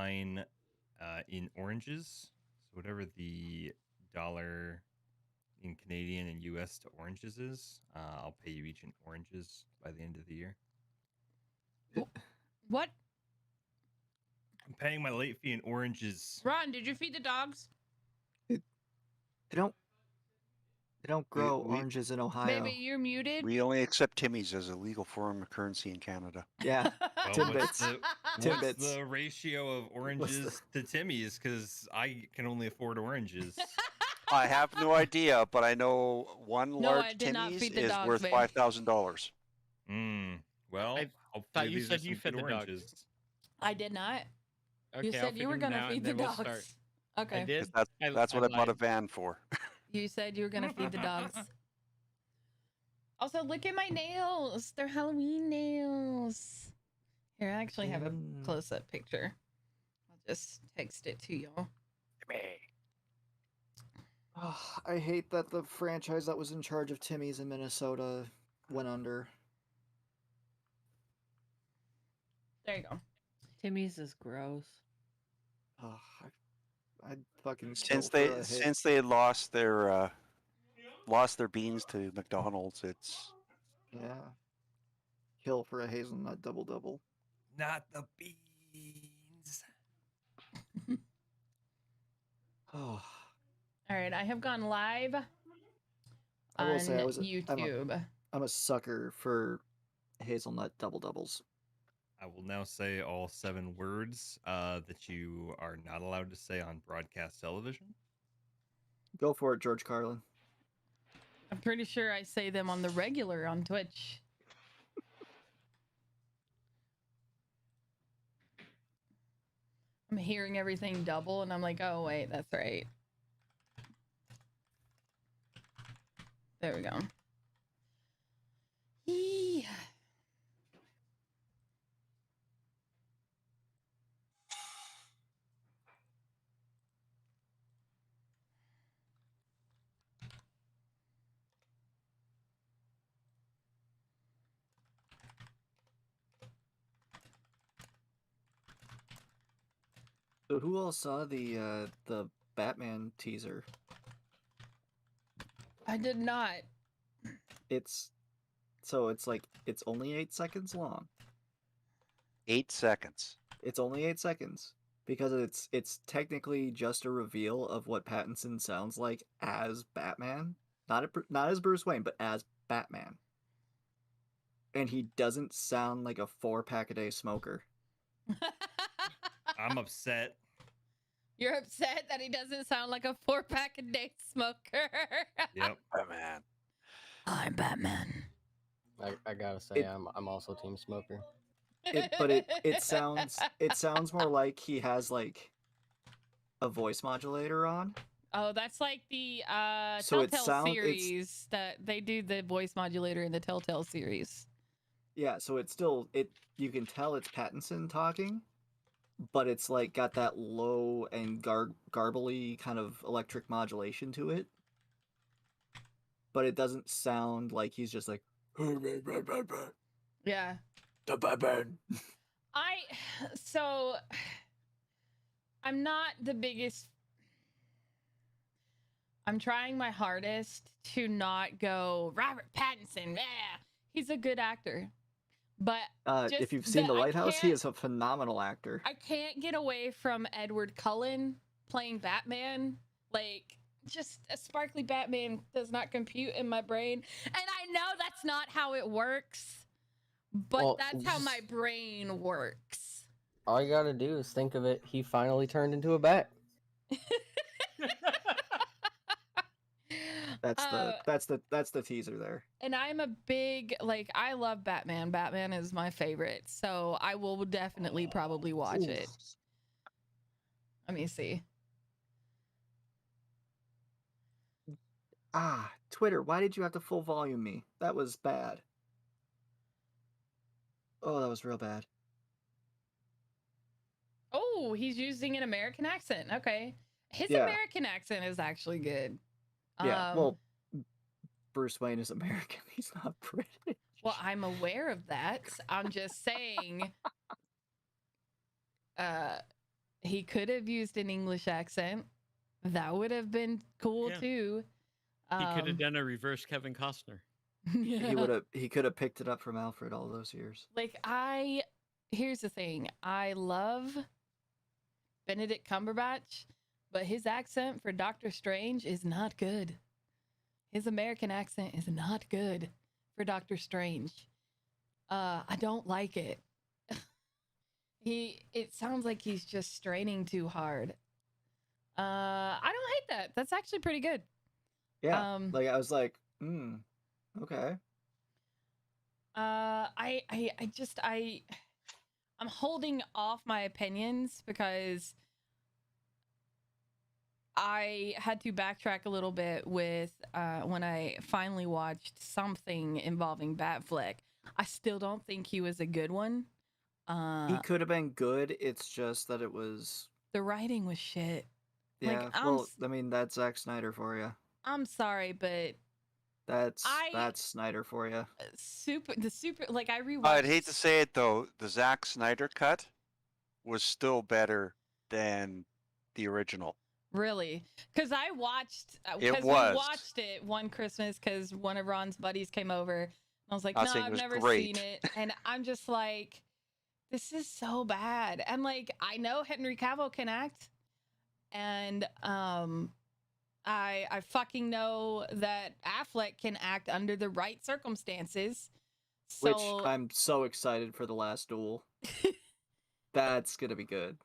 mine in oranges. So whatever the dollar in Canadian and US to oranges is, I'll pay you each in oranges by the end of the year. What? I'm paying my late fee in oranges. Ron, did you feed the dogs? They don't grow oranges in Ohio. Baby, you're muted. We only accept Timmies as a legal form of currency in Canada. Yeah. Well, what's Timbits. the ratio of oranges to Timmy's? Because I can only afford oranges. I have no idea, but I know one large did not Timmy's feed the is dogs, worth babe. $5,000. Well, I hopefully thought you these said are you some fed good the dogs. oranges. I did not. Okay, You said you were going to feed the dogs. Okay. I did. That's what I bought a van for. You said you were going to feed the dogs. Also, look at my nails. They're Halloween nails. Here, I actually have a close-up picture. I'll just text it to y'all. Oh, I hate that the franchise that was in charge of Timmy's in Minnesota went under. There you go. Timmy's is gross. Oh, I'd fucking Since kill they lost their beans to McDonald's, it's kill for a hazelnut double. Not the beans. Oh. All right, I have gone live I will on say YouTube. I'm a sucker for hazelnut doubles. I will now say all 7 words that you are not allowed to say on broadcast television. Go for it, George Carlin. I'm pretty sure I say them on the regular on Twitch. I'm hearing everything double, and I'm like, oh, wait, that's right. There we go. Yee. So who all saw the Batman teaser? I did not. It's only 8 seconds long. 8 seconds. It's only 8 seconds because it's technically just a reveal of what Pattinson sounds like as Batman, not as Bruce Wayne, but as Batman. And he doesn't sound like a 4-pack-a-day smoker. I'm upset. You're upset that he doesn't sound like a 4-pack-a-day smoker. Yep. Batman. I'm Batman. I gotta say, I'm also team smoker. It sounds more like he has like a voice modulator on. Oh, that's like the So Telltale series that they do the voice modulator in the Telltale series. Yeah, so you can tell it's Pattinson talking, but it's like got that low and garbly kind of electric modulation to it. But it doesn't sound like he's just like Yeah. the Batman. I'm not the biggest. I'm trying my hardest to not go Robert Pattinson. Yeah, he's a good actor. But if you've seen The Lighthouse, he is a phenomenal actor. I can't get away from Edward Cullen playing Batman. Like, just a sparkly Batman does not compute in my brain. And I know that's not how it works, but that's how my brain works. All you gotta do is think of it. He finally turned into a bat. That's the teaser there. And I'm a big, I love Batman. Batman is my favorite. So I will definitely probably watch it. Let me see. Twitter, why did you have to full volume me? That was bad. Oh, that was real bad. Oh, he's using an American accent. Okay. His American accent is actually good. Yeah, well, Bruce Wayne is American. He's not British. Well, I'm aware of that. I'm just saying, He could have used an English accent. That would have been cool Yeah. too. He could have done a reverse Kevin Costner. He could have picked it up from Alfred all those years. Like here's the thing. I love Benedict Cumberbatch, but his accent for Doctor Strange is not good. His American accent is not good for Doctor Strange. I don't like it. It sounds like he's just straining too hard. I don't hate that. That's actually pretty good. Yeah. Like I was like, okay. I'm holding off my opinions because I had to backtrack a little bit with when I finally watched something involving Batfleck. I still don't think he was a good one. He could have been good. It's just that it was the writing was shit. Yeah. Well, I mean, that's Zack Snyder for you. I'm sorry, but that's Snyder for you. Like I rewatched. I'd hate to say it though, the Zack Snyder cut was still better than the original. Really? Because I watched. We watched it one Christmas because one of Ron's buddies came over. I was like, no, I've never seen it, and I'm just like, this is so bad. And like, I know Henry Cavill can act, and I fucking know that Affleck can act under the right circumstances. So... Which I'm so excited for The Last Duel. That's gonna be good.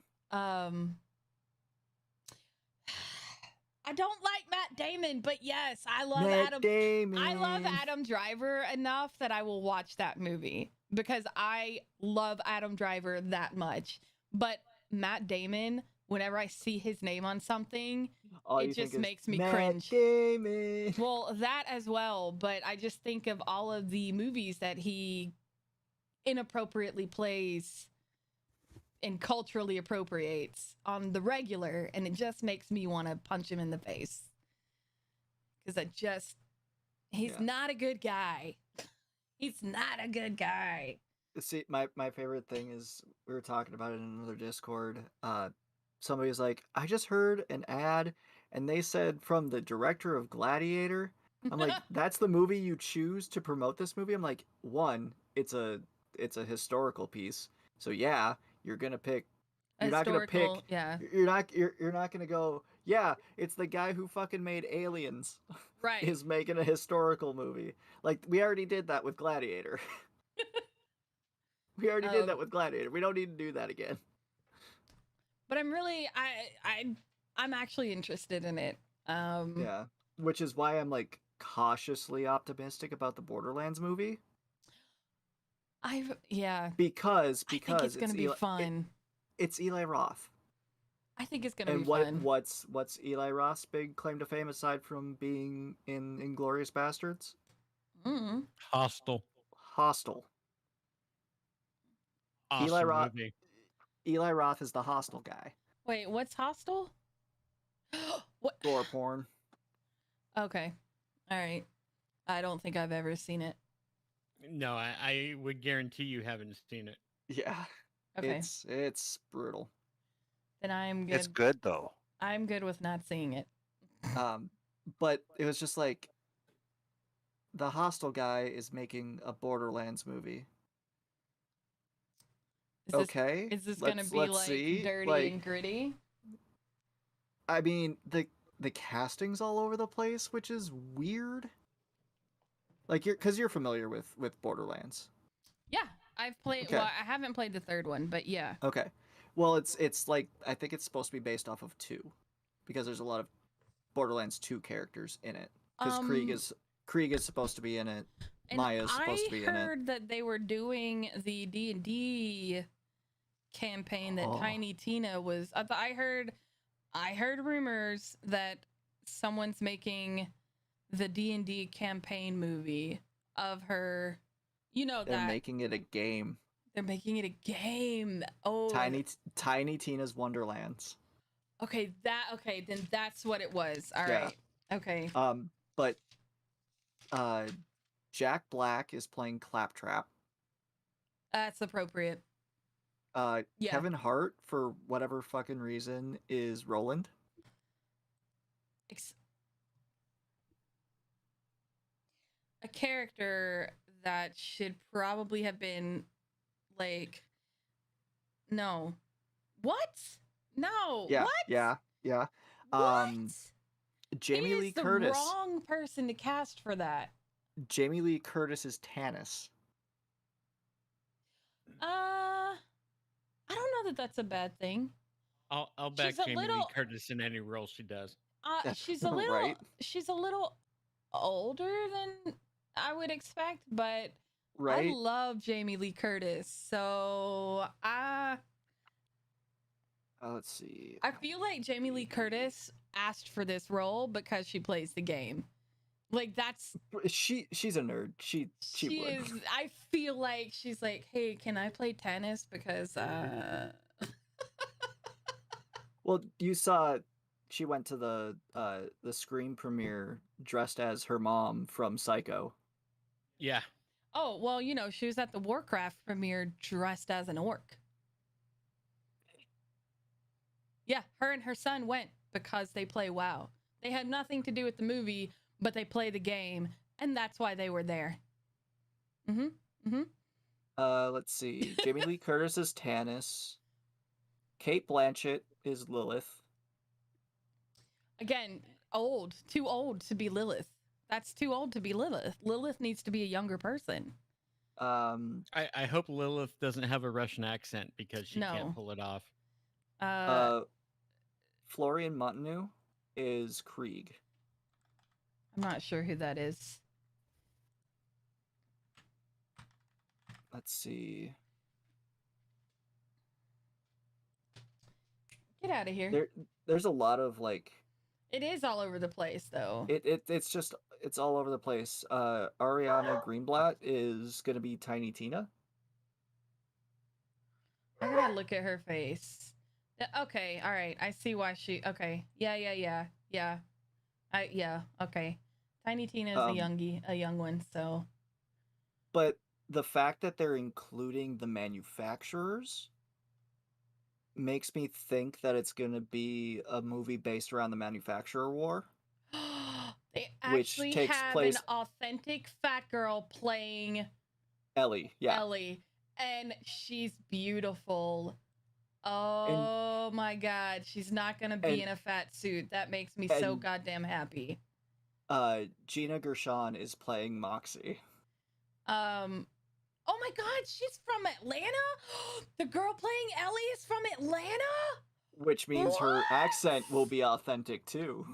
I don't like Matt Damon, but yes, I love Damon. I love Adam Driver enough that I will watch that movie because I love Adam Driver that much. But Matt Damon, whenever I see his name on something, it just makes me cringe. Damon. Well, that as well, but I just think of all of the movies that he inappropriately plays and culturally appropriates on the regular, and it just makes me want to punch him in the face. Because he's not a good guy. He's not a good guy. See, my favorite thing is, we were talking about it in another Discord. Somebody was like, I just heard an ad, and they said from the director of Gladiator. I'm like, that's the movie you choose to promote this movie? I'm like, one, it's a historical piece. So yeah, you're gonna pick. You're not gonna pick. Yeah. You're not gonna go. Yeah, it's the guy who fucking made Aliens. Right. Is making a historical movie. Like, we already did that with Gladiator. We already did that with Gladiator. We don't need to do that again. But I'm really I'm actually interested in it. Yeah, which is why I'm like cautiously optimistic about the Borderlands movie. Because I think it's gonna be fun. It's Eli Roth. I think it's gonna be fun. What's Eli Roth's big claim to fame aside from being in Inglourious Bastards? Mm-hmm. Hostel. Awesome movie. Eli Roth is the Hostel guy. Wait, what's Hostel? What? Gore porn. Okay. All right. I don't think I've ever seen it. No, I would guarantee you haven't seen it. Yeah. Okay. It's brutal. Then I'm good. It's good though. I'm good with not seeing it. But it was just like, the Hostel guy is making a Borderlands movie. Is this gonna be like see. dirty and gritty? I mean, the casting's all over the place, which is weird. Like, you're familiar with Borderlands. Yeah, I've played. Okay. Well, I haven't played the third one, but yeah. Okay. Well, it's like, I think it's supposed to be based off of 2, because there's a lot of Borderlands 2 characters in it. Because Krieg is supposed to be in it. Maya's supposed to be in it. I heard that they were doing the D&D campaign that Tiny Tina was. I heard rumors that someone's making the D&D campaign movie of her. You know that they're making it a game. They're making it a game. Oh, Tiny Tina's Wonderlands. Okay, then that's what it was. All right. Okay. But Jack Black is playing Claptrap. That's appropriate. Yeah. Kevin Hart, for whatever fucking reason, is Roland. A character that should probably have been like, no. What? No. Yeah, What? yeah. What? Jamie he Lee is the Curtis. wrong person to cast for that. Jamie Lee Curtis is Tannis. I don't know that that's a bad thing. I'll back She's a Jamie Lee little- Curtis in any role she does. She's a little Right. she's a little older than I would expect, but Right? I love Jamie Lee Curtis. So Let's see. I feel like Jamie Lee Curtis asked for this role because she plays the game. Like that's She's a nerd. She would. is. I feel like she's like, hey, can I play tennis? Because Well, you saw she went to the Scream premiere dressed as her mom from Psycho. Yeah. oh well, you know, she was at the Warcraft premiere dressed as an orc. Yeah, her and her son went because they play WoW. They had nothing to do with the movie, but they play the game, and that's why they were there. Let's see. Jamie Lee Curtis is Tannis. Kate Blanchett is Lilith. Again, too old to be Lilith. That's too old to be Lilith. Lilith needs to be a younger person. I hope Lilith doesn't have a Russian accent because she No. can't pull it off. Florian Montagu is Krieg. I'm not sure who that is. Let's see. Get out of here. There's a lot of like. It is all over the place, though. It's all over the place. Ariana Greenblatt is gonna be Tiny Tina. I gotta look at her face. Okay, all right. I see why she. Okay, yeah. Okay. Tiny Tina is a young one. So. But the fact that they're including the manufacturers makes me think that it's gonna be a movie based around the manufacturer war. They Which actually takes have place- an authentic fat girl playing Ellie, yeah. Ellie, and she's beautiful. Oh my god, she's not gonna be and- in a fat suit. That makes me so and- goddamn happy. Gina Gershon is playing Moxie. Oh my god, she's from Atlanta? The girl playing Ellie is from Atlanta? Which means her What? accent will be authentic too.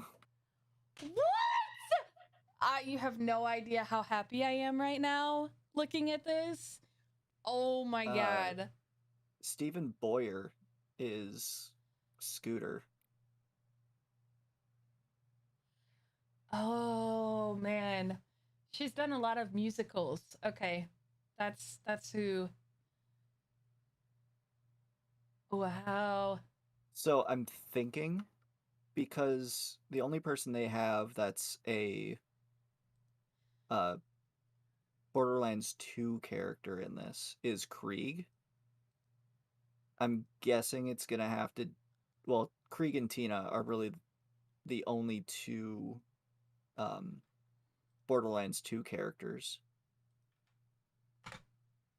What? You have no idea how happy I am right now looking at this. Oh my god. Stephen Boyer is Scooter. Oh man. She's done a lot of musicals. Okay. That's who. Wow. So I'm thinking, because the only person they have that's a Borderlands 2 character in this is Krieg. I'm guessing it's gonna have to. Well, Krieg and Tina are really the only two Borderlands 2 characters.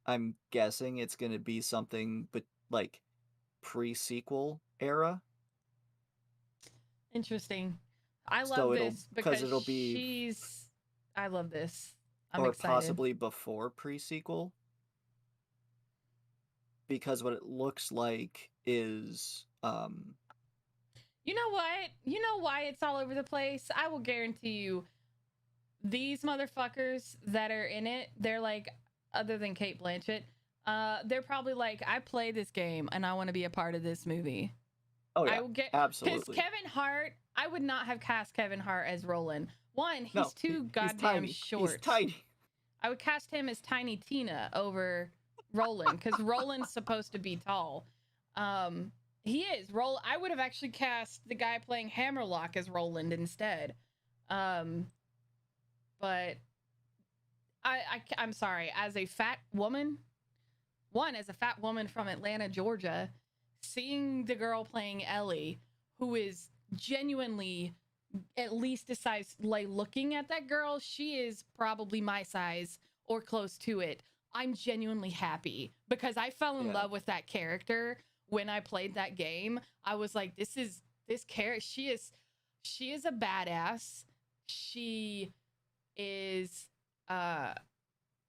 I'm guessing it's gonna be something but like pre-sequel era. Interesting. I love So it'll- this 'cause because it'll be- she's. I love this. I'm or excited. possibly before pre-sequel. Because what it looks like is You know what? You know why it's all over the place? I will guarantee you these motherfuckers that are in it, they're like, other than Kate Blanchett, they're probably like, I play this game and I want to be a part of this movie. oh I yeah, will get because absolutely. Kevin Hart, I would not have cast Kevin Hart as Roland. One, he's No, too he's goddamn tiny. short. He's tiny. I would cast him as Tiny Tina over Roland because Roland's supposed to be tall. He is. I would have actually cast the guy playing Hammerlock as Roland instead. But I'm sorry. As a fat woman one, as a fat woman from Atlanta, Georgia, seeing the girl playing Ellie, who is genuinely at least a size, like looking at that girl, she is probably my size or close to it. I'm genuinely happy because I fell in love with that character when I played that game. I was like, this character, she is a badass. She is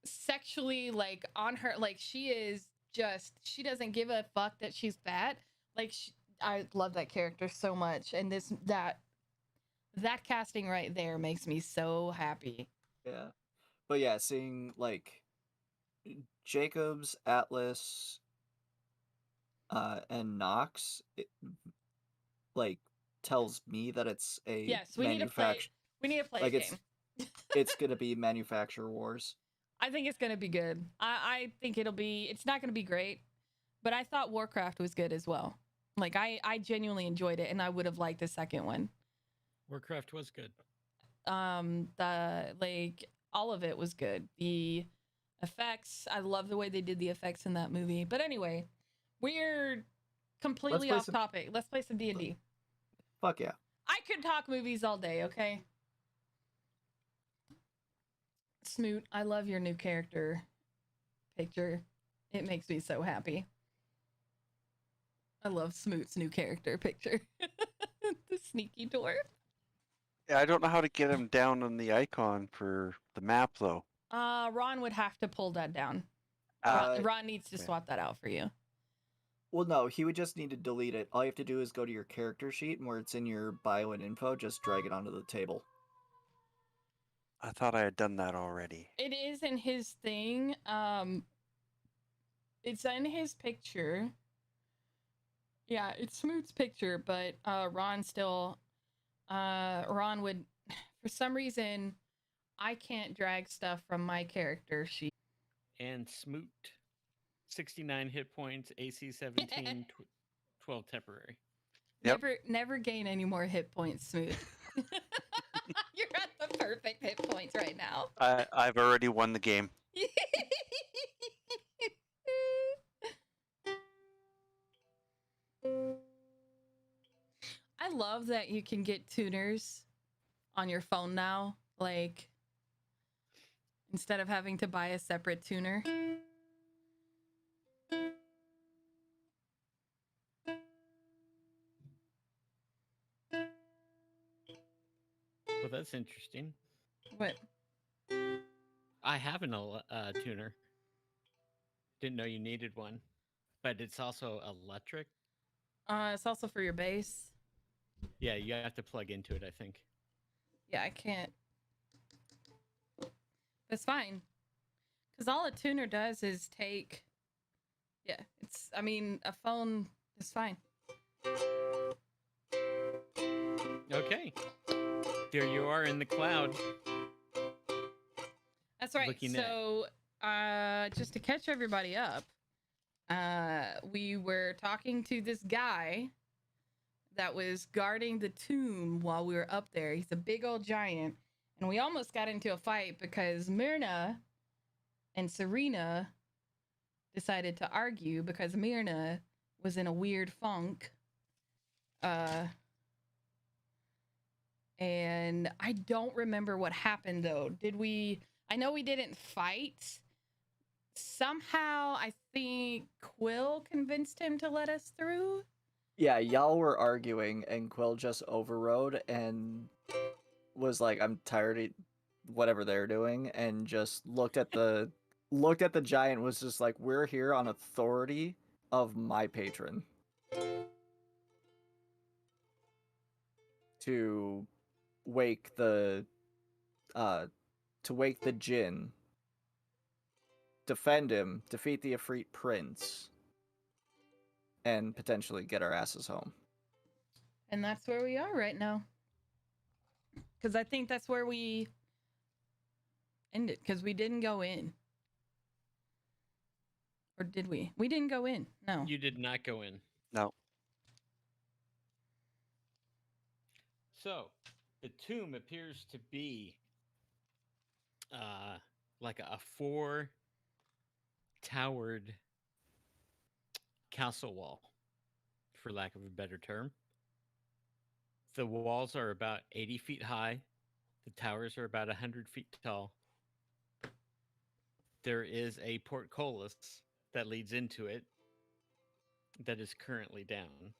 sexually like on her, like she doesn't give a fuck that she's fat. Like I love that character so much, and that casting right there makes me so happy. Yeah. But yeah, seeing like Jacobs, Atlas, and Nox, like tells me that it's a yes. We need to play. We need to play like this game. It's gonna be Manufacturer Wars. I think it's gonna be good. I think it'll be. It's not gonna be great, but I thought Warcraft was good as well. Like I genuinely enjoyed it, and I would have liked the second one. Warcraft was good. All of it was good. The effects, I love the way they did the effects in that movie. But anyway, we're completely off topic. Let's play some D&D. Fuck yeah. I could talk movies all day, okay? Smoot, I love your new character picture. It makes me so happy. I love Smoot's new character picture. The sneaky dwarf. Yeah, I don't know how to get him down on the icon for the map, though. Ron would have to pull that down. Ron needs to swap that out for you. Well, no, he would just need to delete it. All you have to do is go to your character sheet, and where it's in your bio and info, just drag it onto the table. I thought I had done that already. It is in his thing. It's in his picture. Yeah, it's Smoot's picture, but Ron would, for some reason, I can't drag stuff from my character sheet. And Smoot, 69 hit points, AC 17, 12 temporary. Yep. Never gain any more hit points, Smoot. You're at the perfect hit points right now. I've already won the game. I love that you can get tuners on your phone now. Like, instead of having to buy a separate tuner. Well, that's interesting. What? I have a tuner. Didn't know you needed one. But it's also electric. It's also for your base. Yeah, you have to plug into it, I think. Yeah, I can't. It's fine. Because all a tuner does is take... Yeah, a phone is fine. Okay. There you are in the cloud. That's right. So, just to catch everybody up, we were talking to this guy that was guarding the tomb while we were up there. He's a big old giant. And we almost got into a fight because Myrna and Surina decided to argue because Myrna was in a weird funk. And I don't remember what happened, though. I know we didn't fight. Somehow, I think Quill convinced him to let us through. Yeah, y'all were arguing, and Quill just overrode and was like, "I'm tired of whatever they're doing," and just looked at the giant. Was just like, "We're here on authority of my patron to wake the djinn, defend him, defeat the Efreet Prince, and potentially get our asses home." And that's where we are right now. Because I think that's where we ended. Because we didn't go in. Or did we? We didn't go in. No. You did not go in. No. So, the tomb appears to be like a 4-towered castle wall, for lack of a better term. The walls are about 80 feet high. The towers are about 100 feet tall. There is a portcullis that leads into it that is currently down.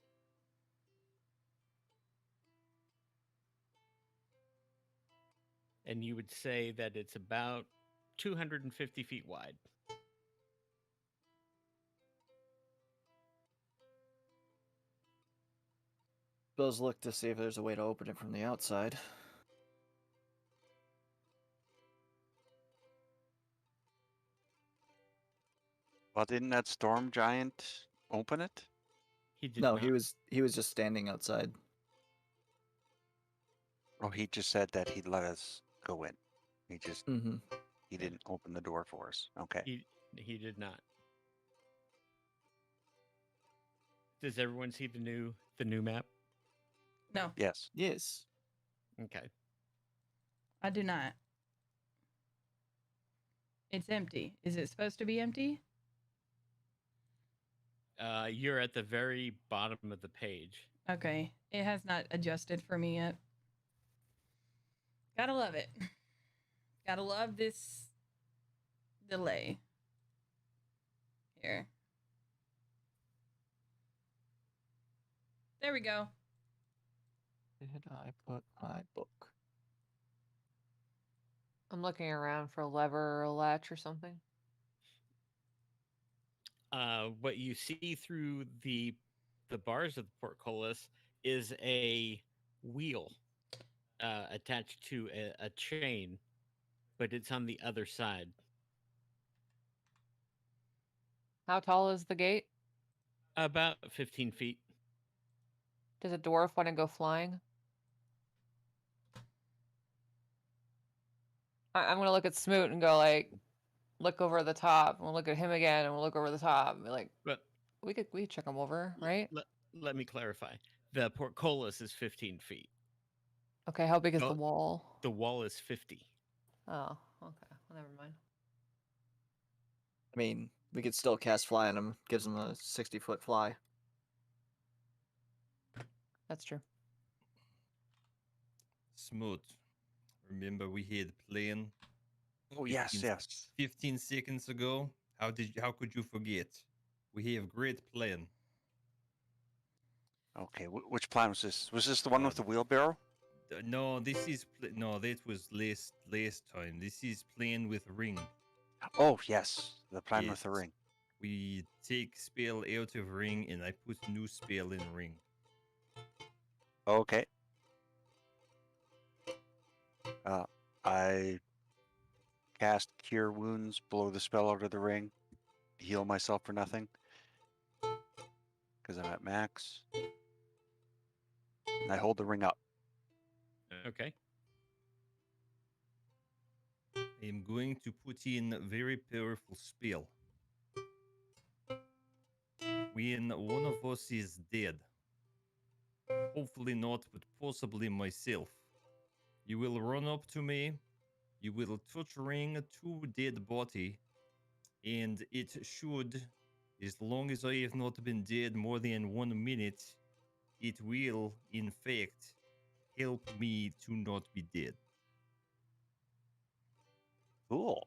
And you would say that it's about 250 feet wide. Bill's look to see if there's a way to open it from the outside. Well, didn't that storm giant open it? He did No, not. he was just standing outside. Oh, he just said that he'd let us go in. He just Mm-hmm. he didn't open the door for us. Okay. He did not. Does everyone see the new map? No, Yes. Yes. Okay. I do not. It's empty. Is it supposed to be empty? You're at the very bottom of the page. Okay. It has not adjusted for me yet. Gotta love it. Gotta love this delay. Here. There we go. Did I put my book? I'm looking around for a lever or a latch or something. What you see through the bars of the portcullis is a wheel attached to a chain, but it's on the other side. How tall is the gate? About 15 feet. Does a dwarf want to go flying? I'm gonna look at Smoot and go like, look over the top. We'll look at him again, and we'll look over the top. And be like, But we could check him over, right? let me clarify. The portcullis is 15 feet. Okay, how big is Oh. the wall? The wall is 50. Oh, okay. Well, never mind. I mean, we could still cast fly on him. Gives him a 60-foot fly. That's true. Smoot. Remember we had a plan Oh yes, 15 yes. 15 seconds ago? How could you forget? We have great plan. Okay, which plan was this? Was this the one with the wheelbarrow? No, this is no. That was last time. This is plan with ring. Oh yes, the plan with the Yes. ring. We take spell out of ring, and I put new spell in ring. Okay. I cast Cure Wounds, blow the spell out of the ring, heal myself for nothing. Because I'm at max. And I hold the ring up. Okay. I am going to put in a very powerful spell. When one of us is dead, hopefully not, but possibly myself, you will run up to me, you will touch ring to dead body, and it should, as long as I have not been dead more than 1 minute, it will, in fact, help me to not be dead. Cool.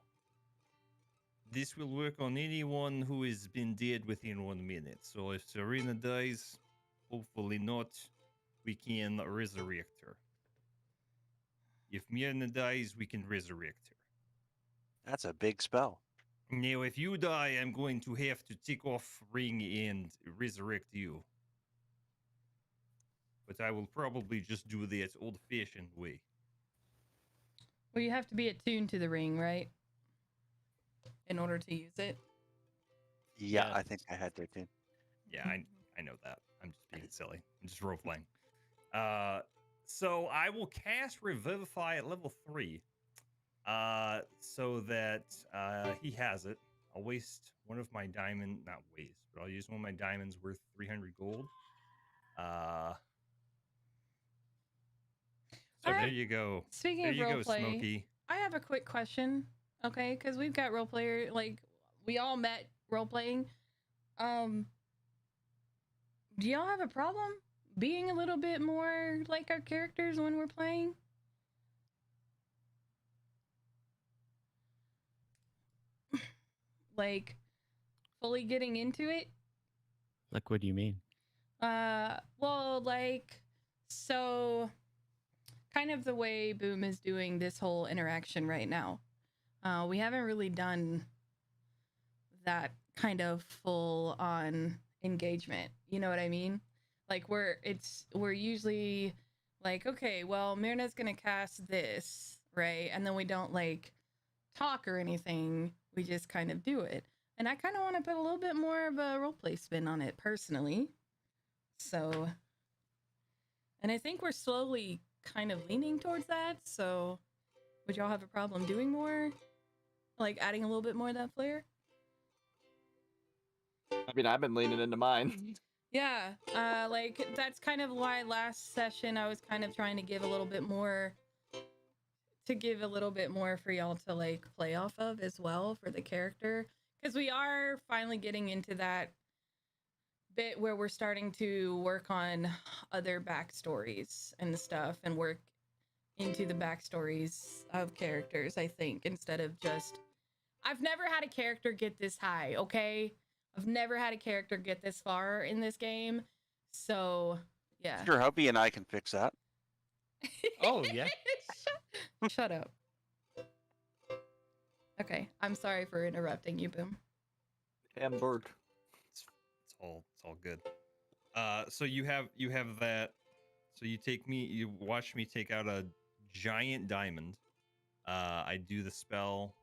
This will work on anyone who has been dead within 1 minute. So if Surina dies, hopefully not, we can resurrect her. If Myrna dies, we can resurrect her. That's a big spell. Now, if you die, I'm going to have to take off ring and resurrect you. But I will probably just do that old-fashioned way. Well, you have to be attuned to the ring, right? In order to use it. Yeah, Yes. I think I had there too. Yeah, I know that. I'm just being silly. I'm just role-playing. So I will cast Revivify at level 3. So that he has it. I'll waste one of my diamond, not waste, but I'll use one of my diamonds worth 300 gold. So there you go. Speaking There of you go, roleplay, Smokey. I have a quick question, okay? Because we've got role player, like we all met role playing. Do y'all have a problem being a little bit more like our characters when we're playing? Like, fully getting into it? Like, what do you mean? Well, like, so kind of the way Boom is doing this whole interaction right now. We haven't really done that kind of full on engagement. You know what I mean? Like we're usually like, okay, well, Myrna's gonna cast this, right? And then we don't like talk or anything. We just kind of do it. And I kind of want to put a little bit more of a roleplay spin on it personally. So, and I think we're slowly kind of leaning towards that. So, would y'all have a problem doing more? Like adding a little bit more of that flair? I mean, I've been leaning into mine. Yeah, like that's kind of why last session I was kind of trying to give a little bit more for y'all to like play off of as well for the character, because we are finally getting into that bit where we're starting to work on other backstories and stuff and work into the backstories of characters, I think, instead of just I've never had a character get this high, okay? I've never had a character get this far in this game. So, yeah. Sure, Hubby and I can fix that. Oh, yeah. Shut up. Okay, I'm sorry for interrupting you, Boom. Hamburg. It's all good. So you have that. So you watch me take out a giant diamond. I do the spell,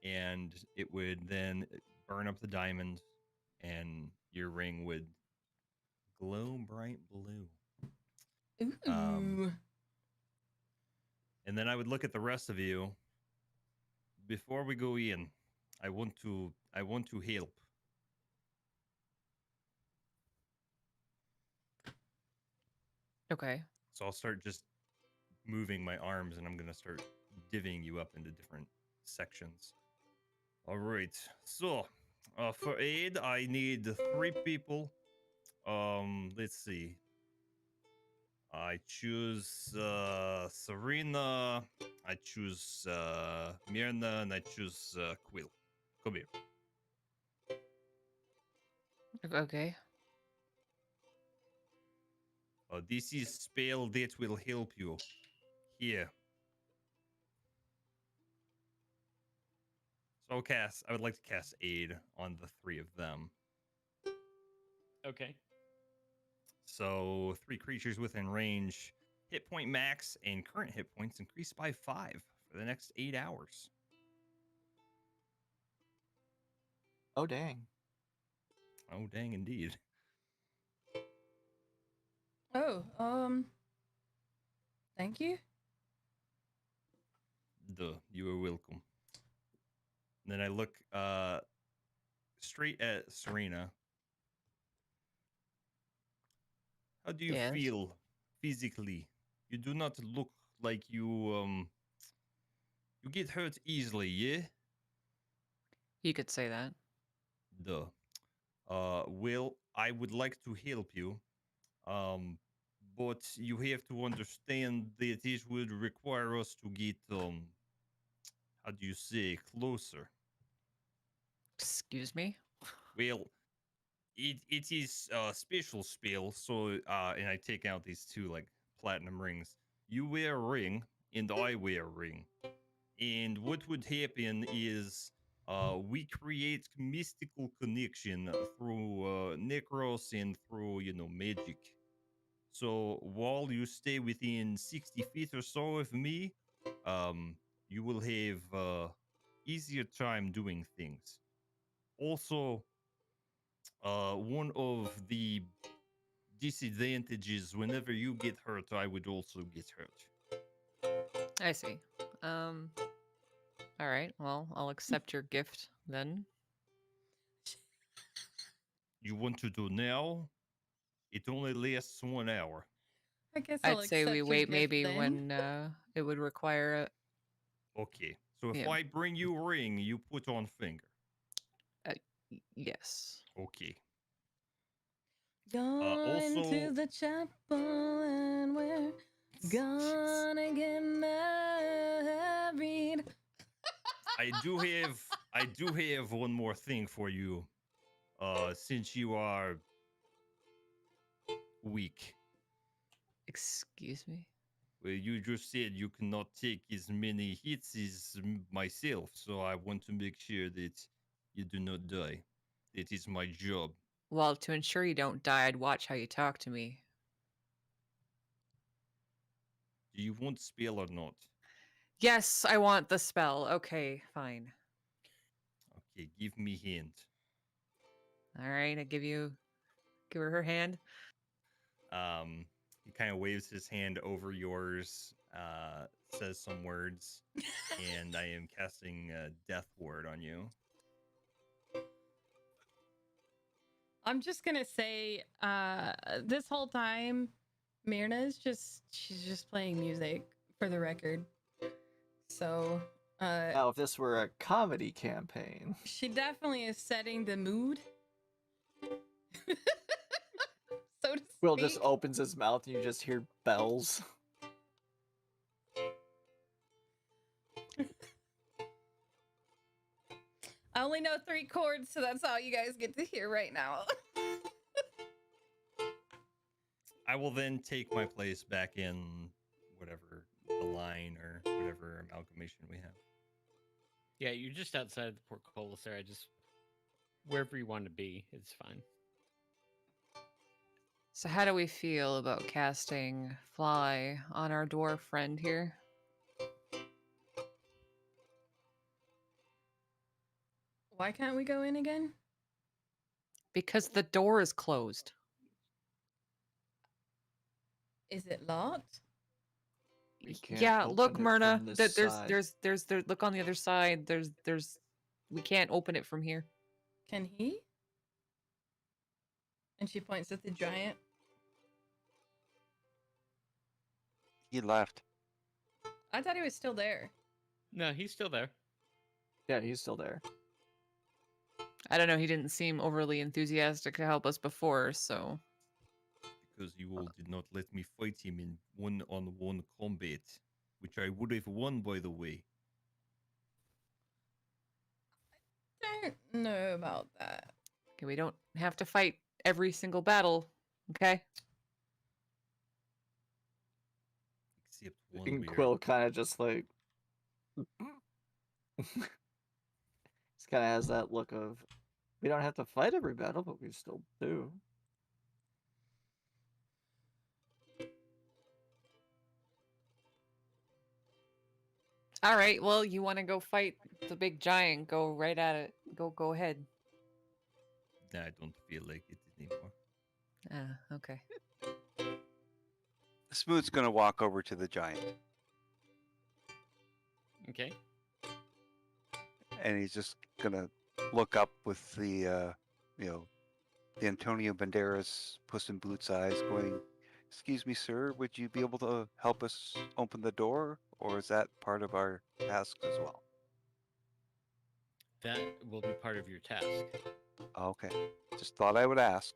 and it would then burn up the diamond, and your ring would glow bright blue. Ooh. And then I would look at the rest of you. Before we go in, I want to help. Okay. So I'll start just moving my arms, and I'm gonna start divvying you up into different sections. All right. So, for aid, I need 3 people. Let's see. I choose Surina. I choose Myrna, and I choose Quill. Come here. Okay. This is spell that will help you. Here. So I would like to cast aid on the 3 of them. Okay. So 3 creatures within range, hit point max, and current hit points increased by 5 for the next 8 hours. Oh, dang. Oh, dang, indeed. Oh, thank you. Duh, you are welcome. And then I look straight at Surina. How do you Yes. feel physically? You do not look like you get hurt easily, yeah? You could say that. Duh. Well, I would like to help you. But you have to understand that it would require us to get how do you say, closer. Excuse me? Well, it is a special spell, so and I take out these 2 like platinum rings. You wear a ring, and I wear a ring. And what would happen is we create mystical connection through necros and through, magic. So while you stay within 60 feet or so of me, you will have easier time doing things. Also, one of the disadvantages whenever you get hurt, I would also get hurt. I see. All right. Well, I'll accept your gift then. You want to do now? It only lasts 1 hour. I guess I'll I'd say accept we your wait gift maybe then. when it would require it. Okay. So if Yeah. I bring you a ring, you put on finger. Yes. Okay. Going also- to the chapel and we're gonna get married. I do have one more thing for you. Since you are weak, Excuse me. well, you just said you cannot take as many hits as myself, so I want to make sure that you do not die. That is my job. Well, to ensure you don't die, I'd watch how you talk to me. Do you want spell or not? Yes, I want the spell. Okay, fine. Okay, give me hint. All right, give her hand. He kind of waves his hand over yours, says some words, and I am casting a death ward on you. I'm just gonna say, this whole time, Myrna's she's just playing music for the record. So, Now, if this were a comedy campaign, she definitely is setting the mood. So to Will just speak. opens his mouth and you just hear bells. I only know 3 chords, so that's all you guys get to hear right now. I will then take my place back in whatever the line or whatever amalgamation we have. Yeah, you're just outside the portcullis there. Wherever you want to be, it's fine. So how do we feel about casting Fly on our dwarf friend here? Why can't we go in again? Because the door is closed. Is it locked? We can't Yeah, look, open it Myrna. from this side. There's look on the other side. We can't open it from here. Can he? And she points at the giant. He left. I thought he was still there. No, he's still there. Yeah, he's still there. I don't know. He didn't seem overly enthusiastic to help us before, so Because you all did not let me fight him in one-on-one combat, which I would have won, by the way. Don't know about that. okay, we don't have to fight every single battle. Okay. Except one And weird. Quill kind of just like. He kind of has that look of, we don't have to fight every battle, but we still do. All right. Well, you want to go fight the big giant? Go right at it. Go ahead. Nah, I don't feel like it anymore. Ah, okay. Smoot's gonna walk over to the giant, Okay. and he's just gonna look up with the the Antonio Banderas Puss in Boots eyes, going, "Excuse me, sir, would you be able to help us open the door, or is that part of our task as well?" That will be part of your task. Okay, just thought I would ask,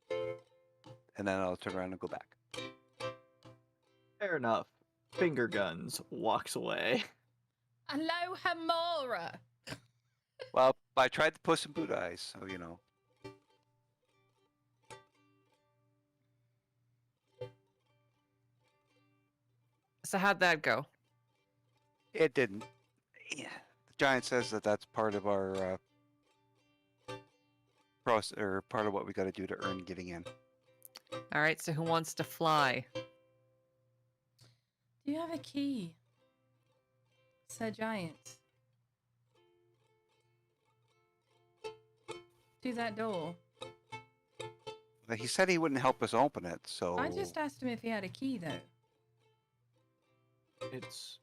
and then I'll turn around and go back. Fair enough. Finger guns, walks away. Hello, Hamora. Well, I tried the Puss in Boot eyes, so So how'd that go? it didn't. Yeah, the giant says that that's part of our process, or part of what we got to do to earn getting in. All right. So who wants to fly? Do you have a key? Said giant. To that door. But he said he wouldn't help us open it, so I just asked him if he had a key, though. It's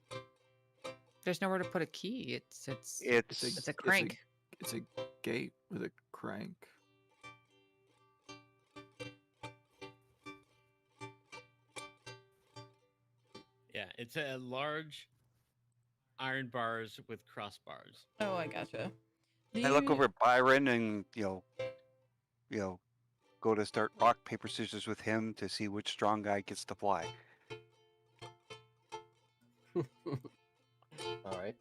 There's nowhere to put a key. It's it's a crank. It's a gate with a crank. Yeah, it's a large iron bars with crossbars. Oh, I gotcha. Do I look you- over at Byron and go to start rock, paper, scissors with him to see which strong guy gets to fly. All right.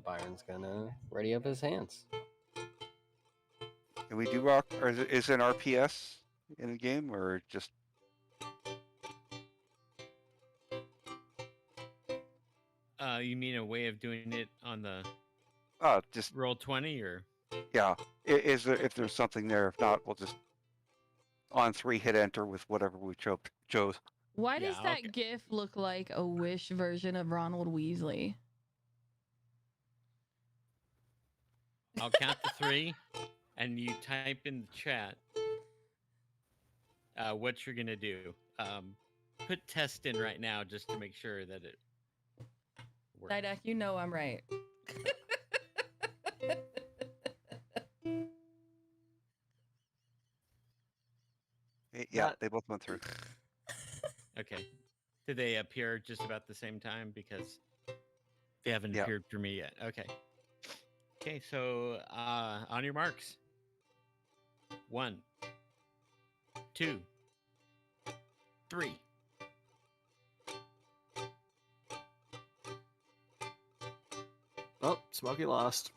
Byron's gonna ready up his hands. Can we do rock, or is it an RPS in the game, or just You mean a way of doing it on the just roll 20 or? yeah? Is there, if there's something there? If not, we'll just on 3 hit enter with whatever we chose. Why Yeah, does that okay. GIF look like a Wish version of Ronald Weasley? I'll count to 3, and you type in the chat what you're gonna do. Put test in right now just to make sure that it works. Didac, you know I'm right. Yeah, Not- they both went through. Okay. Did they appear just about the same time? Because they haven't Yeah. appeared for me yet. Okay. Okay, so on your marks. 1, 2, 3. Oh, Smokey lost.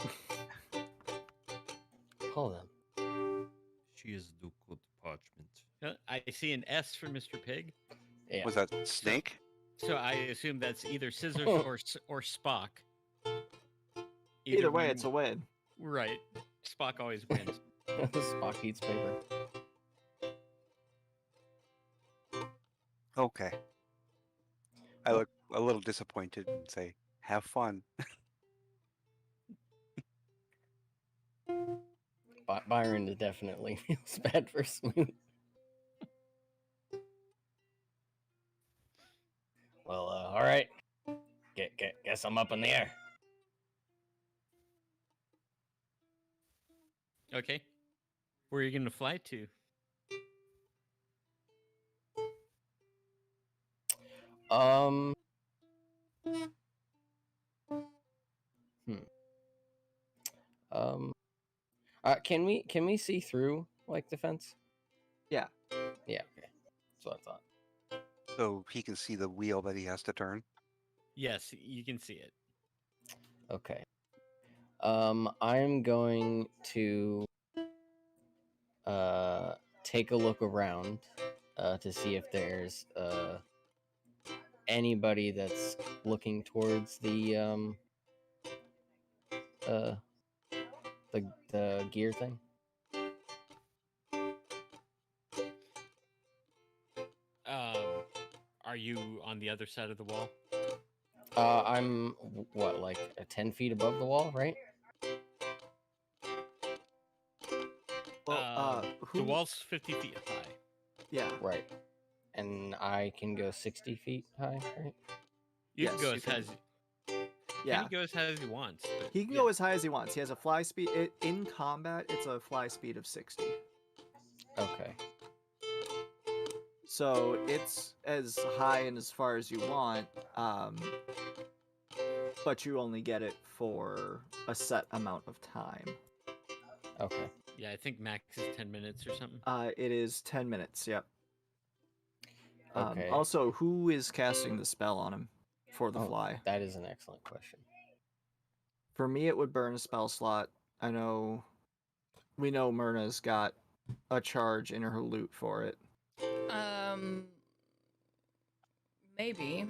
Hold on. She is the good parchment. I see an S for Mr. Pig. Yeah. Was that Snake? So I assume that's either scissors or Spock. Either way, one- it's a win. Right. Spock always wins. Spock eats paper. Okay. I look a little disappointed and say, "Have fun." Byron definitely feels bad for Smoot. Well, all right. Guess I'm up in the air. Okay. Where are you going to fly to? Hmm. Can we see through like the fence? Yeah. Yeah. Okay. That's what I thought. So he can see the wheel that he has to turn. Yes, you can see it. Okay. I'm going to take a look around to see if there's anybody that's looking towards the gear thing. Are you on the other side of the wall? I'm what, like 10 feet above the wall, right? Well, The wall's 50 feet high. Yeah. Right. And I can go 60 feet high, right? You Yes, can go you as can. high as Yeah. He can go as high as he wants. But He can yeah. go as high as he wants. He has a fly speed. In combat, it's a fly speed of 60. Okay. So it's as high and as far as you want, but you only get it for a set amount of time. Okay. Yeah, I think max is 10 minutes or something. It is 10 minutes, yep. Okay. Also, who is casting the spell on him for the Oh, fly? That is an excellent question. For me, it would burn a spell slot. We know Myrna's got a charge in her loot for it. Maybe.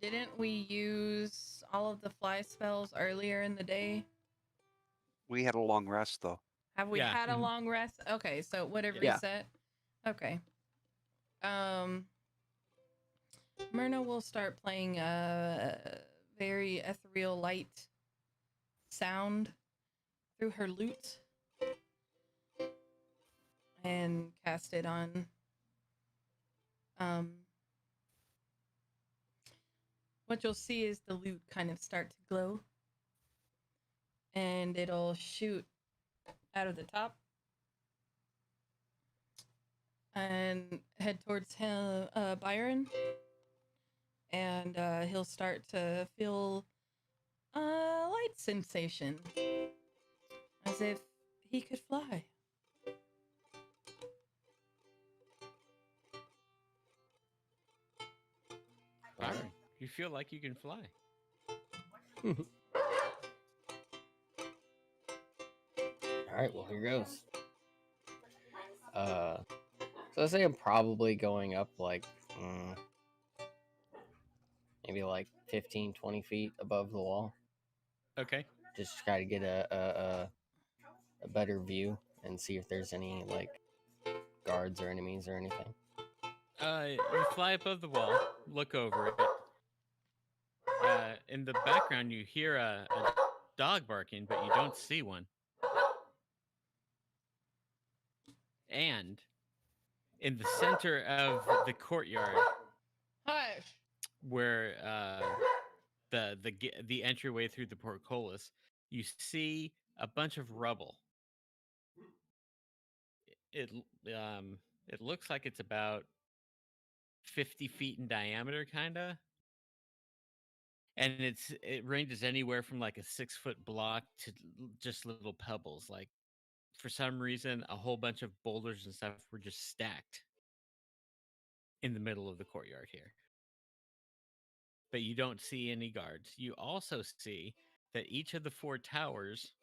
Didn't we use all of the fly spells earlier in the day? We had a long rest though. Have we Yeah. had a Mhm. long rest? Okay, so it would have Yeah. reset. Okay. Myrna will start playing a very ethereal light sound through her lute and cast it on what you'll see is the lute kind of start to glow and it'll shoot out of the top and head towards him, Byron, and he'll start to feel a light sensation as if he could fly. You feel like you can fly. All right, well, here goes. So I say I'm probably going up like maybe like 15, 20 feet above the wall. Okay. Just to try to get a better view and see if there's any like guards or enemies or anything. You fly above the wall, look over it. In the background, you hear a dog barking, but you don't see one. And in the center of the courtyard, Hush. where the entryway through the portcullis, you see a bunch of rubble. It looks like it's about 50 feet in diameter, kinda. And it ranges anywhere from like a 6-foot block to just little pebbles. Like for some reason, a whole bunch of boulders and stuff were just stacked in the middle of the courtyard here. But you don't see any guards. You also see that each of the 4 towers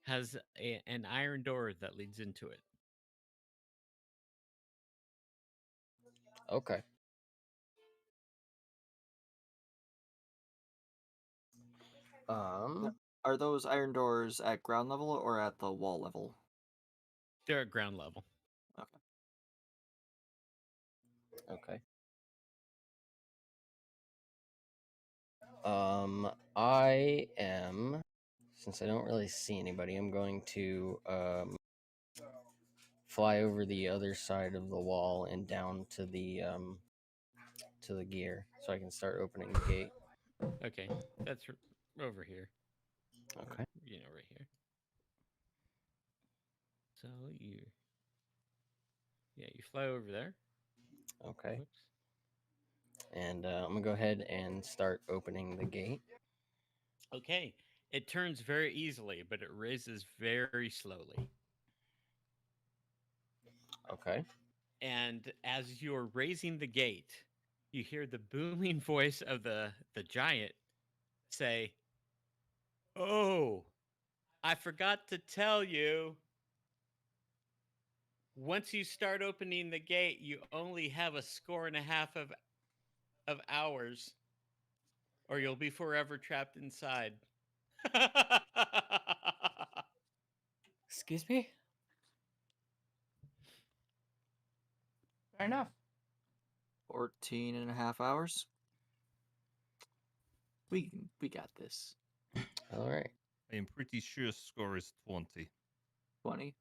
has an iron door that leads into it. Okay. Are those iron doors at ground level or at the wall level? They're at ground level. Okay. I am, since I don't really see anybody, I'm going to fly over the other side of the wall and down to the gear, so I can start opening the gate. Okay, that's over here. Okay. Right here. So you fly over there. Okay. Whoops. And I'm gonna go ahead and start opening the gate. Okay, it turns very easily, but it raises very slowly. Okay. And as you're raising the gate, you hear the booming voice of the giant say, "Oh, I forgot to tell you. Once you start opening the gate, you only have a score and a half of hours, or you'll be forever trapped inside." Excuse me? Fair enough. 14 and a half hours. We got this. All right. I am pretty sure score is 20. 20.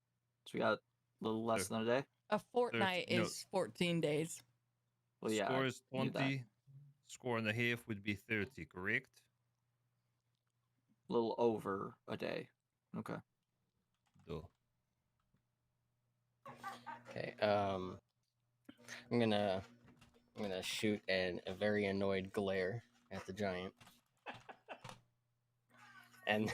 So we got a little less than a day. A fortnight 30 no. is 14 days. Well, yeah. Score I is knew that. 20. Score and a half would be 30, correct? A little over a day. Okay. Duh. Okay. I'm gonna shoot a very annoyed glare at the giant. And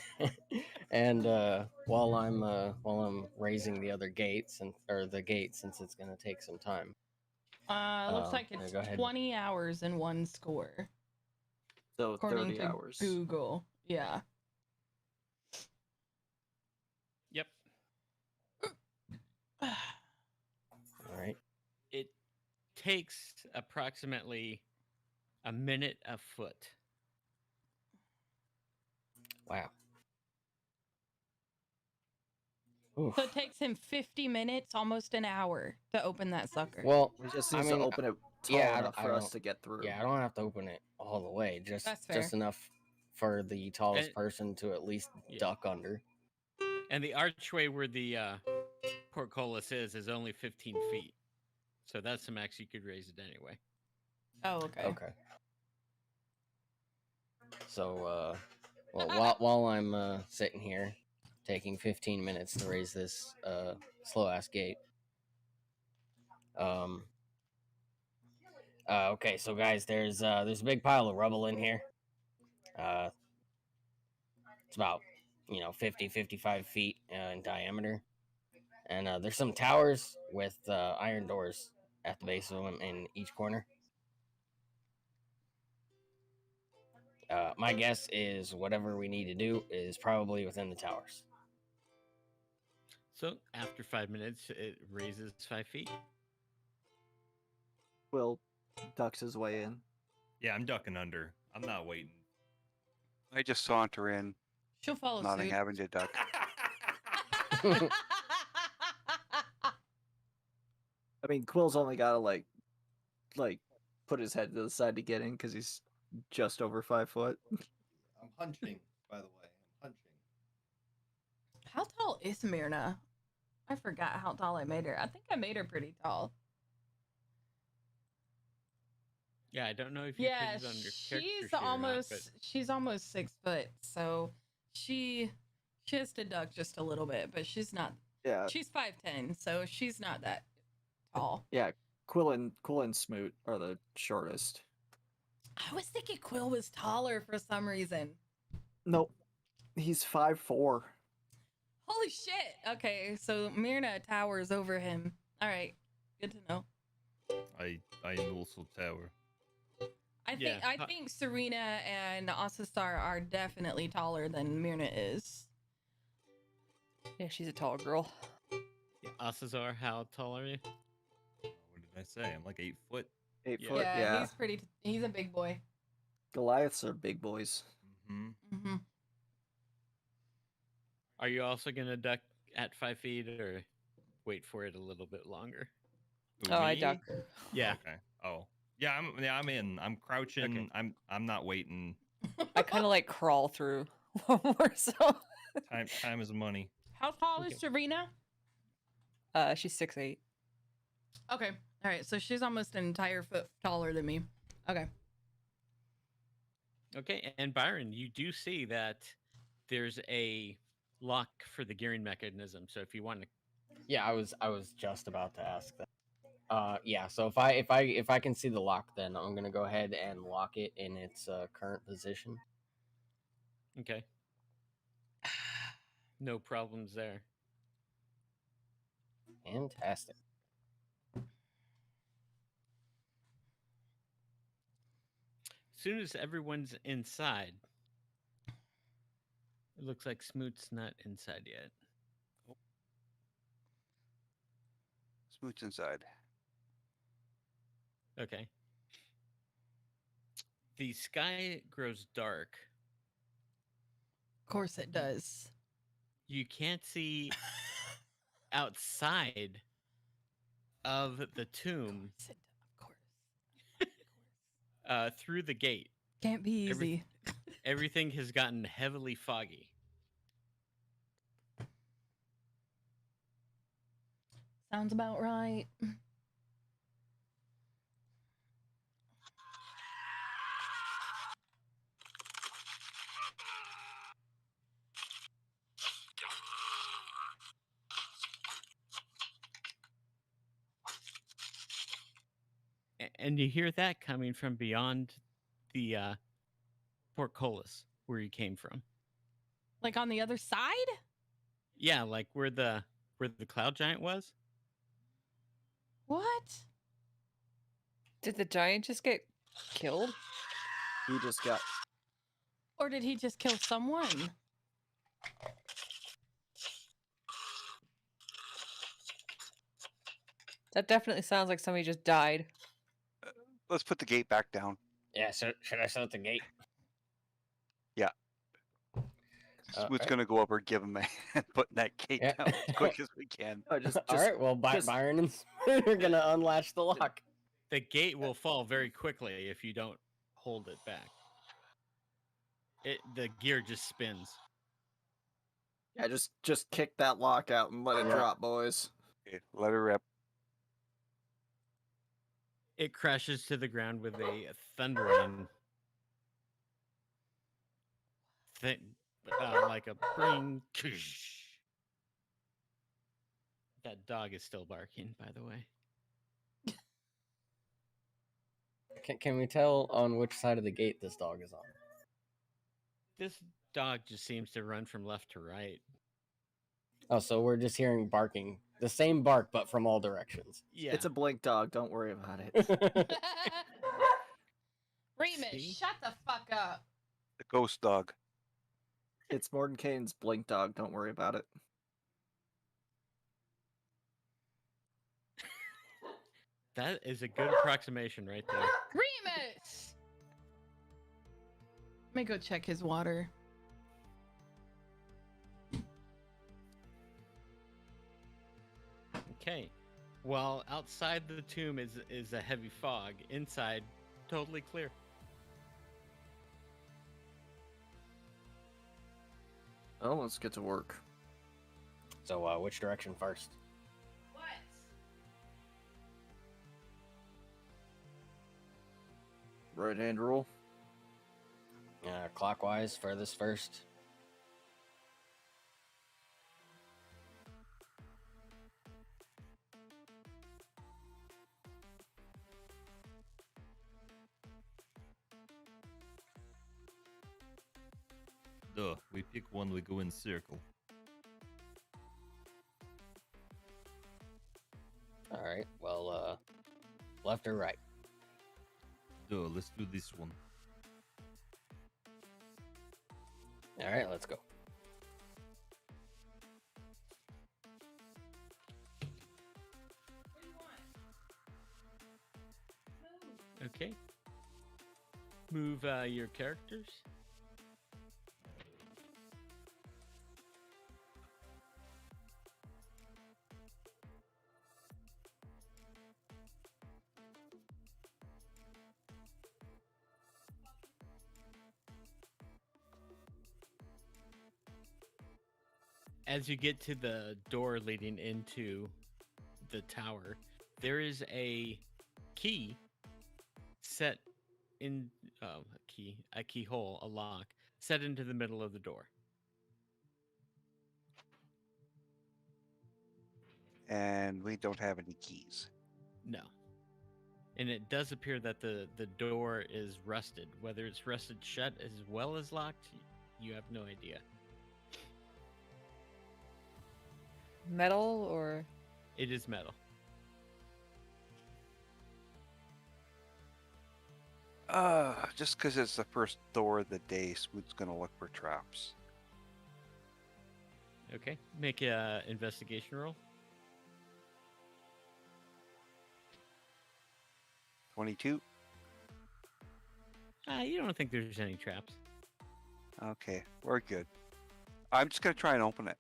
while I'm raising the other gates or the gate, since it's gonna take some time. Looks like yeah, it's go ahead. 20 hours in one score. So According 30 to hours. Google. Yeah. Yep. All right. It takes approximately a minute a foot. Wow. Oof. So it takes him 50 minutes, almost an hour, to open that sucker. Well, We just I needs mean, to open it tall yeah, enough I for us don't- to get through. yeah, I don't have to open it all the way. Just That's fair. enough for the tallest And- person to at least Yeah. duck under. And the archway where the portcullis is only 15 feet. So that's the max you could raise it anyway. Oh, okay. Okay. So, well, while I'm sitting here, taking 15 minutes to raise this slow ass gate. Okay, so guys, there's a big pile of rubble in here. It's about 50, 55 feet in diameter, and there's some towers with iron doors at the base of them in each corner. My guess is whatever we need to do is probably within the towers. So after 5 minutes, it raises 5 feet. Quill ducks his way in. Yeah, I'm ducking under. I'm not waiting. I just saunter in, She'll follow not suit. having to duck. I mean, Quill's only gotta like put his head to the side to get in because he's just over 5 foot. I'm hunching, by the way. I'm hunching. How tall is Myrna? I forgot how tall I made her. I think I made her pretty tall. Yeah, I don't know if you Yeah, put it on your character she's sheet or not, almost but she's almost 6 foot, so she has to duck just a little bit, but she's not. Yeah, She's 5'10", so she's not that tall. yeah. Quill and Smoot are the shortest. I was thinking Quill was taller for some reason. Nope, he's 5'4". Holy shit! Okay, so Myrna towers over him. All right, good to know. I am also tower. I think Yeah. I think Surina and Ocissor are definitely taller than Myrna is. Yeah, she's a tall girl. Ocissor, how tall are you? What did I say? I'm like 8 foot. 8 Yeah. foot. Yeah, He's a big boy. Goliaths are big boys. Mm-hmm. Mm-hmm. Are you also gonna duck at 5 feet, or wait for it a little bit longer? Oh, I duck. Yeah. Okay. Oh. Yeah, I'm in. I'm crouching. Okay. I'm not waiting. I kind of like crawl through more so. Time is money. How tall is Serena? She's 6'8". Okay. All right. So she's almost an entire foot taller than me. Okay. Okay, and Byron, you do see that there's a lock for the gearing mechanism. So if you want to, Yeah, I was just about to ask that. Yeah. So if I can see the lock, then I'm gonna go ahead and lock it in its current position. okay, no problems there. Fantastic. As soon as everyone's inside, it looks like Smoot's not inside yet. Smoot's inside. Okay. The sky grows dark. Of course it does. You can't see outside of the tomb Of course. through the gate. Can't be easy. Every- Everything has gotten heavily foggy. Sounds about right. And you hear that coming from beyond the portcullis where you came from. Like on the other side? Yeah, like where the cloud giant was. What? Did the giant just get killed? He just got. Or did he just kill someone? That definitely sounds like somebody just died. Let's put the gate back down. Yeah. So should I shut the gate? Yeah. Smoot's gonna go up or give him a hand putting that gate Yeah. down as quick as we can. Oh, just All right. Well, just- Byron and Smoot are gonna unlatch the lock. The gate will fall very quickly if you don't hold it back. The gear just spins. Yeah, just kick that lock out and let it Yeah. drop, boys. Okay, let her rip. It crashes to the ground with a thundering thing, like a bring. That dog is still barking, by the way. Can we tell on which side of the gate this dog is on? This dog just seems to run from left to right. Oh, so we're just hearing barking, the same bark, but from all directions. Yeah. It's a blink dog. Don't worry about it. Remus, See? shut the fuck up. The ghost dog. It's Mordenkainen's blink dog. Don't worry about it. That is a good approximation right there. Remus! Let me go check his water. Okay. Well, outside the tomb is a heavy fog. Inside, totally clear. Oh, let's get to work. So, which direction first? What? Right hand rule. Clockwise, furthest first. Duh, we pick one, we go in circle. All right. Well, left or right? Duh, let's do this one. All right, let's go. What do you want? Move. Okay. Move your characters. As you get to the door leading into the tower, there is a key set in a keyhole, a lock set into the middle of the door. And we don't have any keys. No. And it does appear that the door is rusted. Whether it's rusted shut as well as locked, you have no idea. Metal or It is metal. Just because it's the first door of the day, Smoot's gonna look for traps. Okay. Make a investigation roll. 22. You don't think there's any traps. Okay, we're good. I'm just gonna try and open it.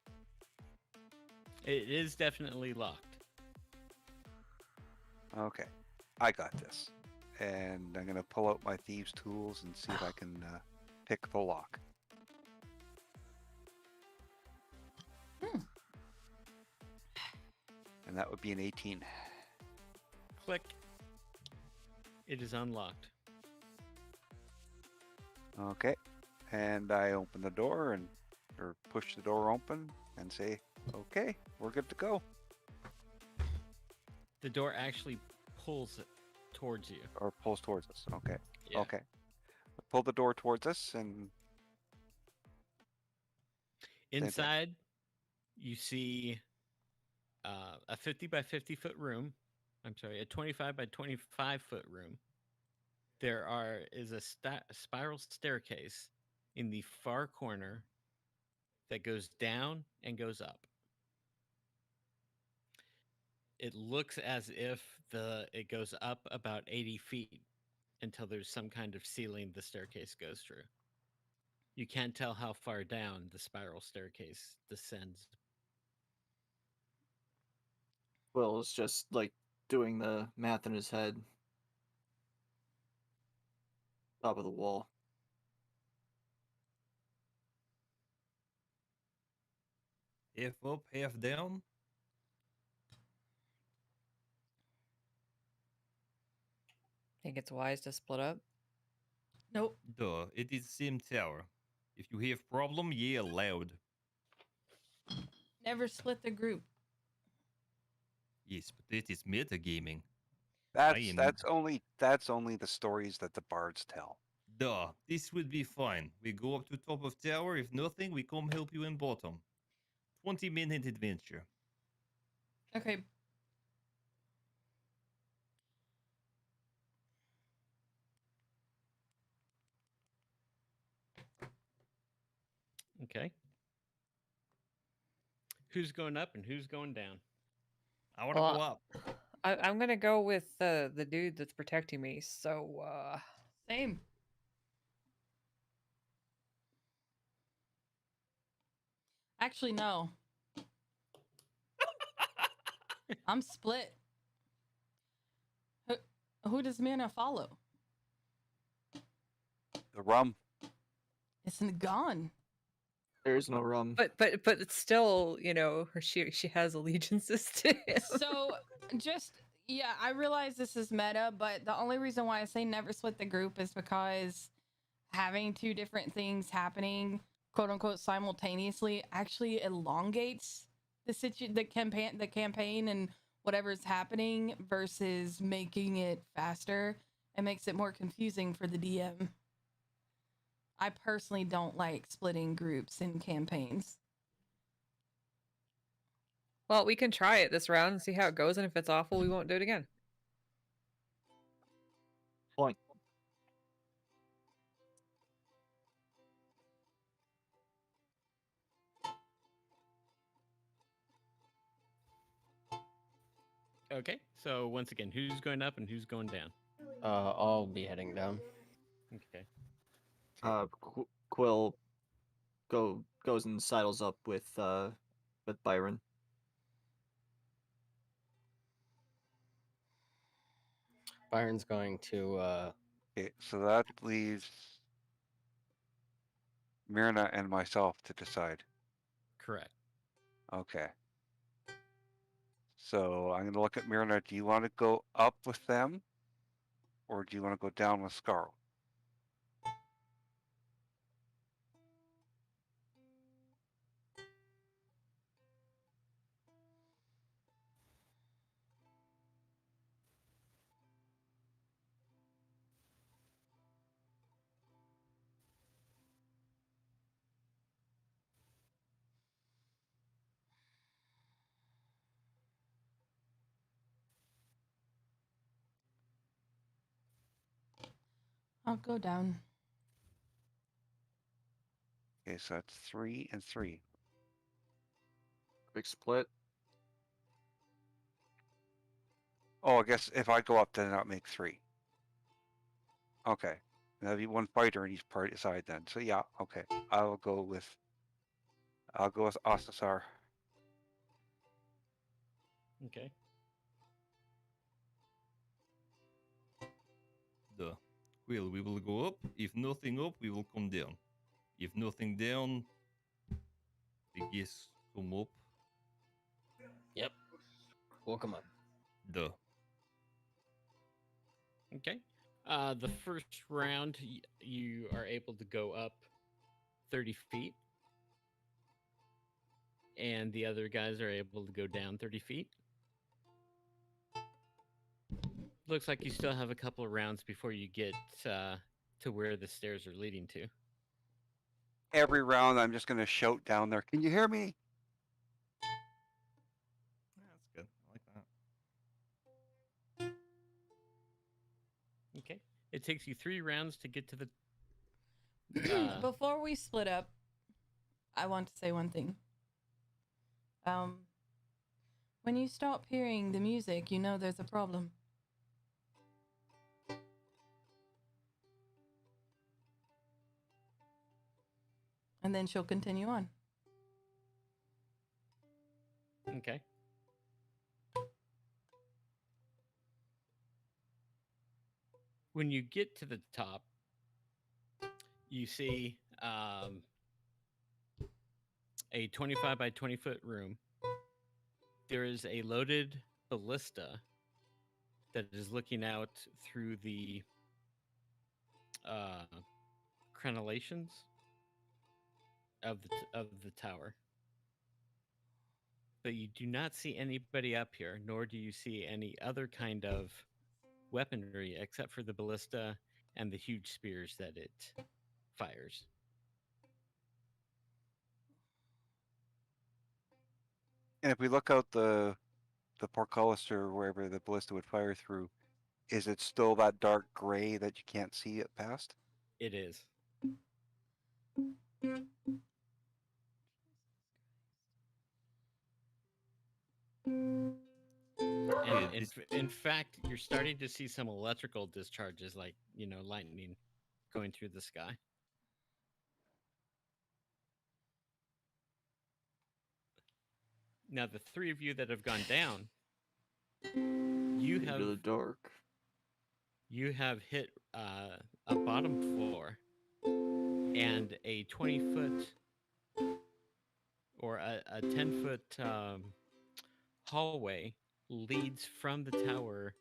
It is definitely locked. Okay, I got this. And I'm gonna pull out my thieves' tools and see if I can pick the lock. And that would be an 18. Click. It is unlocked. Okay, and I open the door or push the door open and say, "Okay, we're good to go." The door actually pulls towards you. Or pulls towards us. Okay. Yeah. Okay. Pull the door towards us and thing. Inside, you see a 50 by 50 foot room. I'm sorry, a 25 by 25 foot room. There is a spiral staircase in the far corner that goes down and goes up. It looks as if it goes up about 80 feet until there's some kind of ceiling the staircase goes through. You can't tell how far down the spiral staircase descends. Will is just like doing the math in his head. Top of the wall. Half up, half down. think it's wise to split up. Nope. Duh, it is same tower. If you have problem, yell loud. Never split the group. Yes, but it is metagaming. that's am- that's only the stories that the bards tell. Duh, this would be fine. We go up to top of tower. If nothing, we come help you in bottom. 20-minute adventure. Okay. Okay. Who's going up and who's going down? I want to Well, go up. I'm gonna go with the dude that's protecting me. So Same. Actually, no. I'm split. Who does Myrna follow? The rum. It's gone. There's no rum. but it's still, you know, she has allegiances to him. So, yeah, I realize this is meta, but the only reason why I say never split the group is because having two different things happening, quote unquote, simultaneously actually elongates the campaign and whatever's happening versus making it faster. It makes it more confusing for the DM. I personally don't like splitting groups in campaigns. Well, we can try it this round and see how it goes, and if it's awful, we won't do it again. Point. Okay. So once again, who's going up and who's going down? I'll be heading down. Okay. Quill goes and sidles up with Byron. Byron's going to Okay, so that leaves Myrna and myself to decide. Correct. Okay. So I'm going to look at Myrna. Do you want to go up with them? Or do you want to go down with Scarl? I'll go down. Okay, so that's 3 and 3. Quick split. Oh, I guess if I go up, then I'll make 3. Okay. That'll be one fighter in each party side then. So yeah, okay. I'll go with Ocissor. Okay. The Quill, we will go up. If nothing up, we will come down. If nothing down, we guess come up. Yep. We'll come up. The Okay. The first round, you are able to go up 30 feet. And the other guys are able to go down 30 feet. Looks like you still have a couple of rounds before you get to where the stairs are leading to. Every round, I'm just going to shout down there, "Can you hear me?" That's good. I like that. Okay. It takes you 3 rounds to get to the... Before we split up, I want to say one thing. When you stop hearing the music, you know there's a problem. And then she'll continue on. Okay. When you get to the top, you see a 25 by 20 foot room. There is a loaded ballista that is looking out through the crenellations of the tower. But you do not see anybody up here, nor do you see any other kind of weaponry except for the ballista and the huge spears that it fires. And if we look out the portcullis or wherever the ballista would fire through, is it still that dark gray that you can't see it past? It is. And It- in fact, you're starting to see some electrical discharges, like lightning going through the sky. Now, the three of you that have gone down, you Into have the dark. hit a bottom floor and a 20-foot or a 10-foot hallway leads from the tower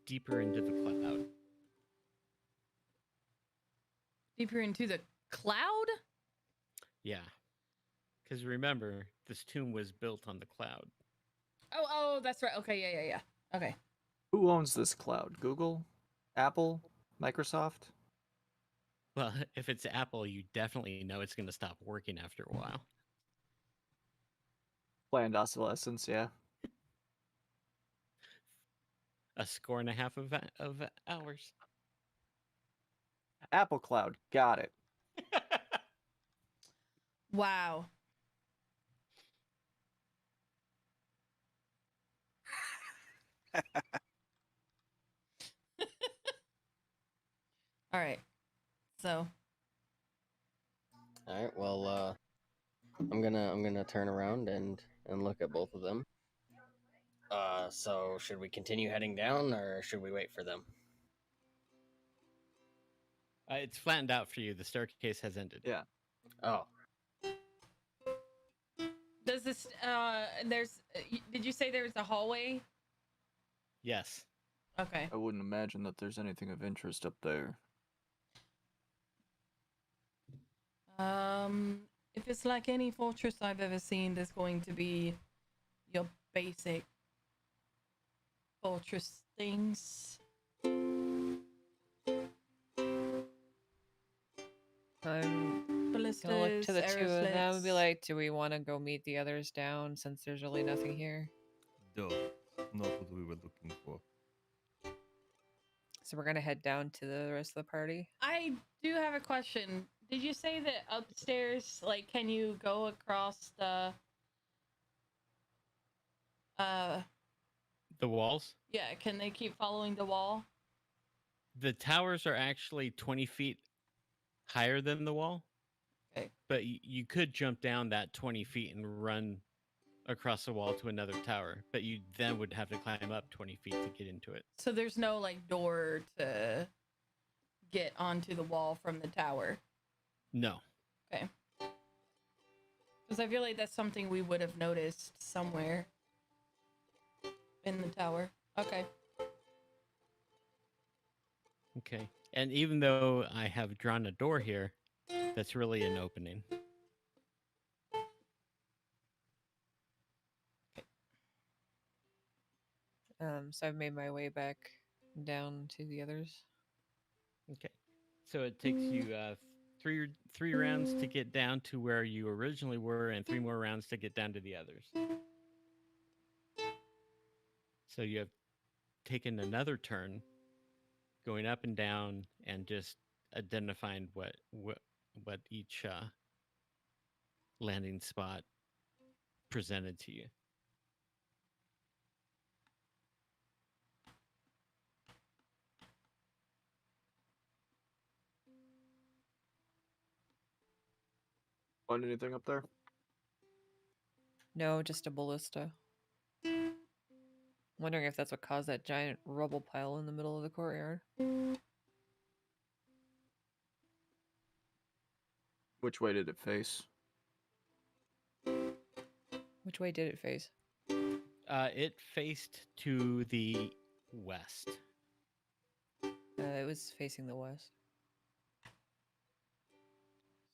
deeper into the cloud. Deeper into the cloud? Yeah. Because remember, this tomb was built on the cloud. Oh, that's right. Okay, yeah. Okay. Who owns this cloud? Google? Apple? Microsoft? Well, if it's Apple, you definitely know it's going to stop working after a while. Planned obsolescence, yeah. A score and a half of hours. Apple Cloud, got it. Wow. All right. So, All right. Well, I'm gonna turn around and look at both of them. So should we continue heading down, or should we wait for them? It's flattened out for you. The staircase has ended. Yeah. Oh, does this did you say there's a hallway? Yes. Okay. I wouldn't imagine that there's anything of interest up there. If it's like any fortress I've ever seen, there's going to be your basic fortress things. I'm Ballistas, gonna look to the two of them and be aeroslits. like, do we want to go meet the others down since there's really nothing here? Duh. Not what we were looking for. So we're gonna head down to the rest of the party. I do have a question. Did you say that upstairs, like, can you go across the The walls? yeah, can they keep following the wall? The towers are actually 20 feet higher than the wall. Okay. But you could jump down that 20 feet and run across the wall to another tower. But you then would have to climb up 20 feet to get into it. So there's no like door to get onto the wall from the tower. No. Okay. Because I feel like that's something we would have noticed somewhere in the tower. Okay. Okay. And even though I have drawn a door here, that's really an opening. So I've made my way back down to the others. Okay. So it takes you three rounds to get down to where you originally were, and 3 more rounds to get down to the others. So you have taken another turn, going up and down, and just identifying what each landing spot presented to you. Find anything up there? No, just a ballista. Wondering if that's what caused that giant rubble pile in the middle of the courtyard. Which way did it face? Which way did it face? It faced to the west. It was facing the west.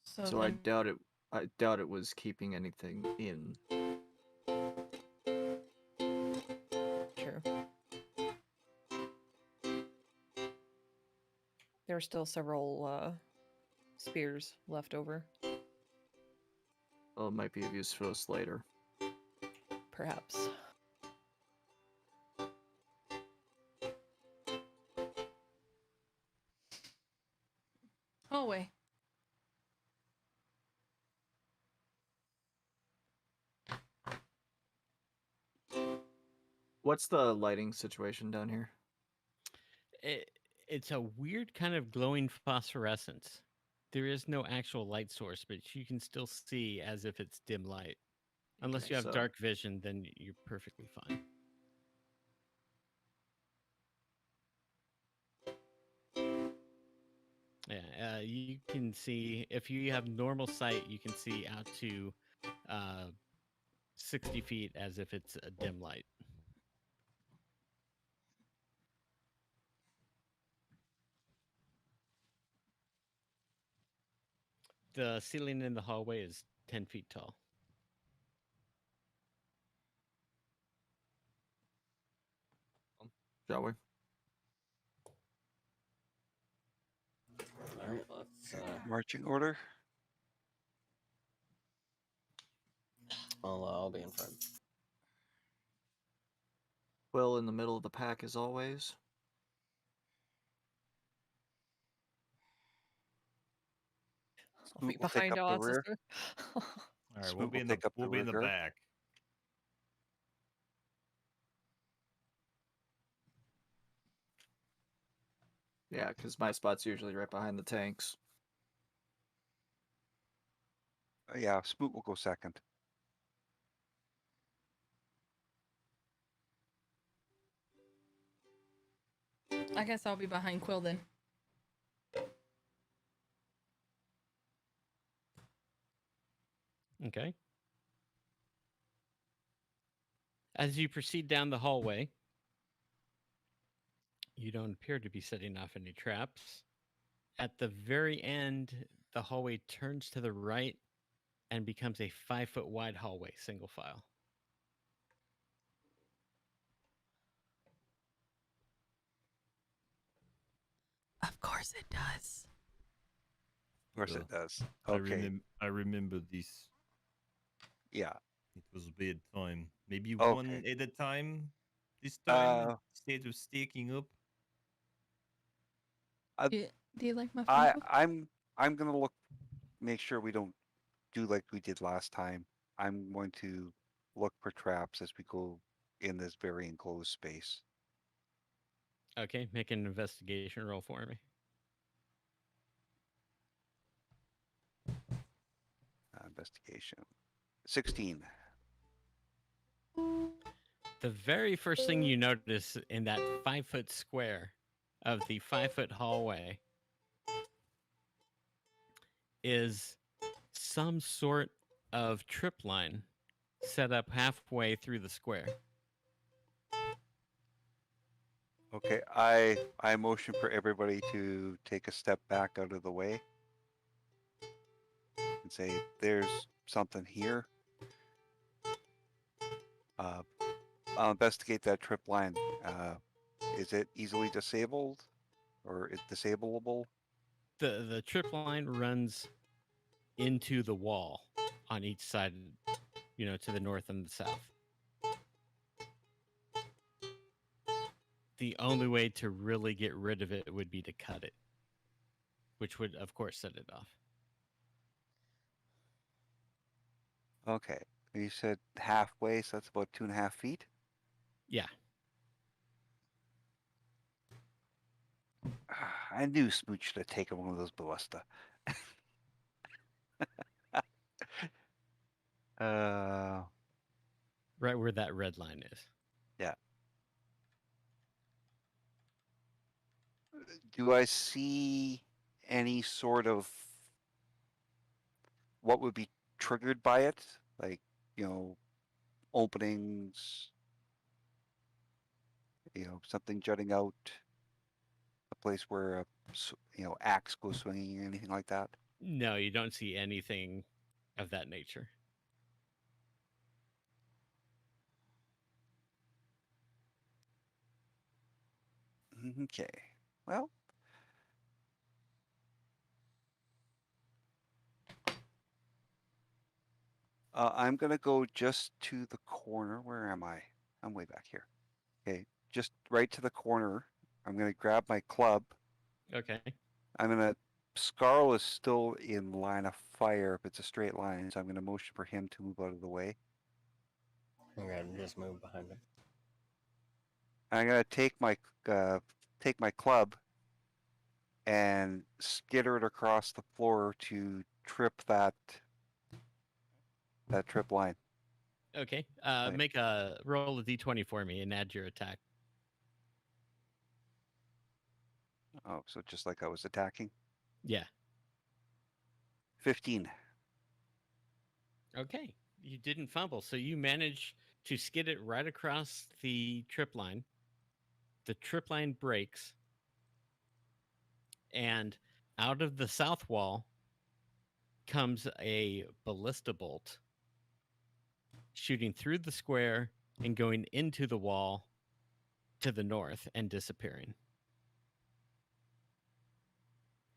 So I doubt it. I doubt it was keeping anything in. True. There are still several spears left over. Well, it might be of use for us later. Perhaps. Hallway. What's the lighting situation down here? It's a weird kind of glowing phosphorescence. There is no actual light source, but you can still see as if it's dim light. Unless Okay, you have so- dark vision, then you're perfectly fine. Yeah, you can see, if you have normal sight, you can see out to 60 feet as if it's a dim light. The ceiling in the hallway is 10 feet tall. Shall we? All right, let's. Marching order. I'll be in front. Quill in the middle of the pack as always. I'll be Smoot will take behind up the rear. Ocissor. All right, Smoot we'll will be in the take up the rear. back. Yeah, because my spot's usually right behind the tanks. Yeah, Smoot will go second. I guess I'll be behind Quill then. Okay. As you proceed down the hallway, you don't appear to be setting off any traps. At the very end, the hallway turns to the right and becomes a 5-foot wide hallway, single file. Of course it does. Of course Yeah. it does. I, Okay. I remember this. Yeah. It was bad time. Maybe Okay. one at a time this time instead of staking up. Do you like my I Funko? I'm gonna look, make sure we don't do like we did last time. I'm going to look for traps as we go in this very enclosed space. Okay, make an investigation roll for me. Investigation. 16. The very first thing you notice in that 5-foot square of the 5-foot hallway is some sort of trip line set up halfway through the square. Okay, I motion for everybody to take a step back out of the way and say, there's something here. I'll investigate that trip line. Is it easily disabled or is disableable? The trip line runs into the wall on each side, you know, to the north and the south. The only way to really get rid of it would be to cut it, which would, of course, set it off. Okay, you said halfway, so that's about 2.5 feet. Yeah. I knew Smoot should have taken one of those ballista. Right where that red line is. Yeah. Do I see any sort of what would be triggered by it? Like, you know, openings, you know, something jutting out, a place where a, you know, axe goes swinging or anything like that? No, you don't see anything of that nature. Okay. Well, I'm gonna go just to the corner. Where am I? I'm way back here. Okay, just right to the corner. I'm gonna grab my club. Okay. I'm gonna. Scarl is still in line of fire if it's a straight line, so I'm gonna motion for him to move out of the way. I'm gonna just move behind him. I'm gonna take my club and skitter it across the floor to trip that trip line. Okay. Right. Make a roll a d20 for me and add your attack. Oh, so just like I was attacking. Yeah. 15. Okay. You didn't fumble, so you managed to skid it right across the trip line. The trip line breaks, and out of the south wall comes a ballista bolt, shooting through the square and going into the wall to the north and disappearing.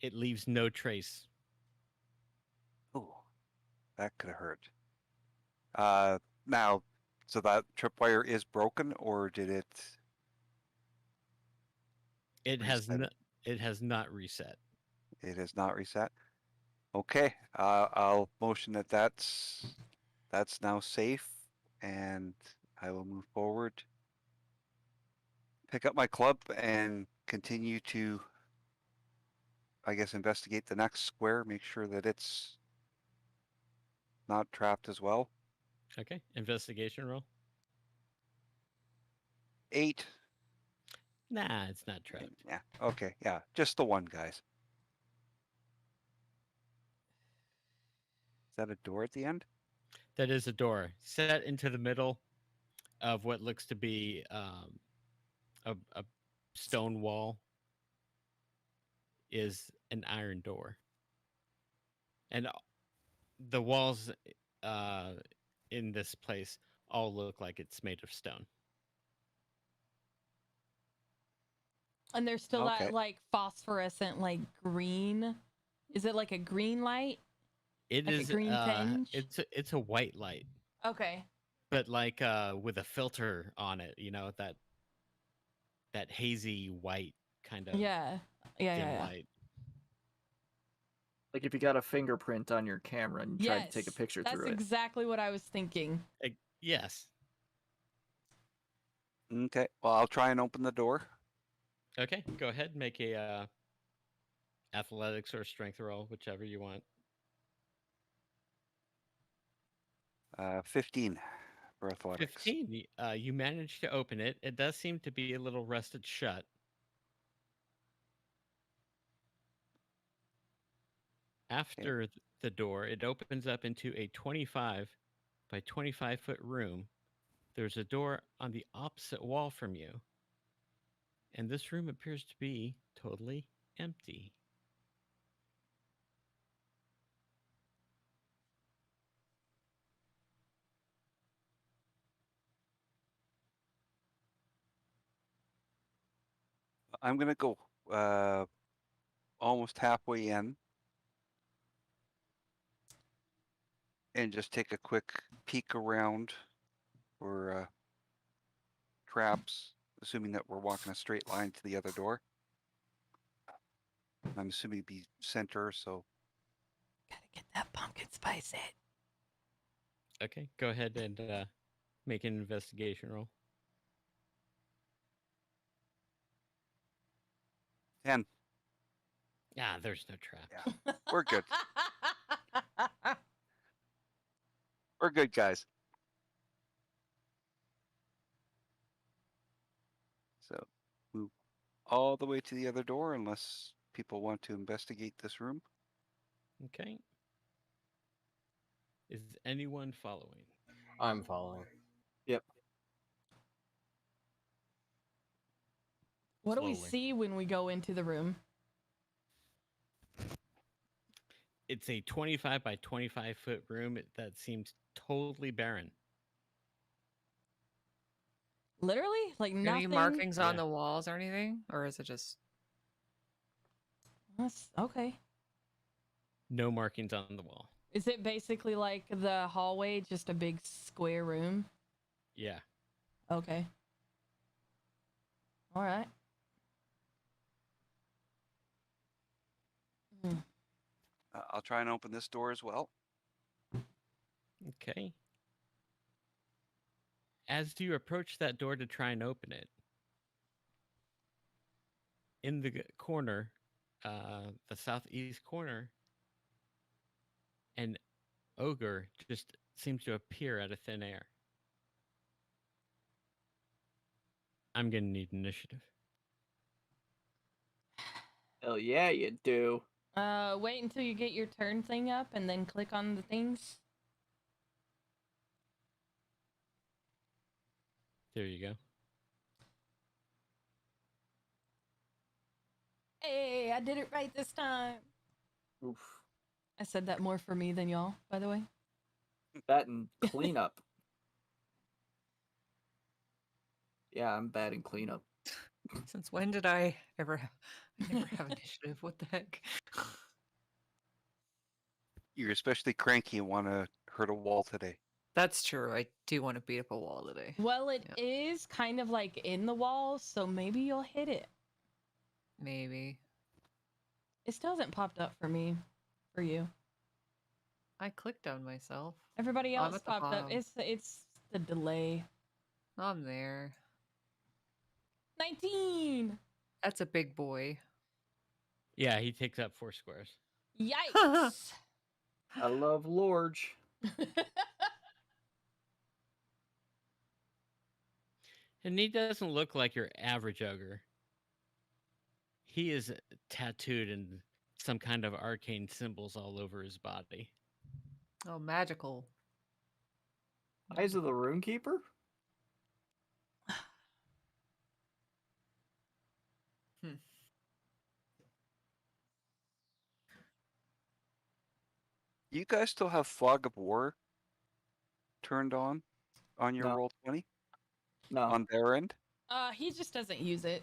It leaves no trace. Oh, that could have hurt. Now, so that tripwire is broken, or did it? It has Reset. it has not reset. It is not reset. Okay, I'll motion that that's now safe, and I will move forward. Pick up my club and continue to, I guess, investigate the next square. Make sure that it's not trapped as well. Okay. Investigation roll. 8. Nah, it's not trapped. Yeah. Okay. Yeah. Just the one, guys. Is that a door at the end? That is a door set into the middle of what looks to be a stone wall. Is an iron door, and the walls in this place all look like it's made of stone. And there's still Okay. that like phosphorescent like green. Is it like a green light? It Like a is green tinge? it's a white light, Okay. but like with a filter on it, you know, that hazy white kind of Yeah. Yeah. dim Yeah. light. Like if you got a fingerprint on your camera and you tried to take a Yes, picture that's through it. exactly what I was thinking. Yes. Okay. Well, I'll try and open the door. Okay, go ahead, make a athletics or strength roll, whichever you want. 15 for athletics. 15. You managed to open it. It does seem to be a little rusted shut. After the door, it opens up into a 25 by 25 foot room. There's a door on the opposite wall from you. And this room appears to be totally empty. I'm gonna go almost halfway in and just take a quick peek around for traps, assuming that we're walking a straight line to the other door. I'm assuming it'd be center, so Gotta get that pumpkin spice in. Okay, go ahead and make an investigation roll. 10. Ah, there's no trap. Yeah, we're good. We're good, guys. So move all the way to the other door unless people want to investigate this room. Okay. Is anyone following? I'm following. What do we Slowly. see when we go into the room? It's a 25 by 25 foot room that seems totally barren. Literally? Like nothing? Any markings on Yeah. the walls or anything? Or is it just That's, okay. No markings on the wall. Is it basically like the hallway, just a big square room? Yeah. Okay. All right. Hmm. I'll try and open this door as well. Okay. As you approach that door to try and open it, in the corner, the southeast corner, an ogre just seems to appear out of thin air. I'm gonna need initiative. Hell yeah, you do. Wait until you get your turn thing up and then click on the things. There you go. Hey, I did it right this time. Oof. I said that more for me than y'all, by the way. That and cleanup. Yeah, I'm bad in cleanup. Since when did I ever have, I never have initiative? What the heck? You're especially cranky and want to hurt a wall today. That's true. I do want to beat up a wall today. Well, it is kind of like in the wall, so maybe you'll hit it. Maybe. It still hasn't popped up for me. For you. I clicked on myself. Everybody I'm else at the popped up. bottom. It's the delay. I'm there. 19! That's a big boy. Yeah, he takes up 4 squares. Yikes! I love Lorge. And he doesn't look like your average ogre. He is tattooed in some kind of arcane symbols all over his body. Oh, magical. Eyes of the Runekeeper? You guys still have Fog of War turned on your No. Roll20 No. on their end? He just doesn't use it.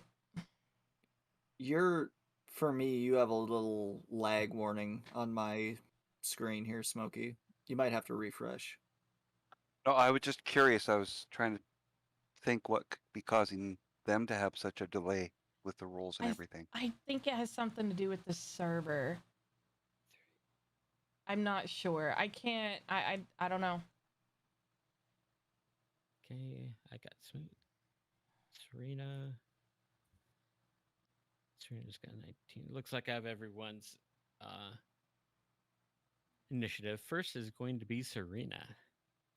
For me, you have a little lag warning on my screen here, Smokey. You might have to refresh. No, I was just curious. I was trying to think what could be causing them to have such a delay with the rolls and everything. I think it has something to do with the server. I'm not sure. I can't. I don't know. Okay, I got Smoot. Surina. Surina's got 19. Looks like I have everyone's initiative. First is going to be Surina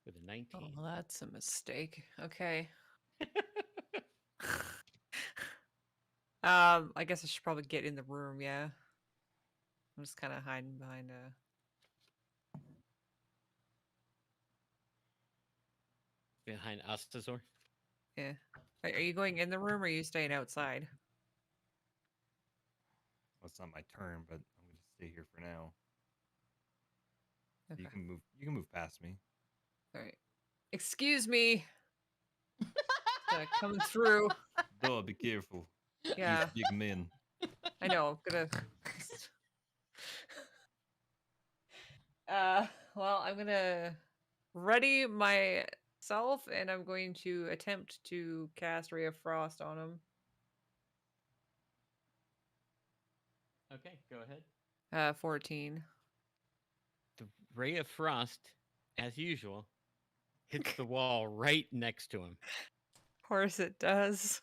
with a 19. Oh, that's a mistake. Okay. I guess I should probably get in the room, yeah. I'm just kind of hiding behind a... Behind Ocissor. Yeah. Are you going in the room or are you staying outside? Well, it's not my turn, but I'm going to stay here for now. So Okay. You can move. You can move past me. All right. Excuse me. Coming through. Duh, be careful. Yeah, These big men. I know. I'm gonna ready myself and I'm going to attempt to cast Ray of Frost on him. Okay, go ahead. 14. The ray of frost, as usual, hits the wall right next to him. Of course it does.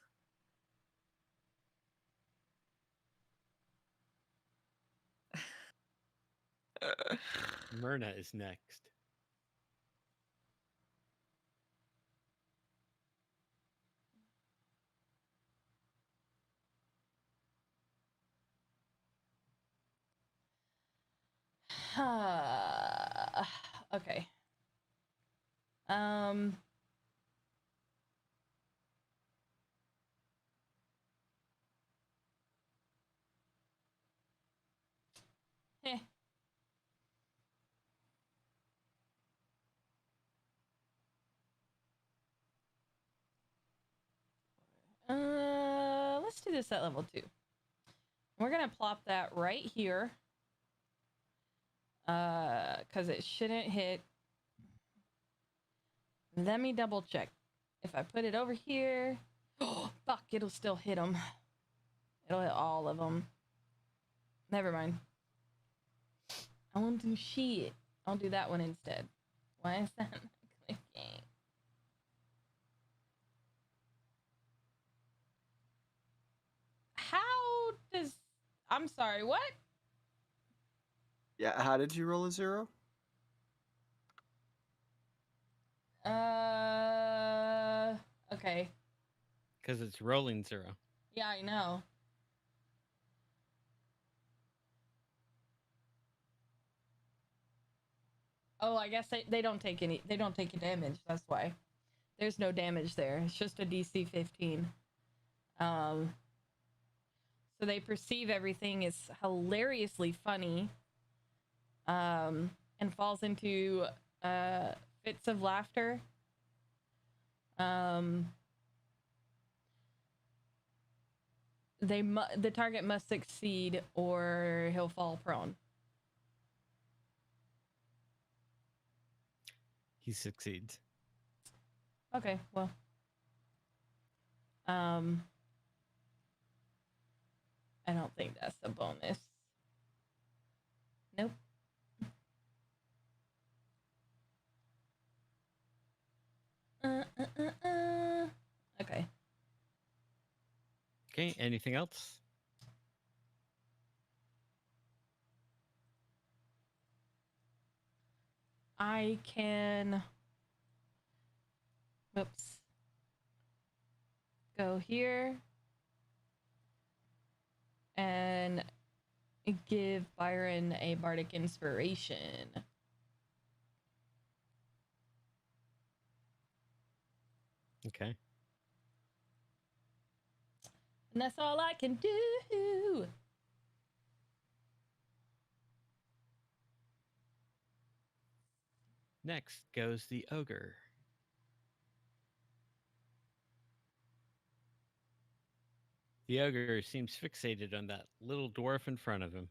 Myrna is next. Okay. Eh. Let's do this at level 2. We're gonna plop that right here. Because it shouldn't hit. Let me double check. If I put it over here, oh, fuck, it'll still hit them. It'll hit all of them. Never mind. I won't do shit. I'll do that one instead. Why is that not clicking? How I'm sorry, what? Yeah, how did you roll a 0? Okay. Because it's rolling 0. Yeah, I know. Oh, I guess they don't take any damage. That's why. There's no damage there. It's just a DC 15. So they perceive everything is hilariously funny. And falls into fits of laughter. The target must succeed or he'll fall prone. He succeeds. Okay, well. I don't think that's a bonus. Nope. Okay. Okay, anything else? I can. Whoops. Go here. And give Byron a bardic inspiration. Okay. And that's all I can do. Next goes the ogre. The ogre seems fixated on that little dwarf in front of him.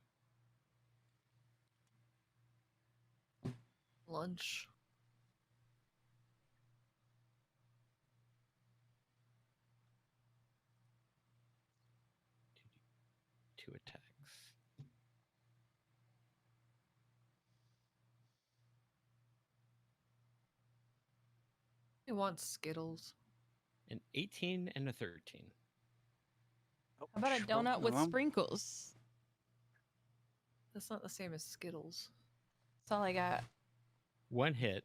Lunch. Two attacks. He wants Skittles. An 18 and a 13. How about a donut with sprinkles? That's not the same as Skittles. That's all I got. One hit.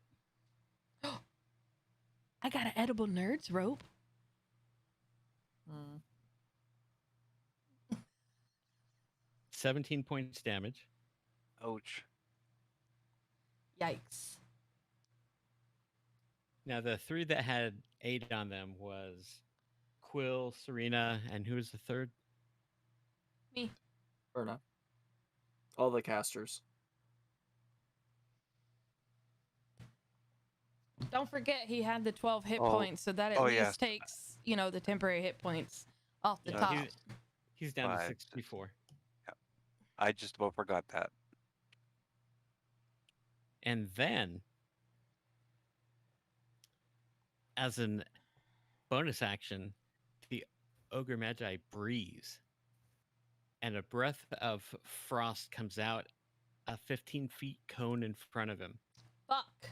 I got an edible nerds rope. 17 points damage. Ouch. Yikes. Now, the 3 that had 8 on them was Quill, Surina, and who was the third? Me. Myrna. All the casters. Don't forget he had the 12 hit Oh. points, so that at Oh, least yes. takes, the temporary hit points off the Yeah, top. He's down to Five. 64. I just about forgot that. And then, as a bonus action, the Ogre Magi breathes, and a breath of frost comes out a 15 feet cone in front of him. Fuck.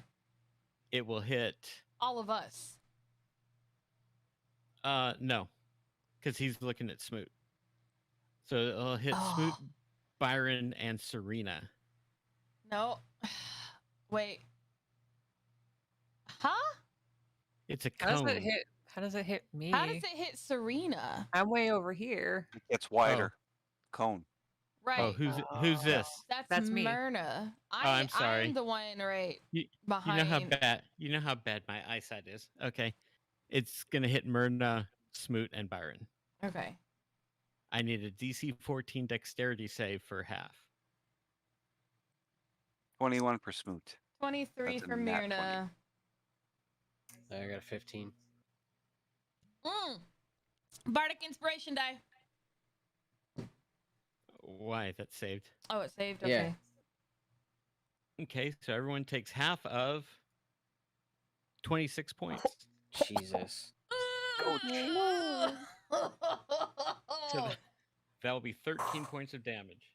It will hit. All of us. No, because he's looking at Smoot. So it'll hit Smoot, Oh. Byron, and Surina. No. Wait. Huh? It's a How does cone. it hit? How does it hit me? How does it hit Serena? I'm way over here. It gets wider. Cone. Right. Oh, who's this? That's me. Myrna. I'm sorry. I'm the one right You behind. You know how bad my eyesight is. Okay, it's gonna hit Myrna, Smoot, and Byron. Okay. I need a DC 14 Dexterity save for half. 21 for Smoot. 23 That's a for nat Myrna. I got a 15. Bardic Inspiration die. Why? That's saved. Oh, it saved. Yeah. Okay. Okay, so everyone takes half of 26 points. Jesus. So that'll be 13 points of damage.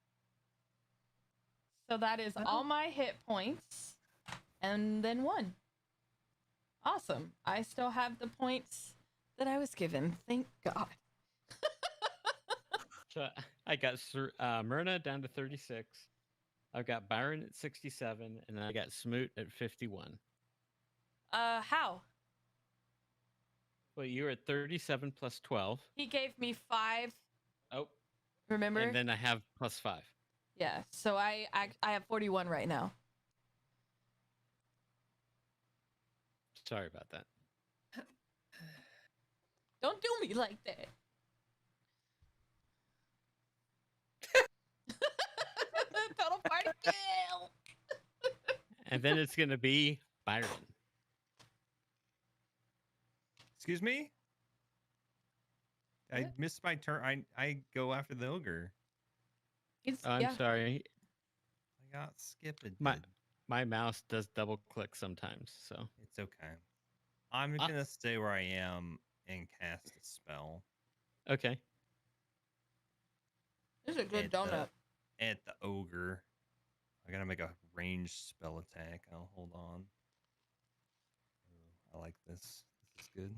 So that is all my hit points, and then 1. Awesome. I still have the points that I was given. Thank God. So I got Myrna down to 36. I've got Byron at 67, and then I got Smoot at 51. How? Well, you were at 37 plus 12. He gave me 5. Oh, Remember? and then I have plus 5. Yeah. So I have 41 right now. Sorry about that. Don't do me like that. Total party kill. And then it's going to be Byron. Excuse me? I What? missed my turn. I go after the ogre. It's, Oh, I'm yeah. sorry. I got skipped. My mouse does double click sometimes, so. It's okay. I'm gonna stay where I am and cast a spell Okay. This is a good At donut. at the ogre. I gotta make a ranged spell attack. Oh, hold on. Ooh, I like this. This is good.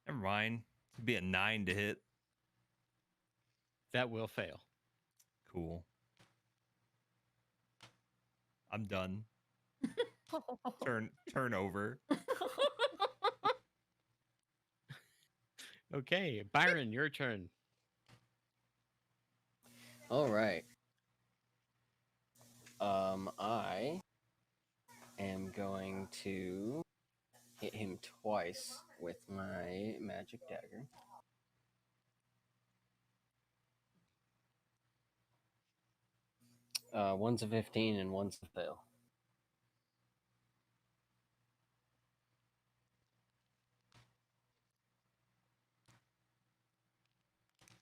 Never mind. It'd be a 9 to hit. That will fail. Cool. I'm done. Turn over. Okay, Byron, your turn. All right. I am going to hit him twice with my magic dagger. One's a 15 and one's a fail.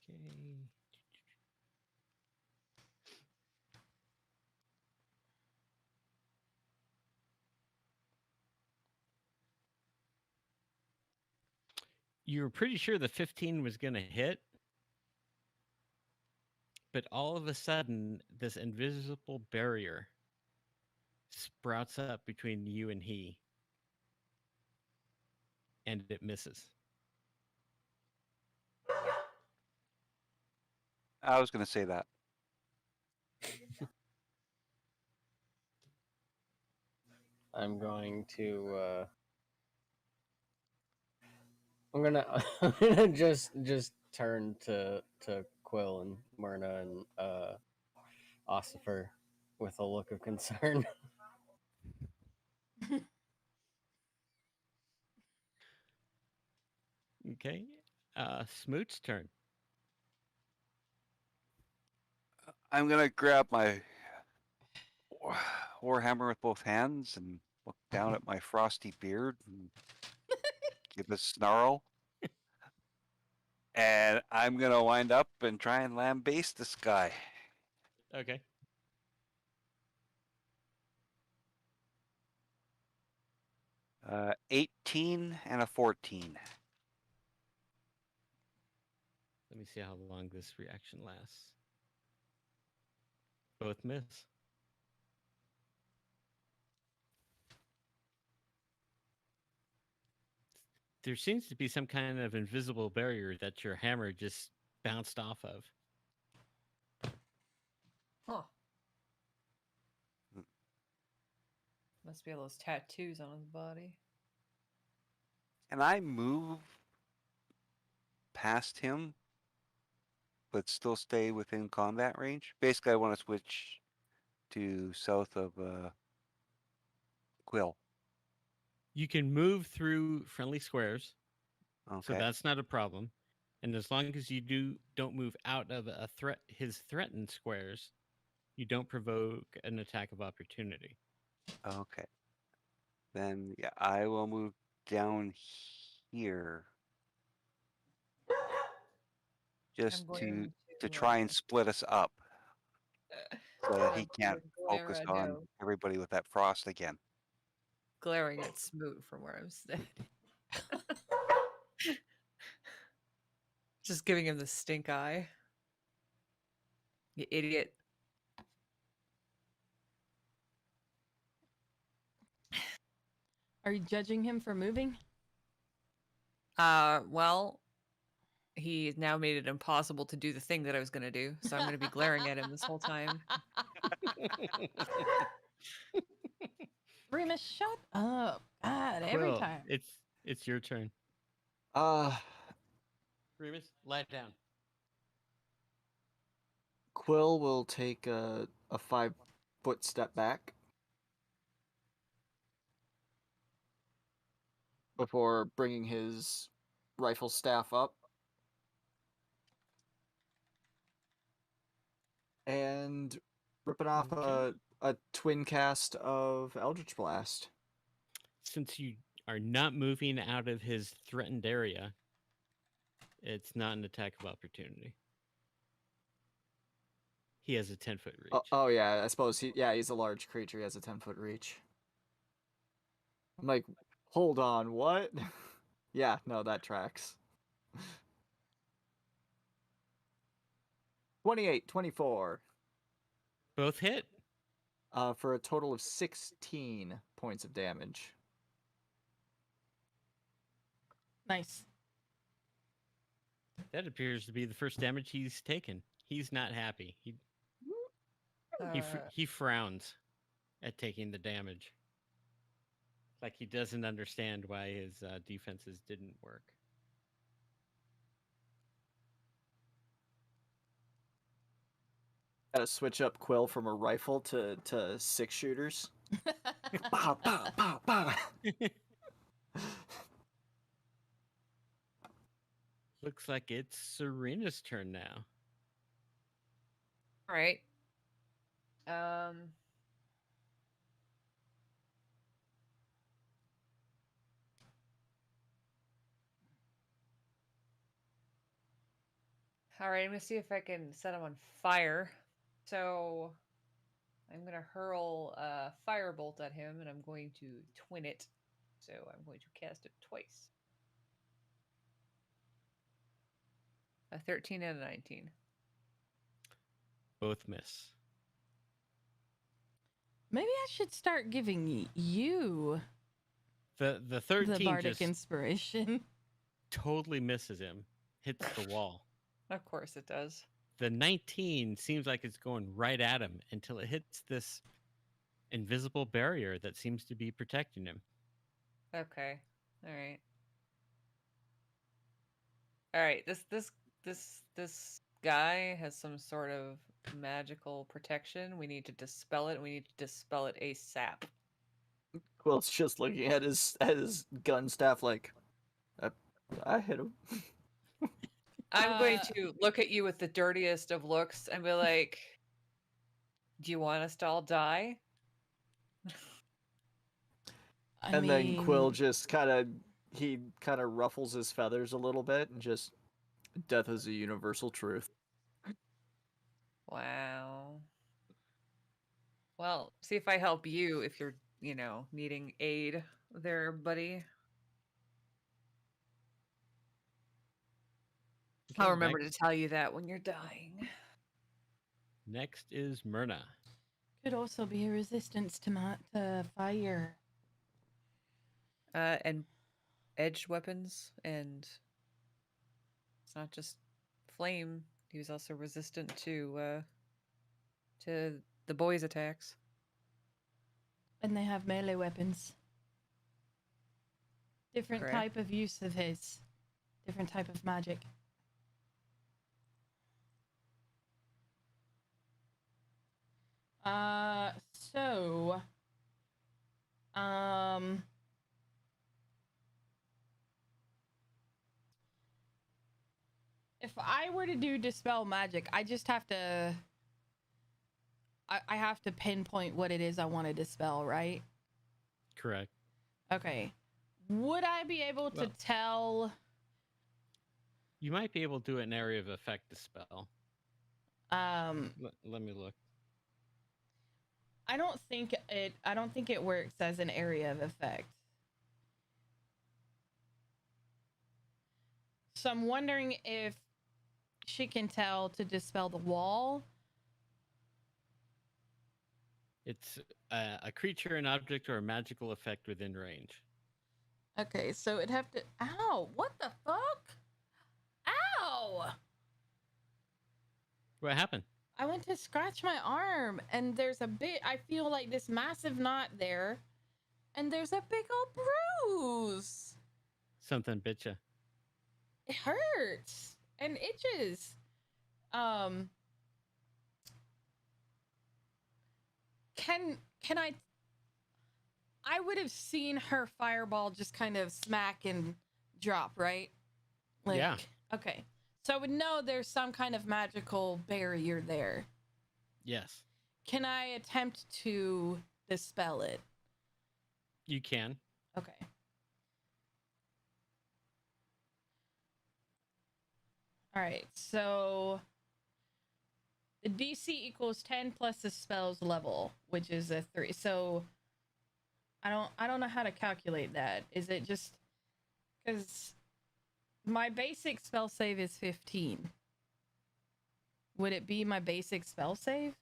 Okay. You were pretty sure the 15 was going to hit, but all of a sudden, this invisible barrier sprouts up between you and he, and it misses. I was going to say that. I'm going to I'm gonna just turn to Quill and Myrna and Ocissor with a look of concern. Okay. Smoot's turn. I'm going to grab my warhammer with both hands and look down at my frosty beard and give a snarl. And I'm going to wind up and try and lambaste this guy. Okay. Uh, 18 and a 14. Let me see how long this reaction lasts. Both miss. There seems to be some kind of invisible barrier that your hammer just bounced off of. Huh. Must be all those tattoos on his body. And I move past him, but still stay within combat range. Basically, I want to switch to south of Quill. You can move through friendly squares, Okay. so that's not a problem. And as long as you don't move out of his threatened squares, you don't provoke an attack of opportunity. Okay. Then yeah, I will move down here. Just to try and split us up so that he can't focus on everybody with that frost again. Glaring at Smoot from where I'm standing. Just giving him the stink eye. You idiot. Are you judging him for moving? Well, he now made it impossible to do the thing that I was going to do, so I'm going to be glaring at him this whole time. Remus, shut up. God, every Quill, time. it's your turn. Remus, lie down. Quill will take a 5-foot step back before bringing his rifle staff up and ripping off Okay. a twin cast of Eldritch Blast. Since you are not moving out of his threatened area, it's not an attack of opportunity. He has a 10-foot reach. Oh yeah, I suppose he's a large creature. He has a 10-foot reach. I'm like, hold on, what? Yeah, no, that tracks. 28, 24. Both hit. For a total of 16 points of damage. Nice. That appears to be the first damage he's taken. He's not happy. He frowns at taking the damage. Like he doesn't understand why his defenses didn't work. Gotta switch up Quill from a rifle to 6 shooters. Pow, pow, pow, pow. Looks like it's Serina's turn now. All right. All right, I'm gonna see if I can set him on fire. So I'm gonna hurl a firebolt at him, and I'm going to twin it. So I'm going to cast it twice. A 13 and a 19. Both miss. Maybe I should start giving you The the 13 bardic just inspiration. totally misses him. Hits the wall. Of course it does. The 19 seems like it's going right at him until it hits this invisible barrier that seems to be protecting him. Okay. All right. All right. This guy has some sort of magical protection. We need to dispel it. We need to dispel it ASAP. Quill's just looking at his gun staff like, I hit him. I'm going to look at you with the dirtiest of looks and be like, "Do you want us to all die?" And then Quill just kind of ruffles his feathers a little bit and just, death is a universal truth. Wow. Well, see if I help you if you're, needing aid there, buddy. I'll remember to tell you that when you're dying. Next is Myrna. Could also be a resistance to fire. And edged weapons, and it's not just flame. He was also resistant to the boys' attacks. And they have melee weapons. Different Correct. type of use of his. Different type of magic. So, if I were to do dispel magic, I just have to, I have to pinpoint what it is I want to dispel, right? Correct. Okay. Would I be able to tell? You might be able to do an area of effect dispel. Let me look. I don't think it works as an area of effect. So I'm wondering if she can tell to dispel the wall. It's a creature, an object, or a magical effect within range. Okay, so it'd have to. Ow! What the fuck? Ow! What happened? I went to scratch my arm, and there's a bit. I feel like this massive knot there, and there's a big old bruise. Something bit you. It hurts and itches. Can I would have seen her fireball just kind of smack and drop, right? Yeah. Okay. So I would know there's some kind of magical barrier there. Yes, Can I attempt to dispel it? you can. Okay. All right. So the DC equals 10 plus the spell's level, which is a 3. So I don't know how to calculate that. Is it just because my basic spell save is 15? Would it be my basic spell save?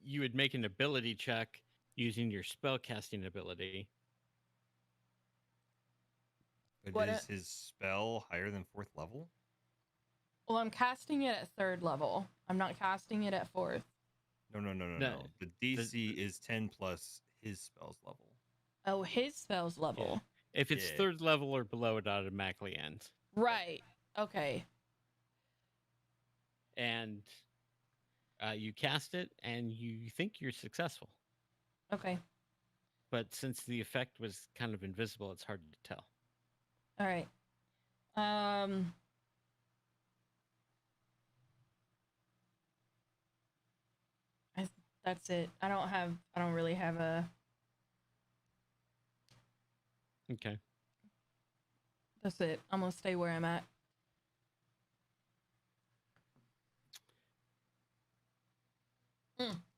You would make an ability check using your spell casting ability. But What is his spell higher than 4th level? Well, I'm casting it at 3rd level. I'm not casting it at 4th. No. The DC is 10 plus his spell's level. Oh, his spell's level. If it's Yeah. 3rd level or below, it automatically ends. Right. Okay. And you cast it, and you think you're successful. Okay. But since the effect was kind of invisible, it's hard to tell. All right. That's it. I don't really have a. Okay. That's it. I'm gonna stay where I'm at.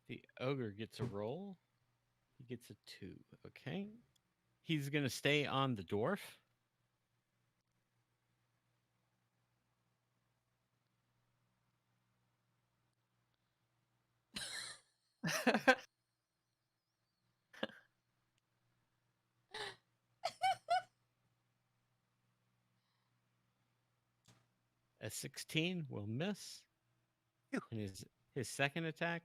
The ogre gets a roll. He gets a 2. Okay. He's going to stay on the dwarf. A 16 will miss. Phew. And his second attack,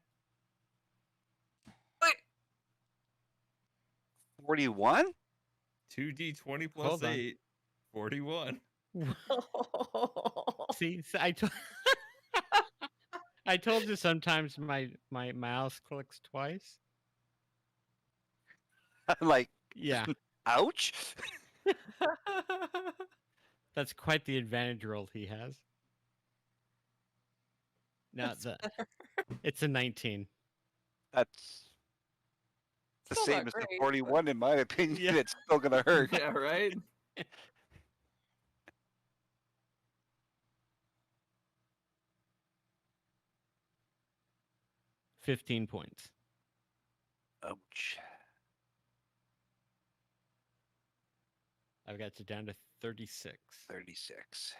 41? 2d20 plus Hold on. 8. 41. see, I told you sometimes my mouse clicks twice. I'm like, Yeah, ouch. that's quite the advantage roll he has. Now it's a 19. That's the Still same not as great, the but- 41, in my opinion. Yeah. It's still going to hurt. Yeah, right? 15 points. Ouch. I've got you down to 36. 36.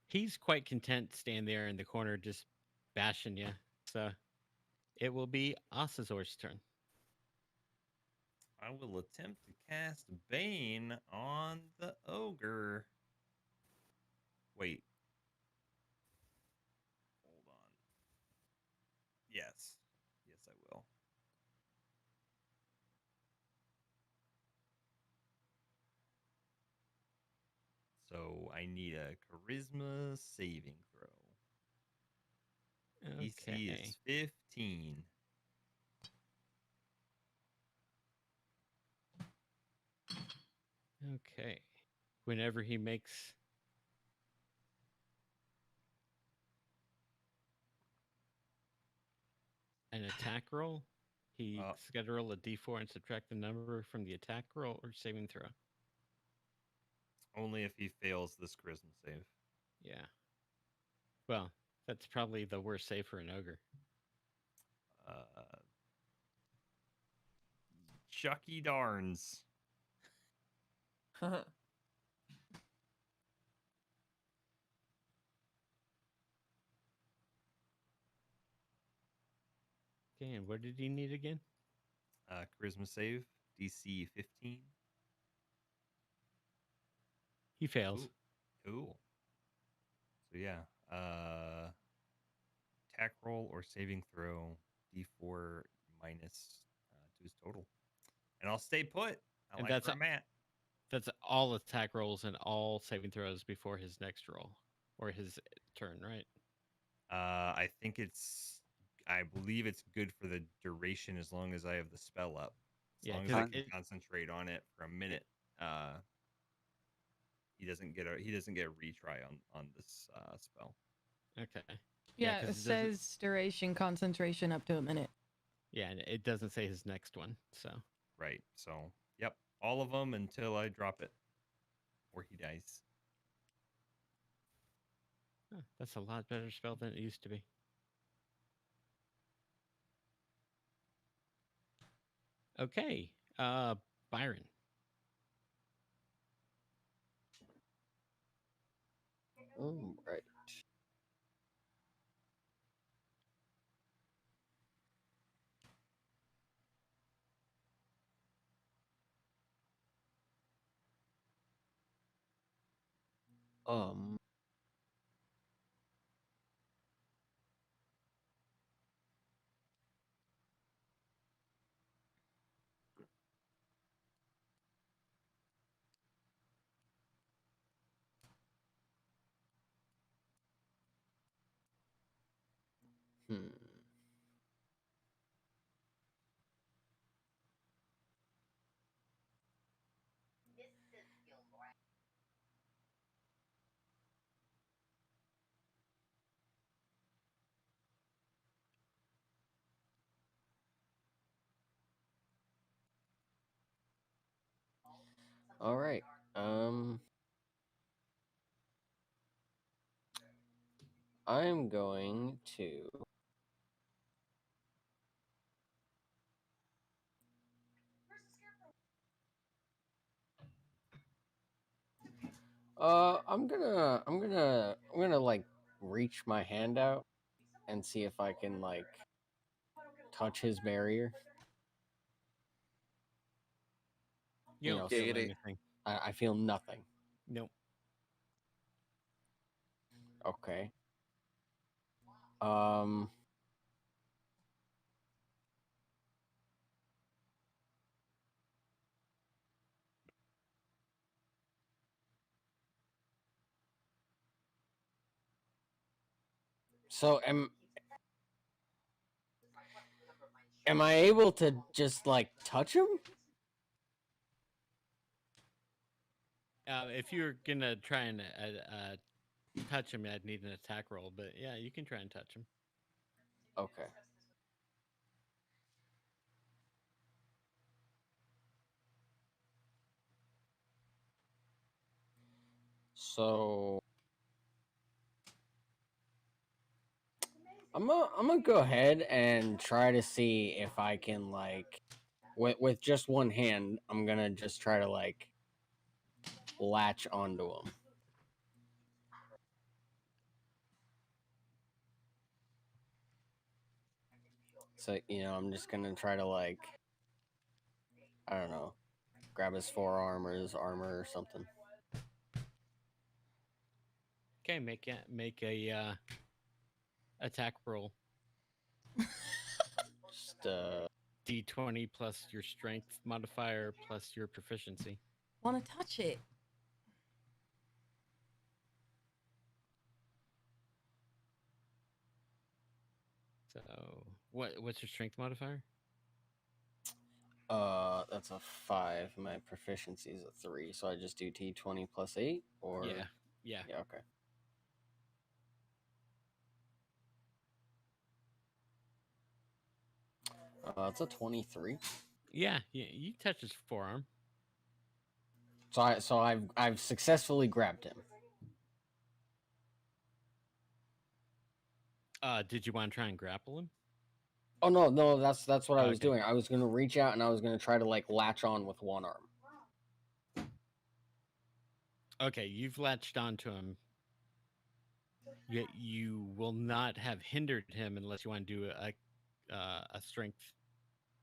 He's quite content staying there in the corner, just bashing you. So it will be Occissor's turn. I will attempt to cast Bane on the ogre. Wait. Hold on. Yes. Yes, I will. So I need a charisma saving throw. DC Okay. is 15. Okay. Whenever he makes an attack roll, he's got to roll a d4 and subtract the number from the attack roll or saving throw. Only if he fails this charisma save. Yeah. Well, that's probably the worst save for an ogre. Chucky darns. Okay, and what did he need again? Charisma save, DC 15. He fails. Ooh. Cool. So yeah, attack roll or saving throw, D4 minus to his total, and I'll stay put. I And like that's where I'm at. That's all attack rolls and all saving throws before his next roll or his turn, right? I think I believe it's good for the duration as long as I have the spell up. As Yeah, long as 'cause I can concentrate on it for a minute, he doesn't get a retry on this spell. Okay. Yeah, 'cause it doesn't- says duration concentration up to a minute. Yeah, and it doesn't say his next one, so. Right. So, yep, all of them until I drop it or he dies. Huh, that's a lot better spell than it used to be. Okay, Byron. All right. Um. Hmm. All right. I'm going to I'm gonna like reach my hand out and see if I can like touch his barrier. You You don't know, feel Giggity. anything. I feel nothing. Nope. Okay. Um. So am I able to just like touch him? If you're gonna try and touch him, I'd need an attack roll, but yeah, you can try and touch him. Okay. So I'm gonna go ahead and try to see if I can like with just one hand, I'm gonna just try to like latch onto him. So, I'm just gonna try to like, I don't know, grab his forearm or his armor or something. Okay, make a attack roll. Just D20 plus your strength modifier plus your proficiency. Want to touch it? So what's your strength modifier? that's a 5. My proficiency is a 3, so I just do D20 plus 8, or Yeah. okay. It's a 23. Yeah, you touch his forearm. So I've successfully grabbed him. Did you want to try and grapple him? Oh no, that's what I was Okay. doing. I was gonna reach out and I was gonna try to like latch on with one arm. Okay, you've latched onto him. Yet you will not have hindered him unless you want to do a strength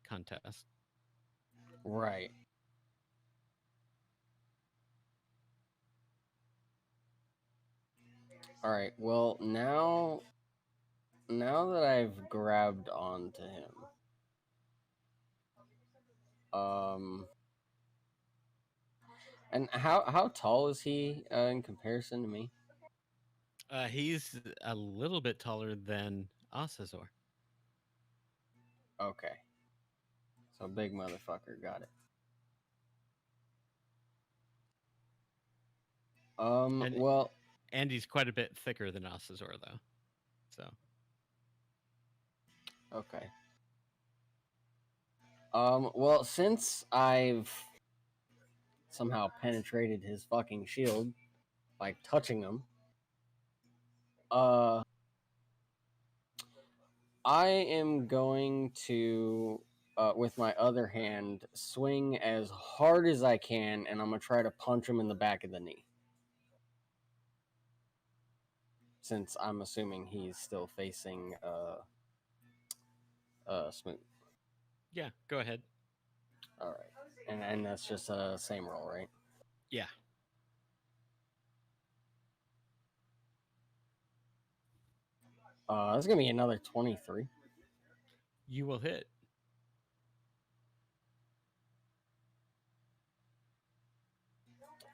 contest. Right. All right. Well, now that I've grabbed onto him, and how tall is he in comparison to me? He's a little bit taller than Ocissor. Okay. So big motherfucker, got it. And- Well, And he's quite a bit thicker than Ocissor, though. So okay. Well, since I've somehow penetrated his fucking shield by touching him, I am going to, with my other hand, swing as hard as I can, and I'm gonna try to punch him in the back of the knee. Since I'm assuming he's still facing Smoot. yeah, go ahead. All right, and that's just a same roll, right? Yeah. That's gonna be another 23. You will hit.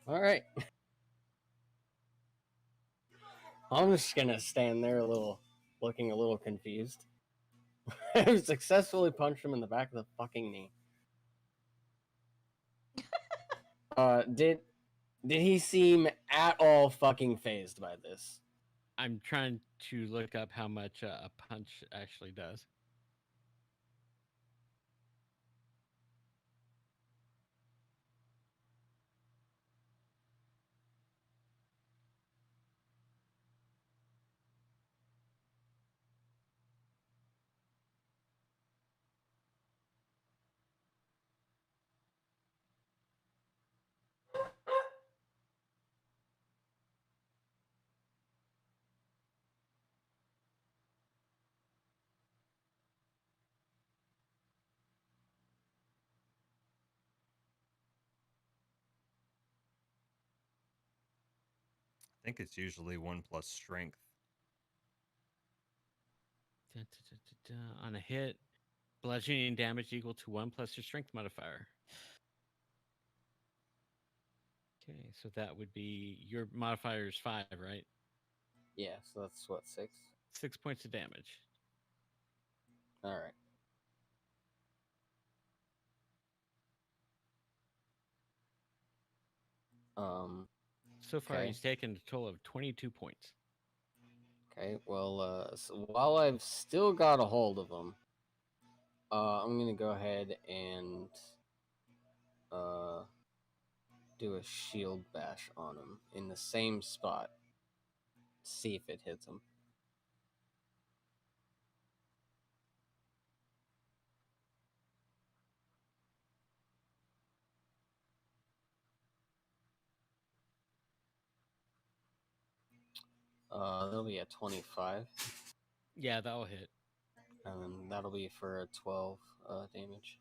All right. I'm just gonna stand there looking a little confused. I successfully punched him in the back of the fucking knee. Did he seem at all fucking phased by this? I'm trying to look up how much a punch actually does. I think it's usually 1 plus strength. On a hit, bludgeoning damage equal to 1 plus your strength modifier. Okay, so that would be your modifier is 5, right? Yeah, so that's what, 6? 6 points of damage. All right. So far, Okay. he's taken a total of 22 points. Okay, well, so while I've still got a hold of him, I'm gonna go ahead and do a shield bash on him in the same spot. See if it hits him. That'll be a 25, Yeah, that'll hit. and then that'll be for a 12 damage.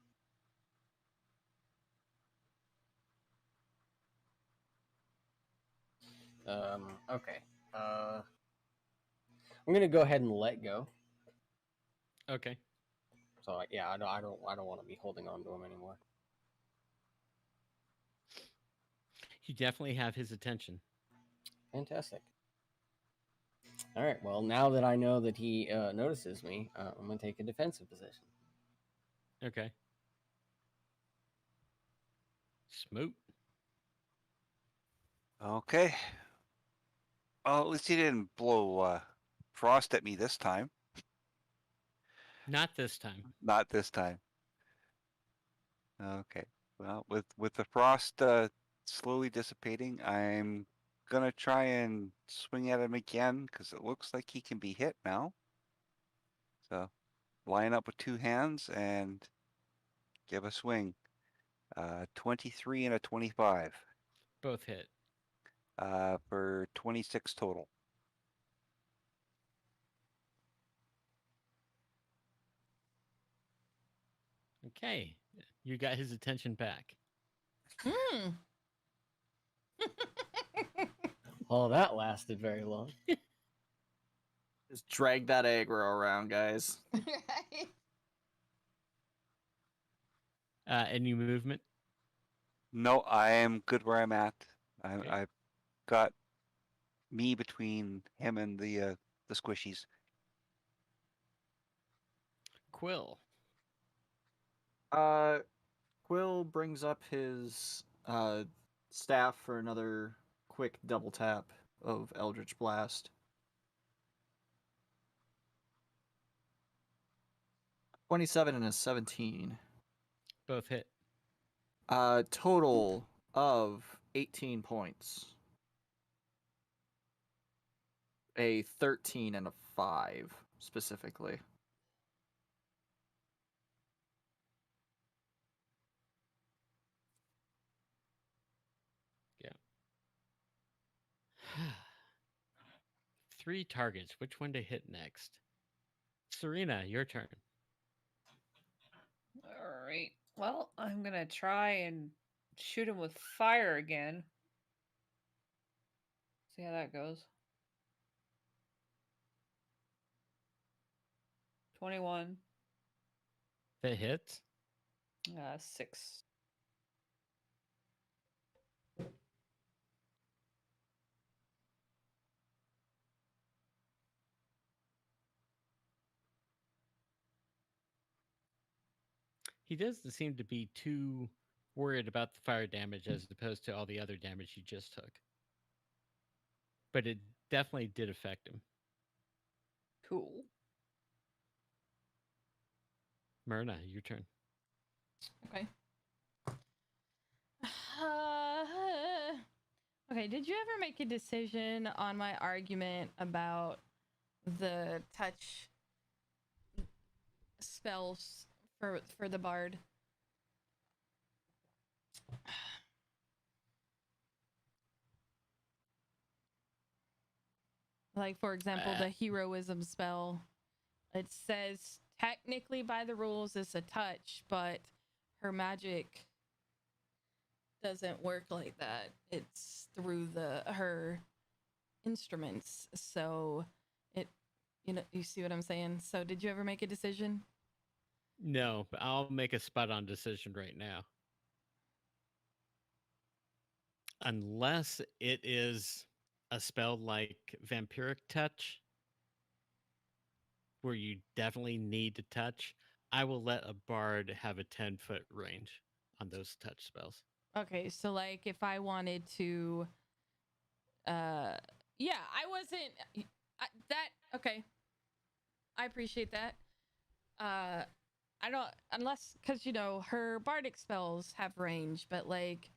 Okay. I'm gonna go ahead and let go. Okay. So yeah, I don't want to be holding on to him anymore. You definitely have his attention. Fantastic. All right. Well, now that I know that he notices me, I'm gonna take a defensive position. Okay. Smoot. Okay. Well, at least he didn't blow frost at me this time. Not this time. Not this time. Okay. Well, with the frost slowly dissipating, I'm gonna try and swing at him again because it looks like he can be hit now. So, line up with 2 hands and give a swing. 23 and a 25 Both hit. for 26 total. Okay. You got his attention back. Hmm. Oh, that lasted very long. Just drag that aggro around, guys. Right. Any movement? No, I am good where I'm at. Okay. I've got me between him and the squishies. Quill. Quill brings up his staff for another quick double tap of Eldritch Blast. 27 and a 17. Both hit. Total of 18 points. A 13 and a 5, specifically. Three targets. Which one to hit next? Surina, your turn. All right. Well, I'm gonna try and shoot him with fire again. See how that goes. 21. That hits. 6. He doesn't seem to be too worried about the fire damage as opposed to all the other damage he just took. But it definitely did affect him. Cool. Myrna, your turn. Okay. Okay, did you ever make a decision on my argument about the touch spells for the bard? Like, for example, the heroism spell. It says technically by the rules it's a touch, but her magic doesn't work like that. It's through her instruments. So you see what I'm saying? So did you ever make a decision? No, but I'll make a spot on decision right now. Unless it is a spell like Vampiric Touch, where you definitely need to touch, I will let a bard have a 10-foot range on those touch spells. Okay, so like if I wanted to yeah, I wasn't okay. I appreciate that. I don't, unless cuz her bardic spells have range, but like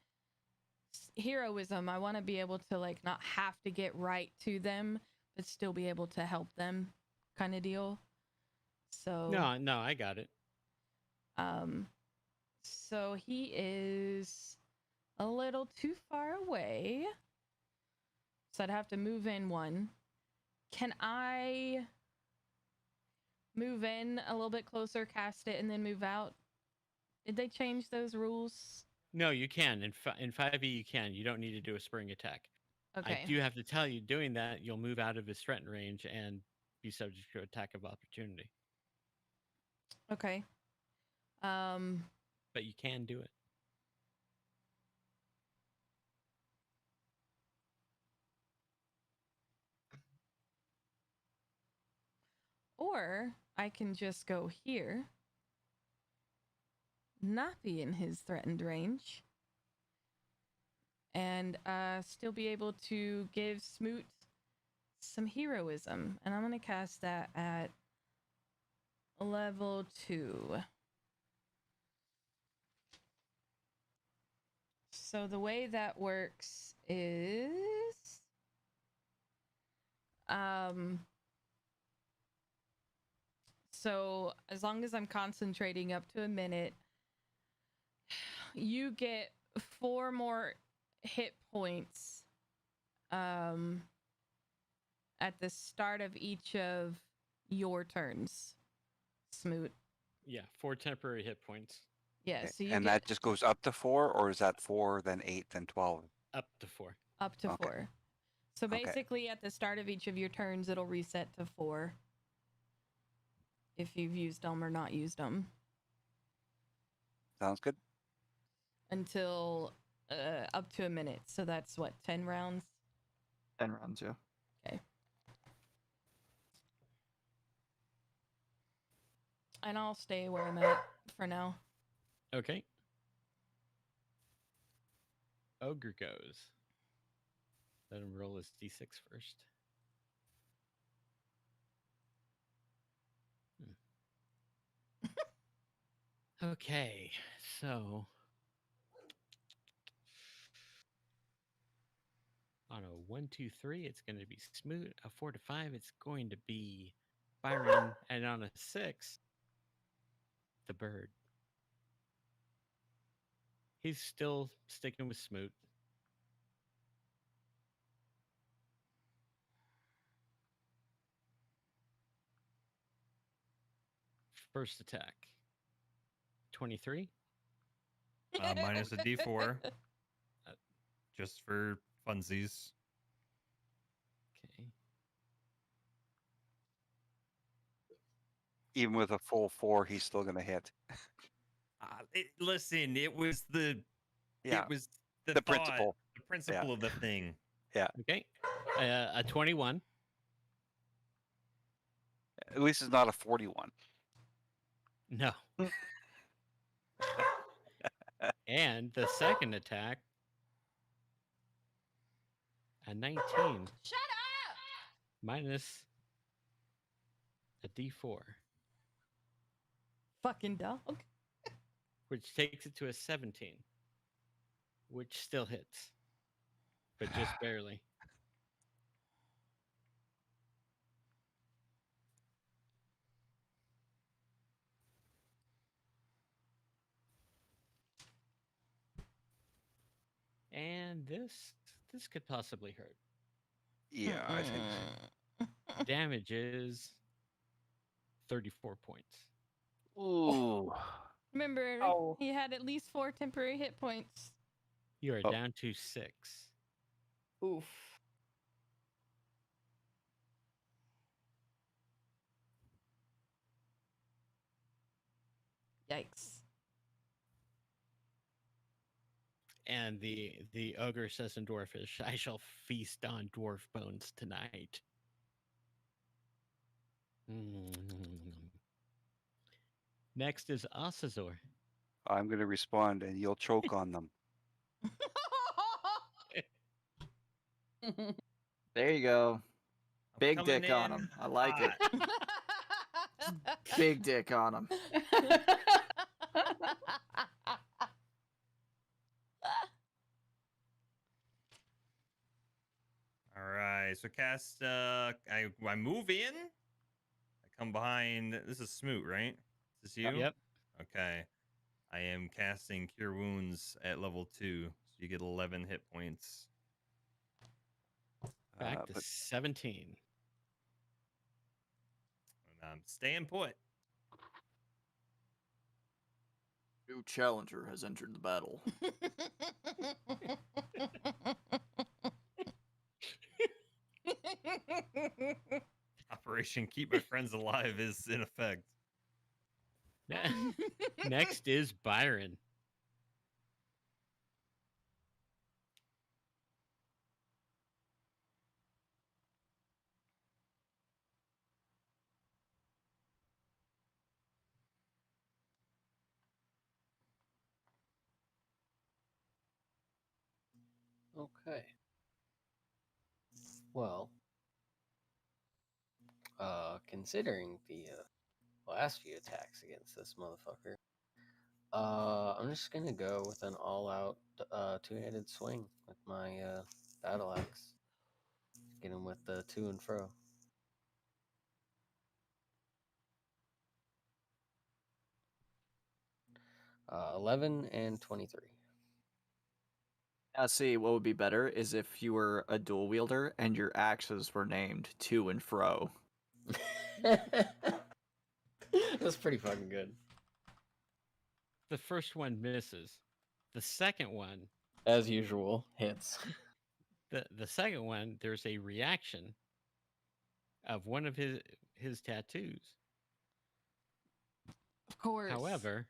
heroism, I want to be able to like not have to get right to them but still be able to help them, kind of deal. So No, I got it. So he is a little too far away. So I'd have to move in one. Can I move in a little bit closer, cast it, and then move out? Did they change those rules? No, you can. In 5e, you can. You don't need to do a spring attack. Okay. I do have to tell you, doing that, you'll move out of his threatened range and be subject to attack of opportunity. Okay. But you can do it. Or I can just go here, not be in his threatened range, and still be able to give Smoot some heroism. And I'm going to cast that at level 2. So the way that works is so as long as I'm concentrating up to a minute, you get 4 more hit points at the start of each of your turns, Smoot. Yeah, 4 temporary hit points. Yeah, Okay, so you and get that just goes up to 4, or is that 4, then 8, then 12? Up to 4. up to Okay. 4. So Okay. basically, at the start of each of your turns, it'll reset to 4 if you've used them or not used them Sounds good. until up to a minute. So that's what, 10 rounds? 10 rounds, yeah. Okay. And I'll stay where I'm at for now. Okay. Ogre goes. Let him roll his d6 first. Okay, so on a 1, 2, 3, it's going to be Smoot. A 4 to 5, it's going to be Byron, and on a 6, the bird. He's still sticking with Smoot. First attack. 23. Minus a D4, just for funsies. Okay. Even with a full 4, he's still going to hit. Listen, it was the Yeah, it was the the thought, principle. the principle of the thing. Okay. A 21. At least it's not a 41. No. And the second attack, a 19 Shut up! minus a d4, Fucking dog. which takes it to a 17, which still hits, but just barely. And this could possibly hurt. Yeah, I think so. Damage is 34 points. Ooh. Remember, Oh. he had at least 4 temporary hit points. You are Oh. down to 6. Oof. Yikes. And the ogre says in Dwarfish, I shall feast on dwarf bones tonight. Next is Ocissor. I'm going to respond, and you'll choke on them. There you go. I'm Big coming dick on in him. I like it. hot. Big dick on him. All right, so cast. I move in. I come behind. This is Smoot, right? Is this you? Yep. Okay. I am casting Cure Wounds at level 2, so you get 11 hit points. Back to But 17. And I'm staying put. New challenger has entered the battle. Operation Keep My Friends Alive is in effect. Next is Byron. Okay. Well, considering the last few attacks against this motherfucker, I'm just gonna go with an all-out two-handed swing with my battle axe. Get him with the to and fro. 11 and 23. Now, see, what would be better is if you were a dual wielder and your axes were named to and fro. That's pretty fucking good. The first one misses. The second one, As usual, hits. the second one, there's a reaction of one of his tattoos. Of course. However,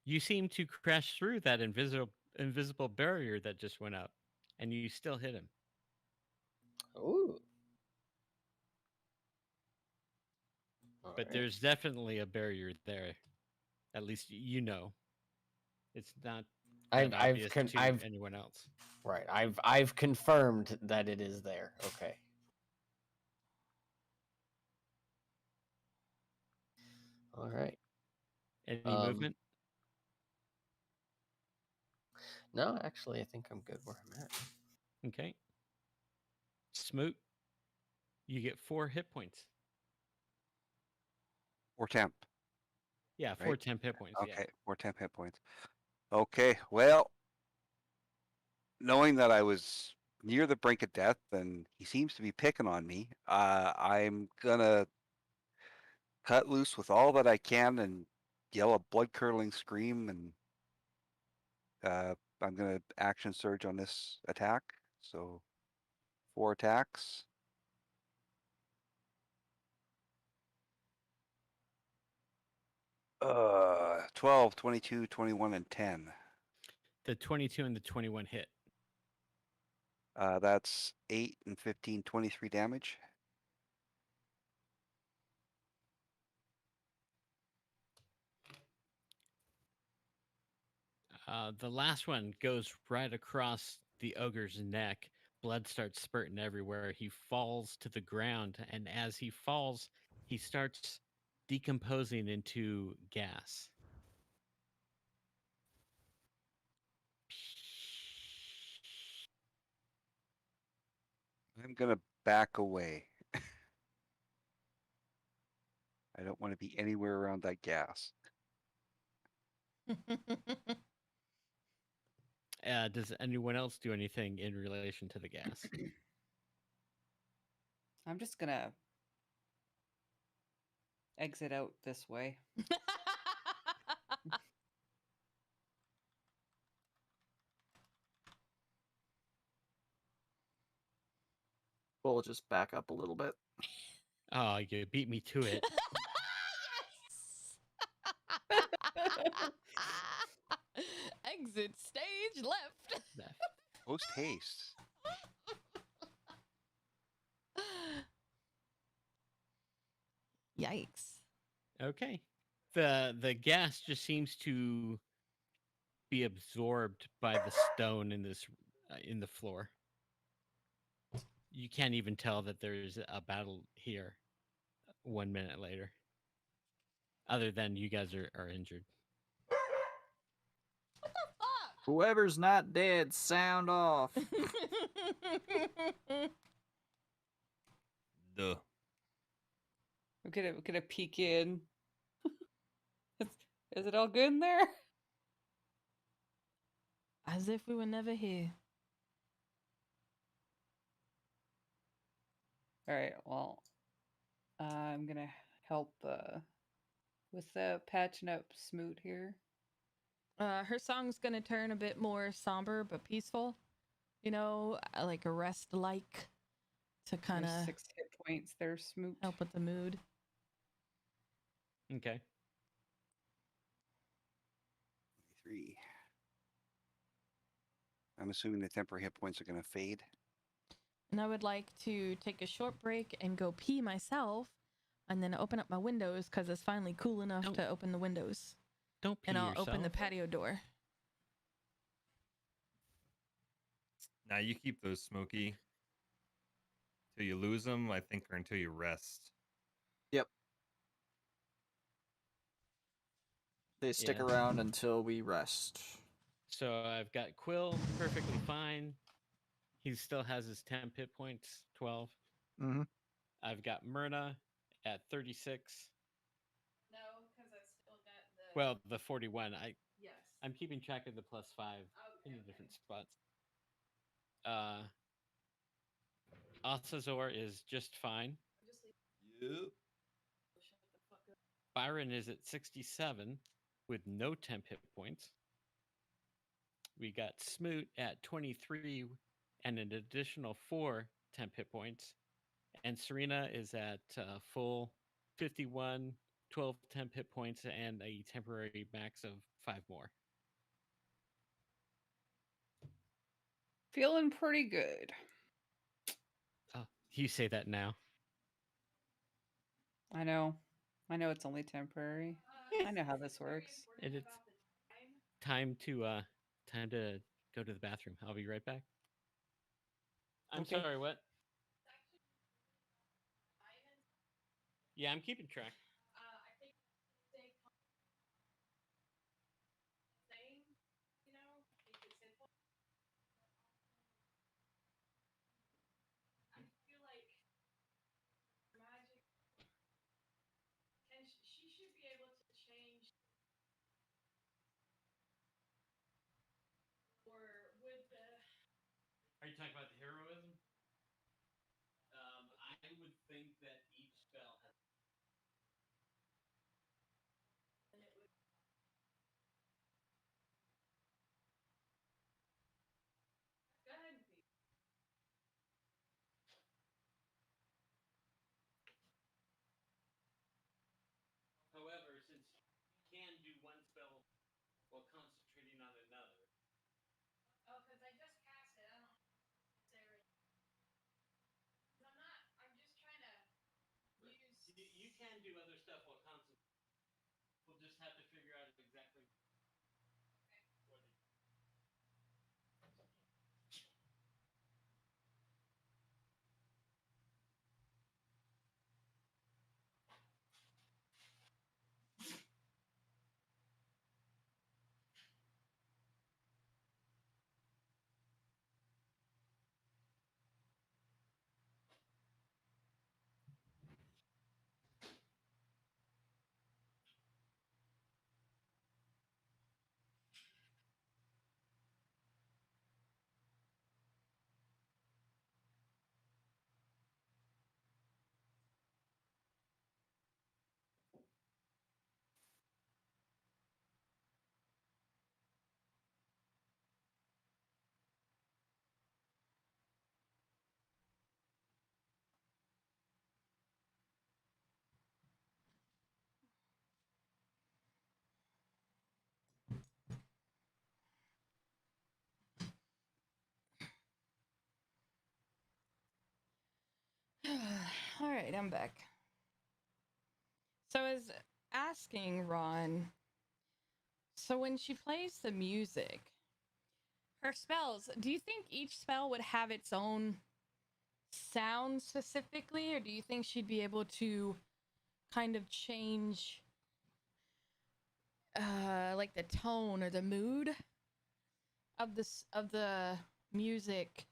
you seem to crash through that invisible barrier that just went up, and you still hit him. Ooh. But Alright. there's definitely a barrier there. At least you know. It's not that obvious to anyone else. Right. I've confirmed that it is there. Okay. All right. Any movement? No, actually, I think I'm good where I'm at. Okay. Smoot, you get 4 hit points. Or temp. Yeah, Right? 4 temp hit points. Okay, 4 temp hit points. Okay, well, knowing that I was near the brink of death and he seems to be picking on me, I'm gonna cut loose with all that I can and yell a blood-curdling scream, and I'm gonna action surge on this attack. So 4 attacks. Uh, 12, 22, 21, and 10. The 22 and the 21 hit. That's 8 and 15, 23 damage. The last one goes right across the ogre's neck. Blood starts spurting everywhere. He falls to the ground, and as he falls, he starts decomposing into gas. I'm gonna back away. I don't want to be anywhere around that gas. Does anyone else do anything in relation to the gas? I'm just gonna exit out this way. We'll just back up a little bit. Oh, you beat me to it. Exit stage left. Post haste. Yikes. Okay. The gas just seems to be absorbed by the stone in this in the floor. You can't even tell that there's a battle here 1 minute later. Other than you guys are injured. What the fuck? Whoever's not dead, sound off. Duh. I'm gonna peek in. Is it all good in there? As if we were never here. All right. Well, I'm gonna help with patching up Smoot here. Her song's gonna turn a bit more somber but peaceful. You know, like a rest like to kind There's of 6 hit points there, Smoot. help with the mood. Okay. 3. I'm assuming the temporary hit points are going to fade. And I would like to take a short break and go pee myself and then open up my windows because it's finally cool enough to open the windows. Don't pee And I'll yourself. open the patio door. Now you keep those, Smokey, till you lose them, I think, or until you rest. Yep. They stick Yeah. around until we rest. So I've got Quill perfectly fine. He still has his temp hit points, 12. Mm-hmm. I've got Myrna at 36. No, because I still got the. Well, the 41. Yes. I'm keeping track of the +5 in the different spots. Ocissor is just fine. Yep. Byron is at 67. with no temp hit points. We got Smoot at 23 and an additional 4 temp hit points. And Surina is at full 51, 12 temp hit points, and a temporary max of 5 more. Feeling pretty good. Oh, you say that now. I know it's only temporary. I know how this works. And it's time to go to the bathroom. I'll be right back. I'm Okay. sorry, what? Yeah, I'm keeping track. Are you talking about the heroism? I would think that each spell has. However, since you can do one spell while concentrating on another. Oh, because I just cast it. I don't necessarily. I'm just trying to use. You can do other stuff while concentrating. We'll just have to figure out exactly what it. All right, I'm back. So I was asking Ron, so when she plays the music, her spells, do you think each spell would have its own sound specifically, or do you think she'd be able to kind of change like the tone or the mood of the music?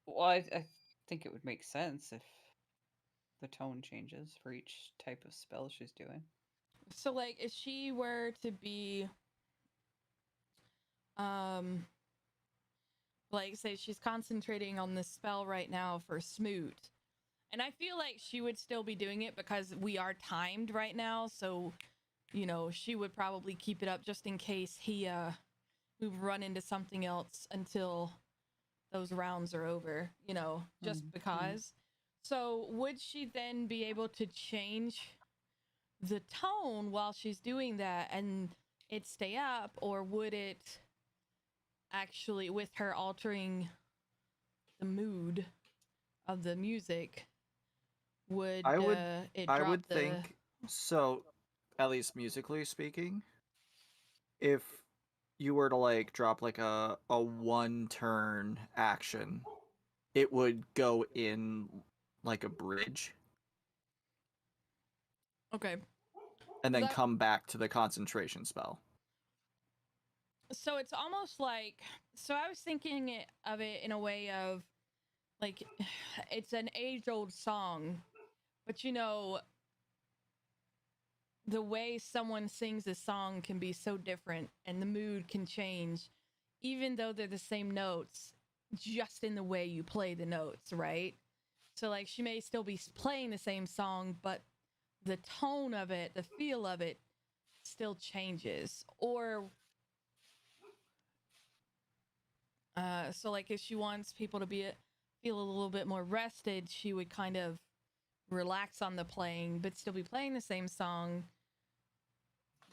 Well, I think it would make sense if the tone changes for each type of spell she's doing. So like if she were to be like say she's concentrating on this spell right now for Smoot, and I feel like she would still be doing it because we are timed right now, so you know she would probably keep it up just in case we run into something else until those rounds are over, you know, just because. So would she then be able to change the tone while she's doing that and it stay up, or would it actually, with her altering the mood of the music, would I would it I drop would the think so, at least musically speaking, if you were to like drop like a one turn action, it would go in like a bridge okay? and then That- come back to the concentration spell. So it's almost like, so I was thinking of it in a way of like it's an age-old song, but you know the way someone sings a song can be so different and the mood can change even though they're the same notes, just in the way you play the notes, right? So like she may still be playing the same song, but the tone of it, the feel of it still changes. Or so like if she wants people to feel a little bit more rested, she would kind of relax on the playing but still be playing the same song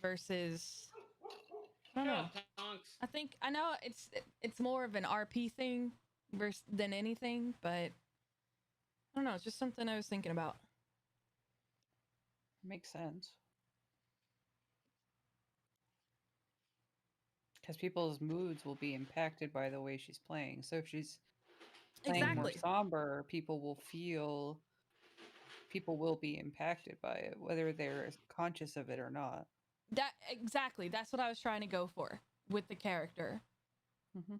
versus I don't know. I know it's more of an RP thing than anything, but I don't know, it's just something I was thinking about. Makes sense. Because people's moods will be impacted by the way she's playing. So if she's playing more Exactly. somber, people will be impacted by it, whether they're conscious of it or not. That's what I was trying to go for with the character. Mm-hmm.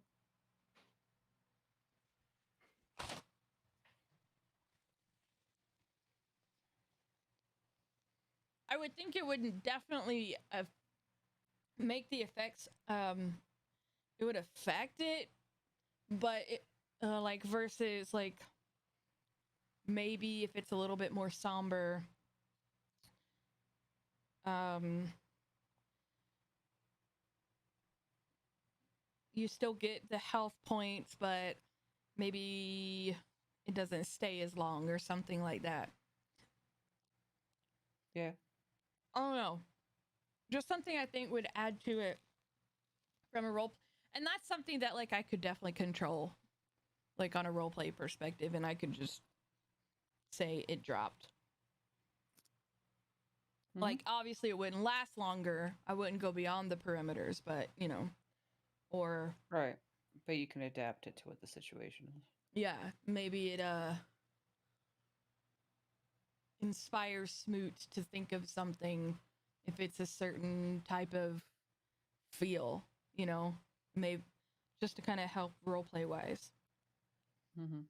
I would think it would definitely make the effects it would affect it, but it like versus like maybe if it's a little bit more somber, you still get the health points, but maybe it doesn't stay as long or something like that. Yeah. I don't know. Just something I think would add to it from a role. And that's something that like I could definitely control, like on a roleplay perspective, and I could just say it dropped. Mhm. Like obviously it wouldn't last longer. I wouldn't go beyond the perimeters, but you know, or Right. But you can adapt it to what the situation is. yeah, maybe it inspires Smoot to think of something if it's a certain type of feel, you know, maybe just to kind of help roleplay wise. Mm-hmm.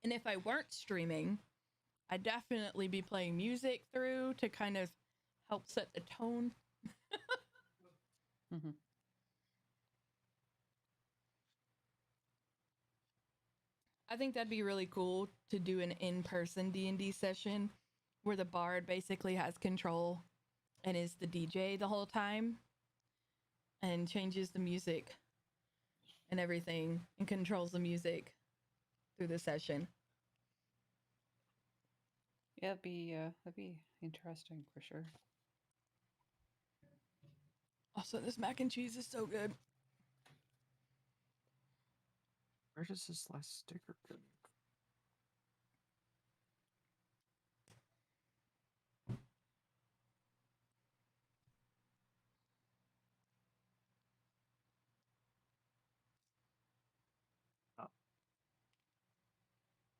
And if I weren't streaming, I'd definitely be playing music through to kind of help set the tone. Mm-hmm. I think that'd be really cool to do an in-person D&D session where the bard basically has control and is the DJ the whole time and changes the music and everything and controls the music through the session. Yeah, that'd be interesting for sure. Also, this mac and cheese is so good. Where does this last sticker go?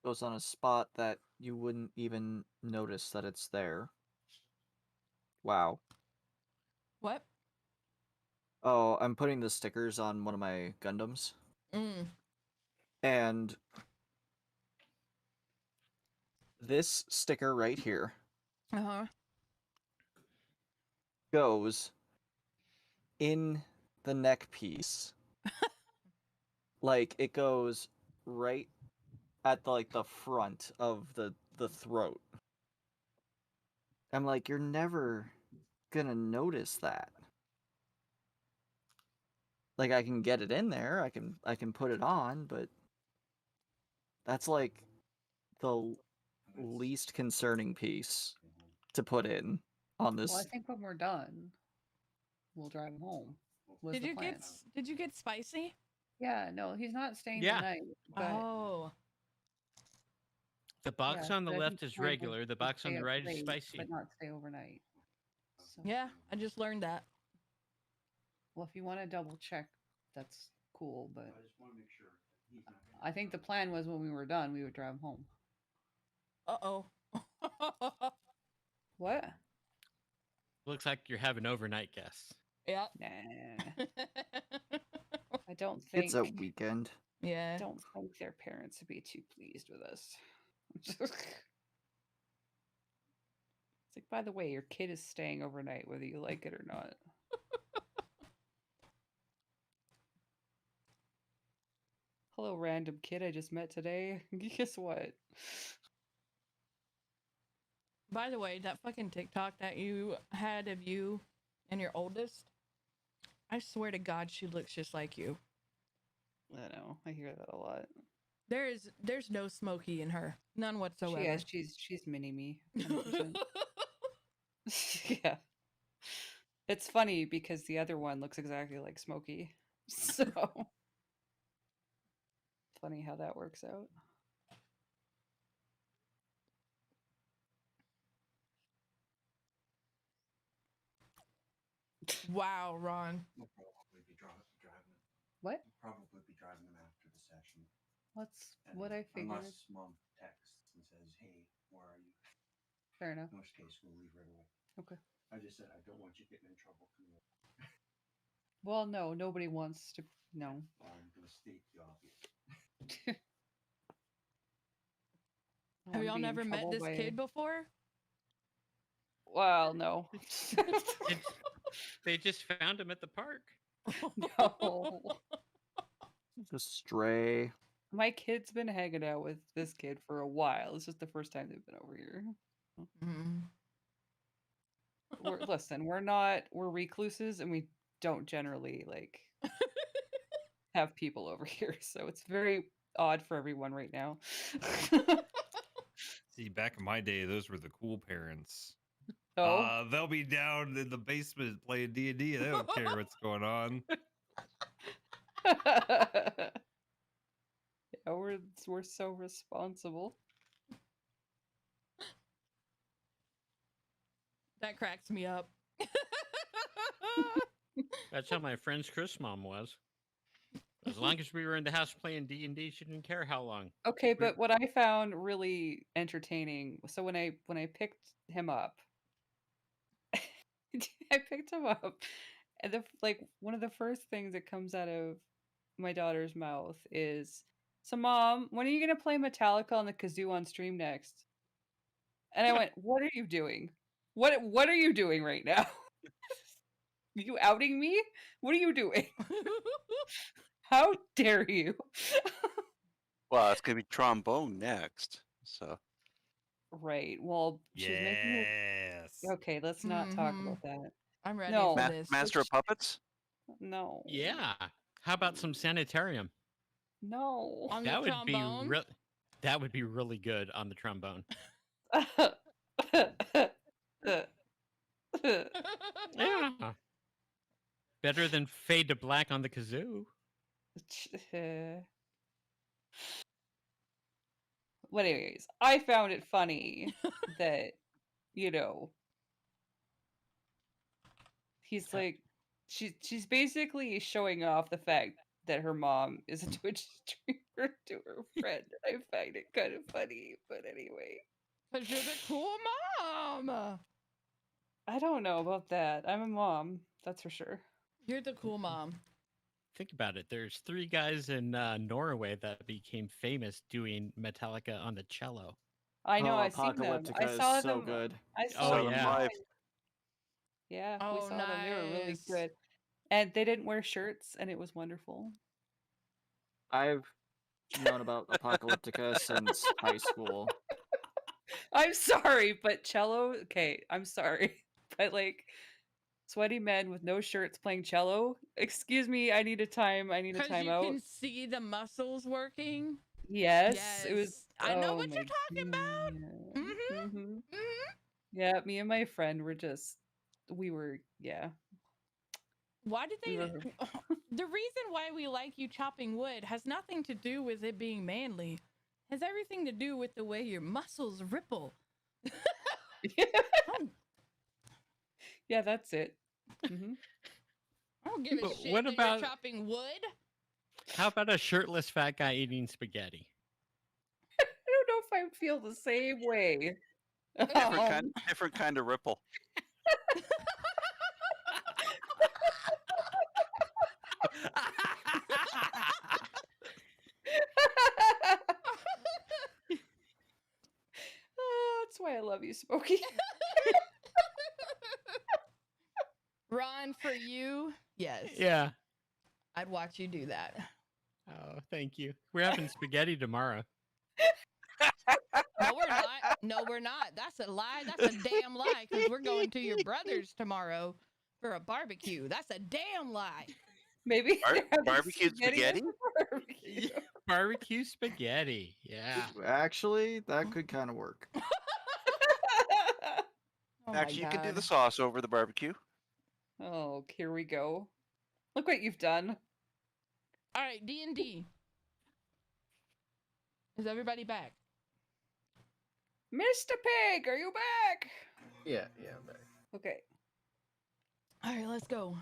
Goes on a spot that you wouldn't even notice that it's there. Wow. What? Oh, I'm putting the stickers on one of my Gundams. And this sticker right here goes in the neck piece. Like it goes right at the front of the throat. I'm like, you're never gonna notice that. Like I can get it in there, I can put it on, but that's like the least concerning piece to put in on this. Well, I think when we're done, we'll drive him home. Did you get spicy? Yeah, no, he's not staying Yeah. the night. But Oh. The box yeah, on the but I left think is plan was regular. The to box on stay the up right is late, spicy. but not stay overnight. So, Yeah, I just learned that. well, if you want to double check, that's cool. But I think the plan was when we were done, we would drive him home. Uh-oh. What? Looks like you're having overnight guests. Yep. Nah, I don't think It's a weekend. Yeah. I don't think their parents would be too pleased with us. It's like, by the way, your kid is staying overnight, whether you like it or not. Hello, random kid I just met today. Guess what? By the way, that fucking TikTok that you had of you and your oldest, I swear to God, she looks just like you. I know. I hear that a lot. There's no Smokey in her, none whatsoever. She is. She's mini me. 100%. Yeah. It's funny because the other one looks exactly like Smokey. So funny how that works out. Wow, Ron. We'll probably be driving them. What? We'll probably be driving them after the session. That's And what I figured. Unless Mom texts and says, "Hey, where are you?" Fair enough. In which case, we'll leave right away. Okay. I just said I don't want you getting in trouble. Well, no, nobody wants to. No. I'm gonna state the obvious. I Have wanna y'all be in never met trouble this by- kid before? Well, no. They just found him at the park. No. Just stray. My kid's been hanging out with this kid for a while. It's just the first time they've been over here. Listen, we're recluses and we don't generally like have people over here. So it's very odd for everyone right now. See, back in my day, those were the cool parents. Oh, They'll be down in the basement playing D&D. They don't care what's going on. yeah, we're so responsible. That cracks me up. That's how my friend's Chris mom was. As long as we were in the house playing D&D, she didn't care how long. Okay, but what I found really entertaining, so when I picked him up, I picked him up, and one of the first things that comes out of my daughter's mouth is, "So, Mom, when are you gonna play Metallica on the kazoo on stream next?" And I went, "What are you doing? What are you doing right now? You outing me? What are you doing? How dare you?" Well, it's gonna be trombone next. So Right. Well, she's making it. Yes. Okay, let's not talk Mhm. about that. I'm ready No. for this. Master of Puppets. No. Yeah. How about some sanitarium? No. On the That would trombone. be that would be really good on the trombone. Yeah. Better than Fade to Black on the kazoo. Well, anyways, I found it funny that, he's like, she's basically showing off the fact that her mom is a Twitch streamer to her friend. I find it kind of funny, but anyway. Because you're the cool mom. I don't know about that. I'm a mom, that's for sure. You're the cool mom. Think about it. There's 3 guys in Norway that became famous doing Metallica on the cello. I know, Oh, I've seen them. Apocalyptica I is saw so them. good. I Oh, saw them. yeah. live. Yeah, we Oh, saw them. They were really nice. good. And they didn't wear shirts, and it was wonderful. I've known about Apocalyptica since high school. I'm sorry, but cello. Okay, I'm sorry, but like sweaty men with no shirts playing cello. Excuse me, I need a time. I need a Because you timeout. can see the muscles working. Yes, it was. I know oh what you're my talking about. God. Mhm. Mhm. Mhm. Yeah, me and my friend were yeah. Why did they? We were- The reason why we like you chopping wood has nothing to do with it being manly. It has everything to do with the way your muscles ripple. Oh, Yeah, that's it. hmm I don't give a But shit what that about- you're chopping wood. How about a shirtless fat guy eating spaghetti? I don't know if I feel the same way. Different kind of ripple. Oh, that's why I love you, Smokey. Ron, for you, yes. Yeah. I'd watch you do that. Oh, thank you. We're having spaghetti tomorrow. No, we're not. No, we're not. That's a lie. That's a damn lie. Because we're going to your brother's tomorrow for a barbecue. That's a damn lie. Maybe they're having Barbecued spaghetti? as a barbecue. Barbecue spaghetti. Yeah. Actually, that could kind of work. Oh my Actually, you can do the God. sauce over the barbecue. Oh, here we go. Look what you've done. All right, D&D. Is everybody back? Mr. Pig, are you back? Yeah, I'm back. Okay. All right, let's go.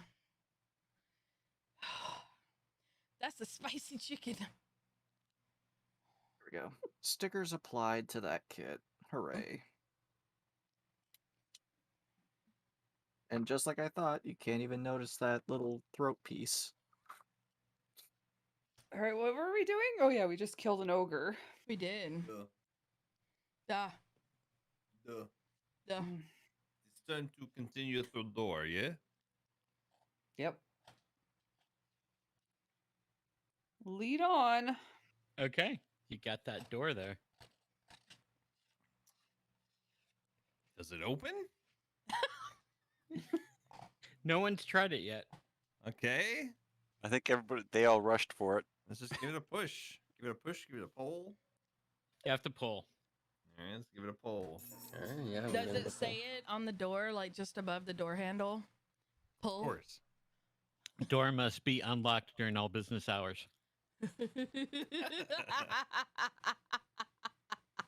That's a spicy chicken. Here we go. Stickers applied to that kit. Hooray. And just like I thought, you can't even notice that little throat piece. All right, what were we doing? Oh yeah, we just killed an ogre. We did. Duh. Duh. Duh. Duh. It's time to continue through door, yeah? Yep. Lead on. Okay. You got that door there. Does it open? No one's tried it yet. Okay. I think they all rushed for it. Let's just give it a push. Give it a push. Give it a pull. You have to pull. All right, let's give it a pull. Yeah. Does it say it on the door, like just above the door handle? Pull. Of course. Door must be unlocked during all business hours.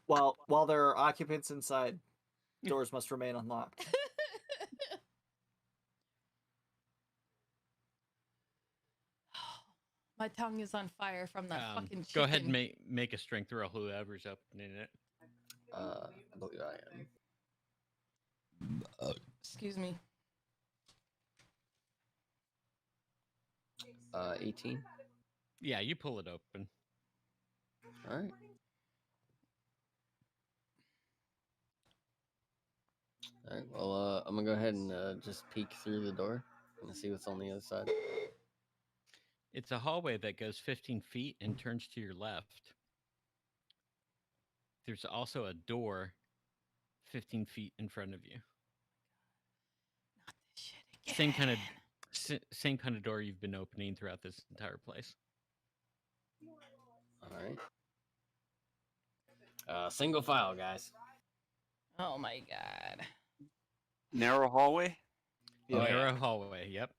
While there are occupants inside, doors must remain unlocked. My tongue is on fire from that fucking chicken. Go ahead and make a strength roll, whoever's opening it. I believe I am. Excuse me. 18. Yeah, you pull it open. All right. All right. Well, I'm gonna go ahead and just peek through the door and see what's on the other side. It's a hallway that goes 15 feet and turns to your left. There's also a door 15 feet in front of you. Not this shit Same again. same kind of door you've been opening throughout this entire place. All right. Single file, guys. Oh my God. Narrow hallway. Oh, yeah. Narrow hallway. Yep.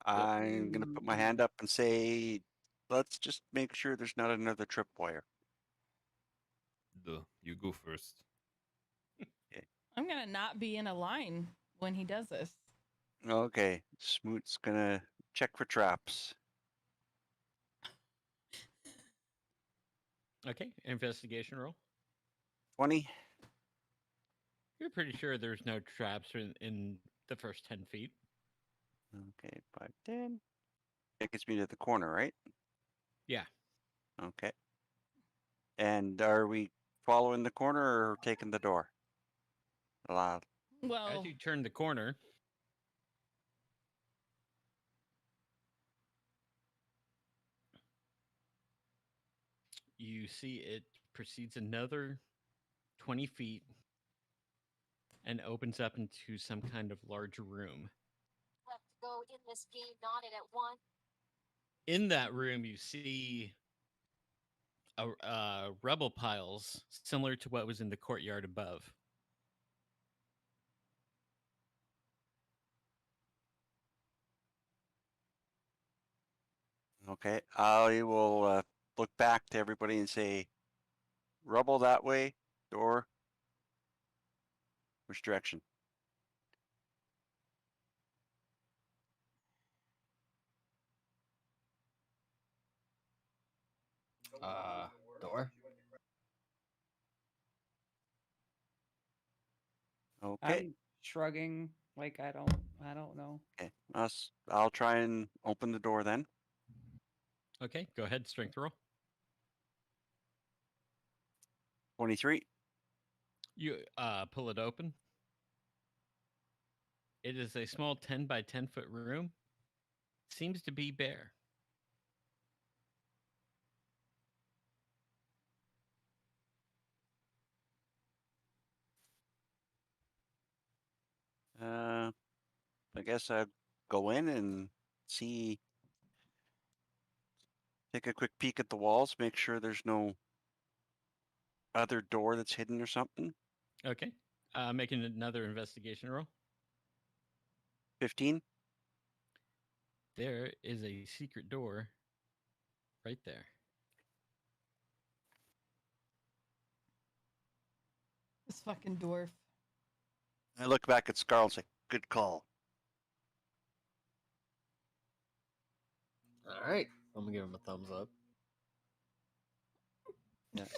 I'm gonna put my hand up and say, let's just make sure there's not another tripwire. Duh. You go first. I'm gonna not be in a line when he does this. Okay, Smoot's gonna check for traps. Okay. Investigation roll. 20. You're pretty sure there's no traps in the first 10 feet. Okay, 5, 10. That gets me to the corner, right? Yeah. Okay. And are we following the corner or taking the door? Allowed. Well, As you turn the corner, you see it proceeds another 20 feet and opens up into some kind of large room. Left go in this game, not it at one. In that room, you see rubble piles similar to what was in the courtyard above. Okay, I will look back to everybody and say, rubble that way, door. Which direction? Door. Okay. I'm shrugging like I don't know. Okay. I'll try and open the door then. Okay, go ahead, strength roll. 23. You pull it open. It is a small 10 by 10 foot room. Seems to be bare. I guess I'd go in and see, take a quick peek at the walls, make sure there's no other door that's hidden or something. Okay. Making another investigation roll. 15. There is a secret door right there. This fucking dwarf. I look back at Scarl and say, good call. All right, I'm gonna give him a thumbs up. Okay.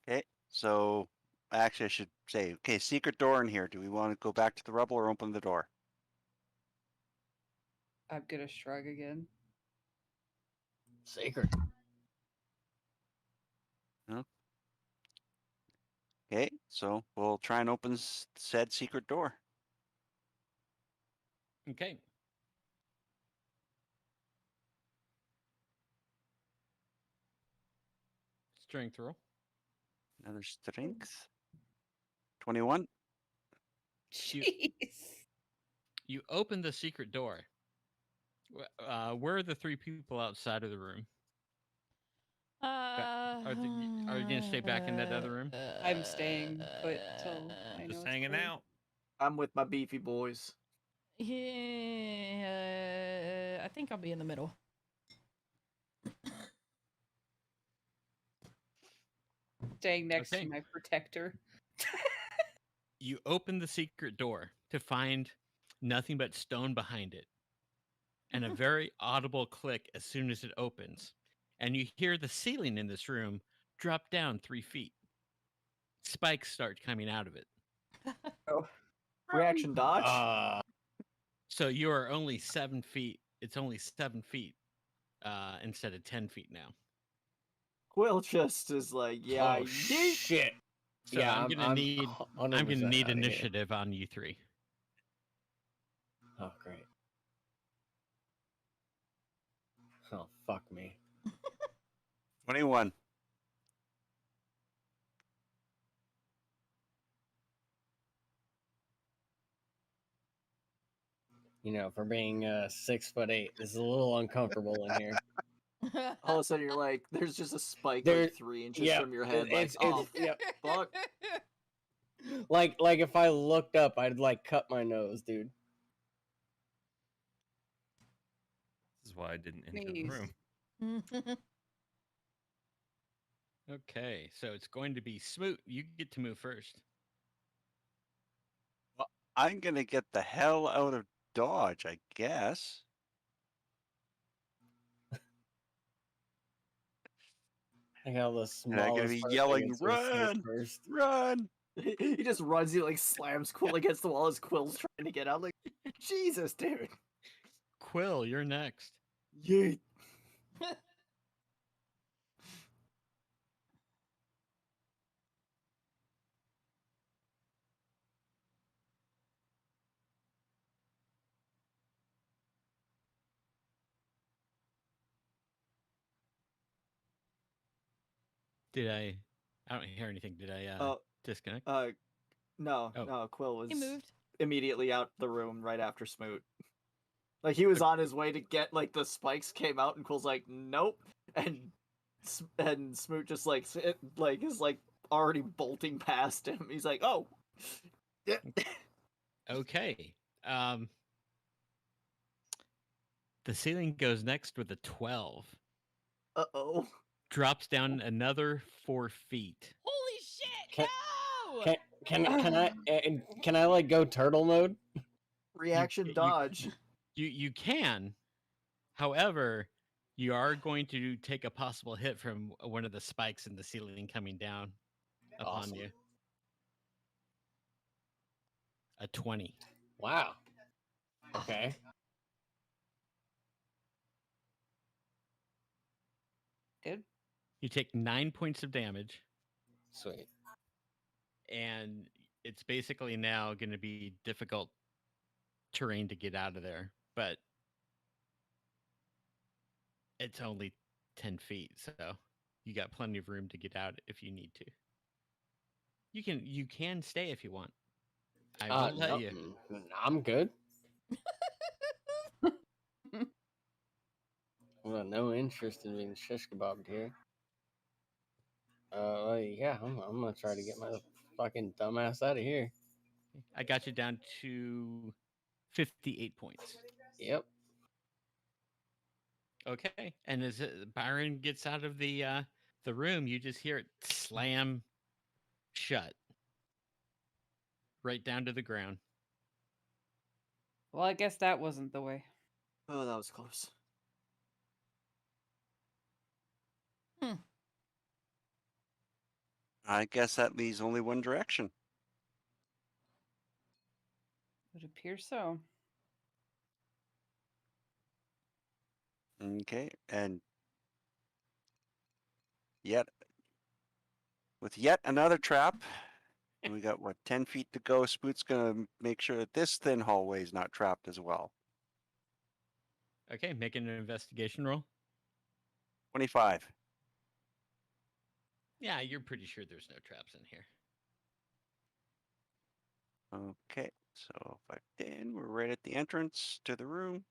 Okay, so actually I should say, okay, secret door in here. Do we want to go back to the rubble or open the door? I'm gonna shrug again. Sacred. Okay, so we'll try and open said secret door. Okay. Strength roll. Another strength. 21. Jeez. You open the secret door. Where are the three people outside of the room? Are you gonna stay back in that other room? I'm staying put till I know Just it's hanging cold. out. I'm with my beefy boys. Yeah, I think I'll be in the middle. Staying next Okay. to my protector. You open the secret door to find nothing but stone behind it, and a very audible click as soon as it opens. And you hear the ceiling in this room drop down 3 feet. Spikes start coming out of it. Reaction dodge. So you are only 7 feet. It's only 7 feet instead of 10 feet now. Quill just is like, yeah, Oh yeet. shit. So Yeah, I'm gonna need 100% outta here. initiative on you three. Oh great. Oh fuck me. 21. You know, for being 6'8", this is a little uncomfortable in here. All of a sudden you're like, there's just a spike There- like 3 inches yeah, from your head. it's- Like, oh, yep. fuck. Like if I looked up, I'd like cut my nose, dude. This is why I didn't enter the Please. room. Okay, so it's going to be Smoot. You get to move first. I'm going to get the hell out of Dodge, I guess. I got the And I'm smallest. going to be person yelling, gets to sneak run, first. run. He just runs, he like slams Quill against the wall as Quill's trying to get out. Like, Jesus, dude. Quill, you're next. Yeet. Did I don't hear anything. Did I Oh, disconnect? no, Oh. no, Quill was He moved. immediately out the room right after Smoot. Like, he was on his way to get, like, the spikes came out, and Quill's like, nope. And Smoot just, like, is, like, already bolting past him. He's like, oh. Yeah. Okay. The ceiling goes next with a 12. Uh-oh. Drops down another 4 feet. Holy shit! Can- No! Can I like go turtle mode? Reaction you- dodge. You can. However, you are going to take a possible hit from one of the spikes in the ceiling coming down upon Awesome. you. A 20. Wow. Okay. Good. You take 9 points of damage, Sweet. and it's basically now going to be difficult terrain to get out of there, but it's only 10 feet, so you got plenty of room to get out if you need to. You can stay if you want. I will No, tell you. I'm good. Well, no interest in being shish kebabbed here. Yeah, I'm gonna try to get my fucking dumbass out of here. I got you down to 58 points. Yep. Okay. And as Byron gets out of the room, you just hear it slam shut right down to the ground. Well, I guess that wasn't the way. Oh, that was close. I guess that leaves only one direction. Would appear so. Okay, and with yet another trap, we got what 10 feet to go. Smoot's gonna make sure that this thin hallway is not trapped as well. Okay, making an investigation roll. 25. Yeah, you're pretty sure there's no traps in here. Okay, so 5, 10. We're right at the entrance to the room.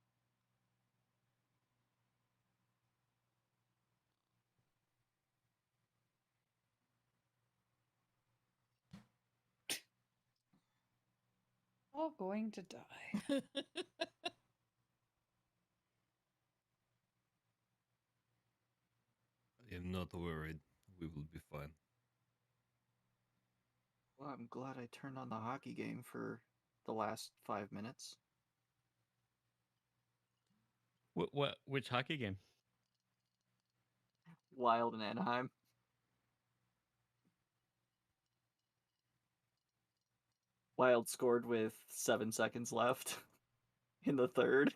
All going to die. I am not worried. We will be fine. Well, I'm glad I turned on the hockey game for the last 5 minutes. Which hockey game? Wild and Anaheim. Wild scored with 7 seconds left in the third.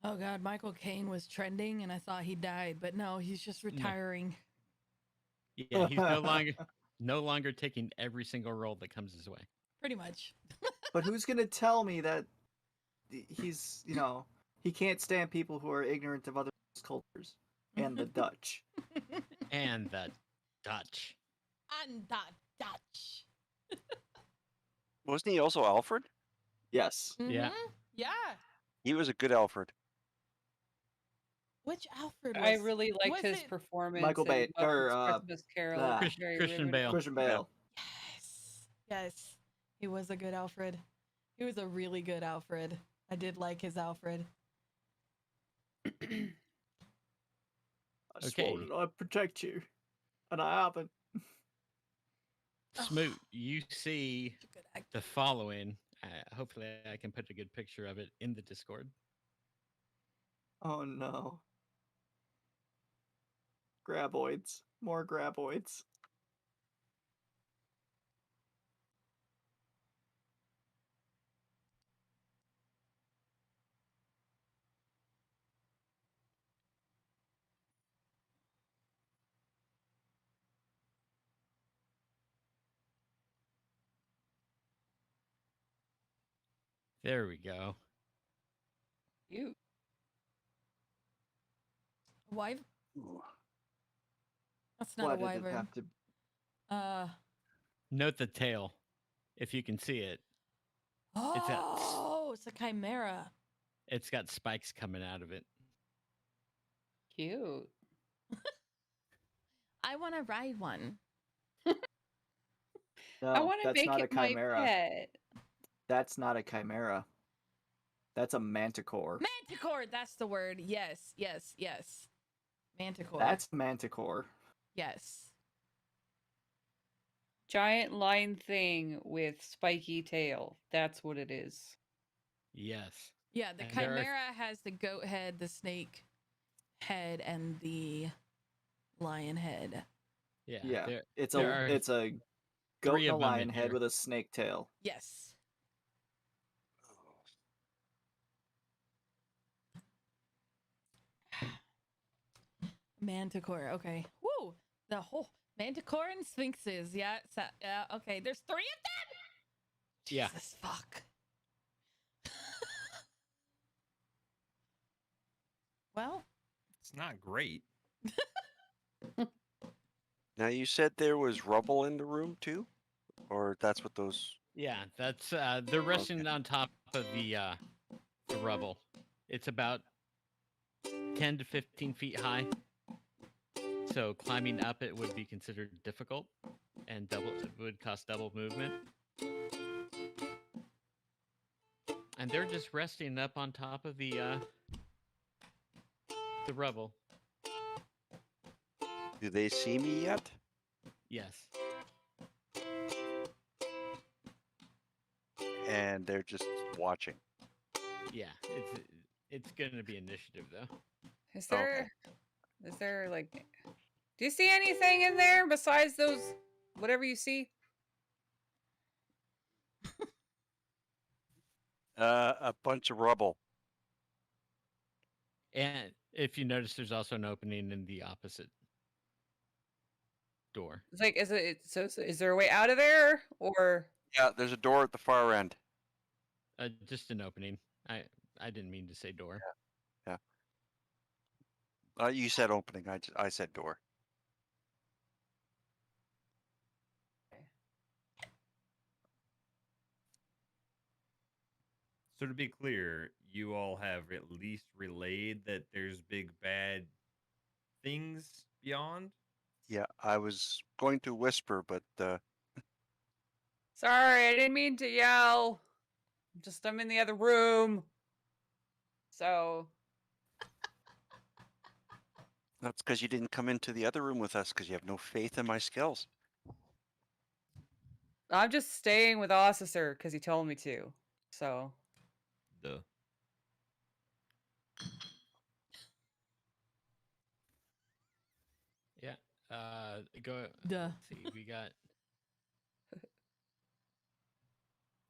Oh god, Michael Caine was trending and I thought he died, but no, he's just retiring. Yeah, he's no longer taking every single roll that comes his way. Pretty much. But who's going to tell me that he's, he can't stand people who are ignorant of other cultures and the Dutch? And the Dutch. And the Dutch. Wasn't he also Alfred? Yes. Yeah. Mhm. Yeah. He was a good Alfred. Which Alfred I was? really liked was his it- performance. Michael in Bay- or, Muppets Christmas Carol. ah. It was very Christian riveting. Bale. Christian Bale. Yes. He was a good Alfred. He was a really good Alfred. I did like his Alfred. I Okay. swore that I'd protect you, and I haven't. Smoot, you see Good actor. the following. Hopefully, I can put a good picture of it in the Discord. Oh no. Graboids. More graboids. There we go. You. Wyvern? Ooh. That's not Why a did it wyvern. have to? Note the tail, if you can see it. Oh, it's a chimera. It's got spikes coming out of it. Cute. I want to ride one. No, I want to that's make not a it my chimera. pet. That's not a chimera. That's a manticore. Manticore, that's the word. Yes, yes, yes. Manticore. That's manticore. yes. Giant lion thing with spiky tail. That's what it is. Yes. Yeah, the And there are- chimera has the goat head, the snake head, and the lion head. Yeah. Yeah, it's there are a goat three and a of them lion in head here. with a snake tail. Yes. Manticore. Okay. Woo! The whole Manticore and Sphinxes. Yeah, yeah. Okay, there's 3 of them. Yeah. Jesus fuck. Well, It's not great. Now you said there was rubble in the room too, or that's what those? Yeah, that's they're resting on top of the rubble. It's about 10 to 15 feet high. So climbing up it would be considered difficult, and it would cost double movement. And they're just resting up on top of the rubble. Do they see me yet? Yes. And they're just watching. Yeah, it's going to be initiative though. Is there like, do you see anything in there besides those, whatever you see? A bunch of rubble. And if you notice, there's also an opening in the opposite door. It's like, is there a way out of there, or? Yeah, there's a door at the far end. Just an opening. I didn't mean to say door. Yeah. You said opening. I said door. So to be clear, you all have at least relayed that there's big bad things beyond? Yeah, I was going to whisper, but Sorry, I didn't mean to yell. I'm in the other room. So. that's because you didn't come into the other room with us because you have no faith in my skills. I'm just staying with Ocissor because he told me to. So. Duh. Yeah. Go. Duh. Let's see. We got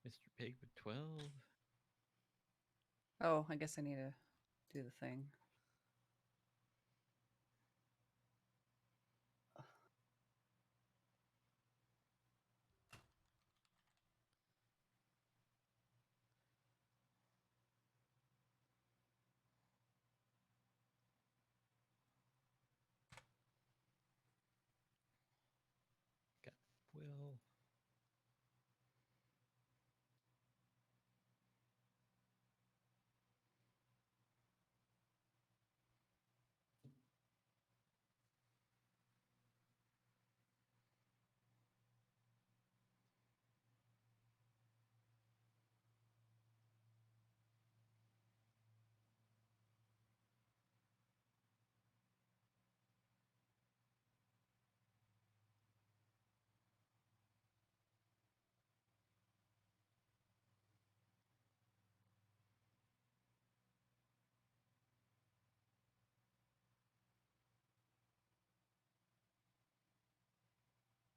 Mr. Pig with 12. Oh, I guess I need to do the thing. Got Quill.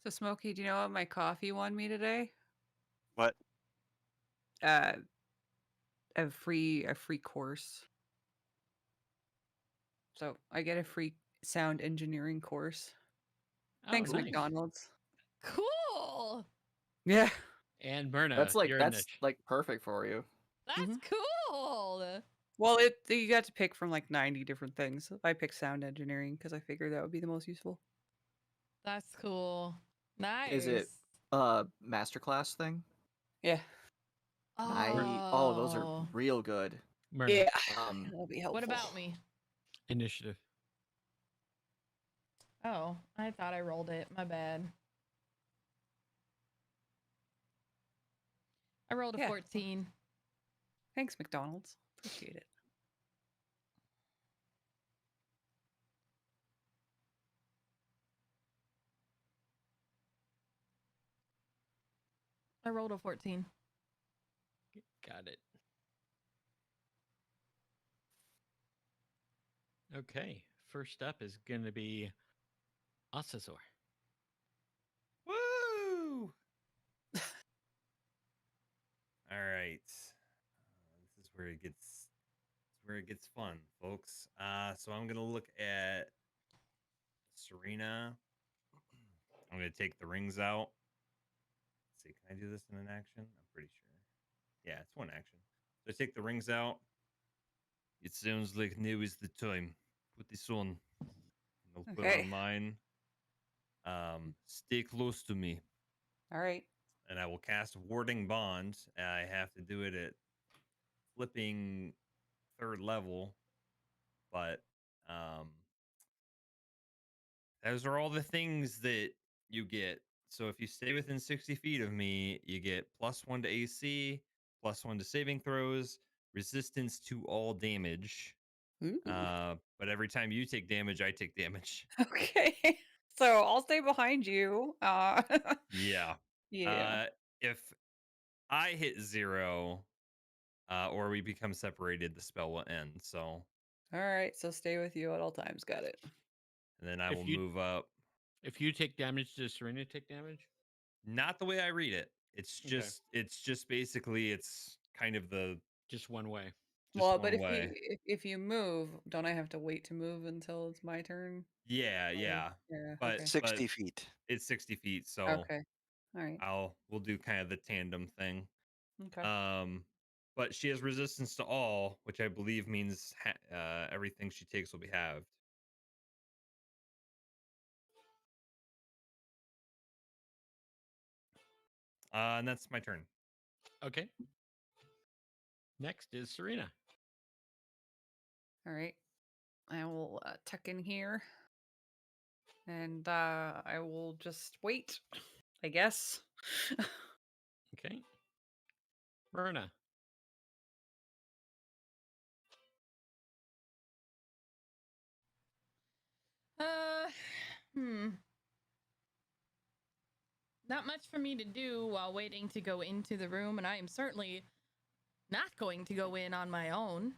So, Smokey, do you know what my coffee won me today? What? A free course. So I get a free sound engineering course. Oh, Thanks, nice. McDonald's. cool. Yeah. And Myrna, That's like you're a niche. perfect for you. That's cool. Well, you got to pick from like 90 different things. I picked sound engineering because I figured that would be the most useful. That's cool. Nice. Is it masterclass thing? Yeah. Oh, those are real good. Myrna, Yeah. Um, That'll be helpful. What about me? initiative. Oh, I thought I rolled it. My bad. I rolled a Yeah. 14. Thanks, McDonald's. Appreciate it. I rolled a 14. Got it. Okay. First up is going to be Ocissor. Woo! All right. This is where it gets fun, folks. So I'm gonna look at Surina. I'm going to take the rings out. Let's see, can I do this in an action? I'm pretty sure. Yeah, it's one action. So I take the rings out. It sounds like now is the time. Put this on. I'll put Okay. on mine. Stay close to me. All right. And I will cast Warding Bond. I have to do it at flipping 3rd level. But those are all the things that you get. So if you stay within 60 feet of me, you get +1 to AC, +1 to saving throws, resistance to all damage. Ooh. But every time you take damage, I take damage. Okay. So I'll stay behind you. Yeah. Yeah. If I hit 0, or we become separated, the spell will end. So, All right. So stay with you at all times. Got it. and then I If will you- move up. If you take damage, does Serena take damage? Not the way I read it. It's Okay. just basically it's kind of the Just one way. just Well, one but way. if you move, don't I have to wait to move until it's my turn? Yeah, Or- yeah. Yeah. But Okay. 60 feet. it's 60 feet, so Okay. All right. we'll do kind of the tandem thing. Okay. But she has resistance to all, which I believe means everything she takes will be halved. And that's my turn. Okay. Next is Serena. All right. I will tuck in here, and I will just wait, I guess. Okay. Myrna. Hmm. Not much for me to do while waiting to go into the room, and I am certainly not going to go in on my own.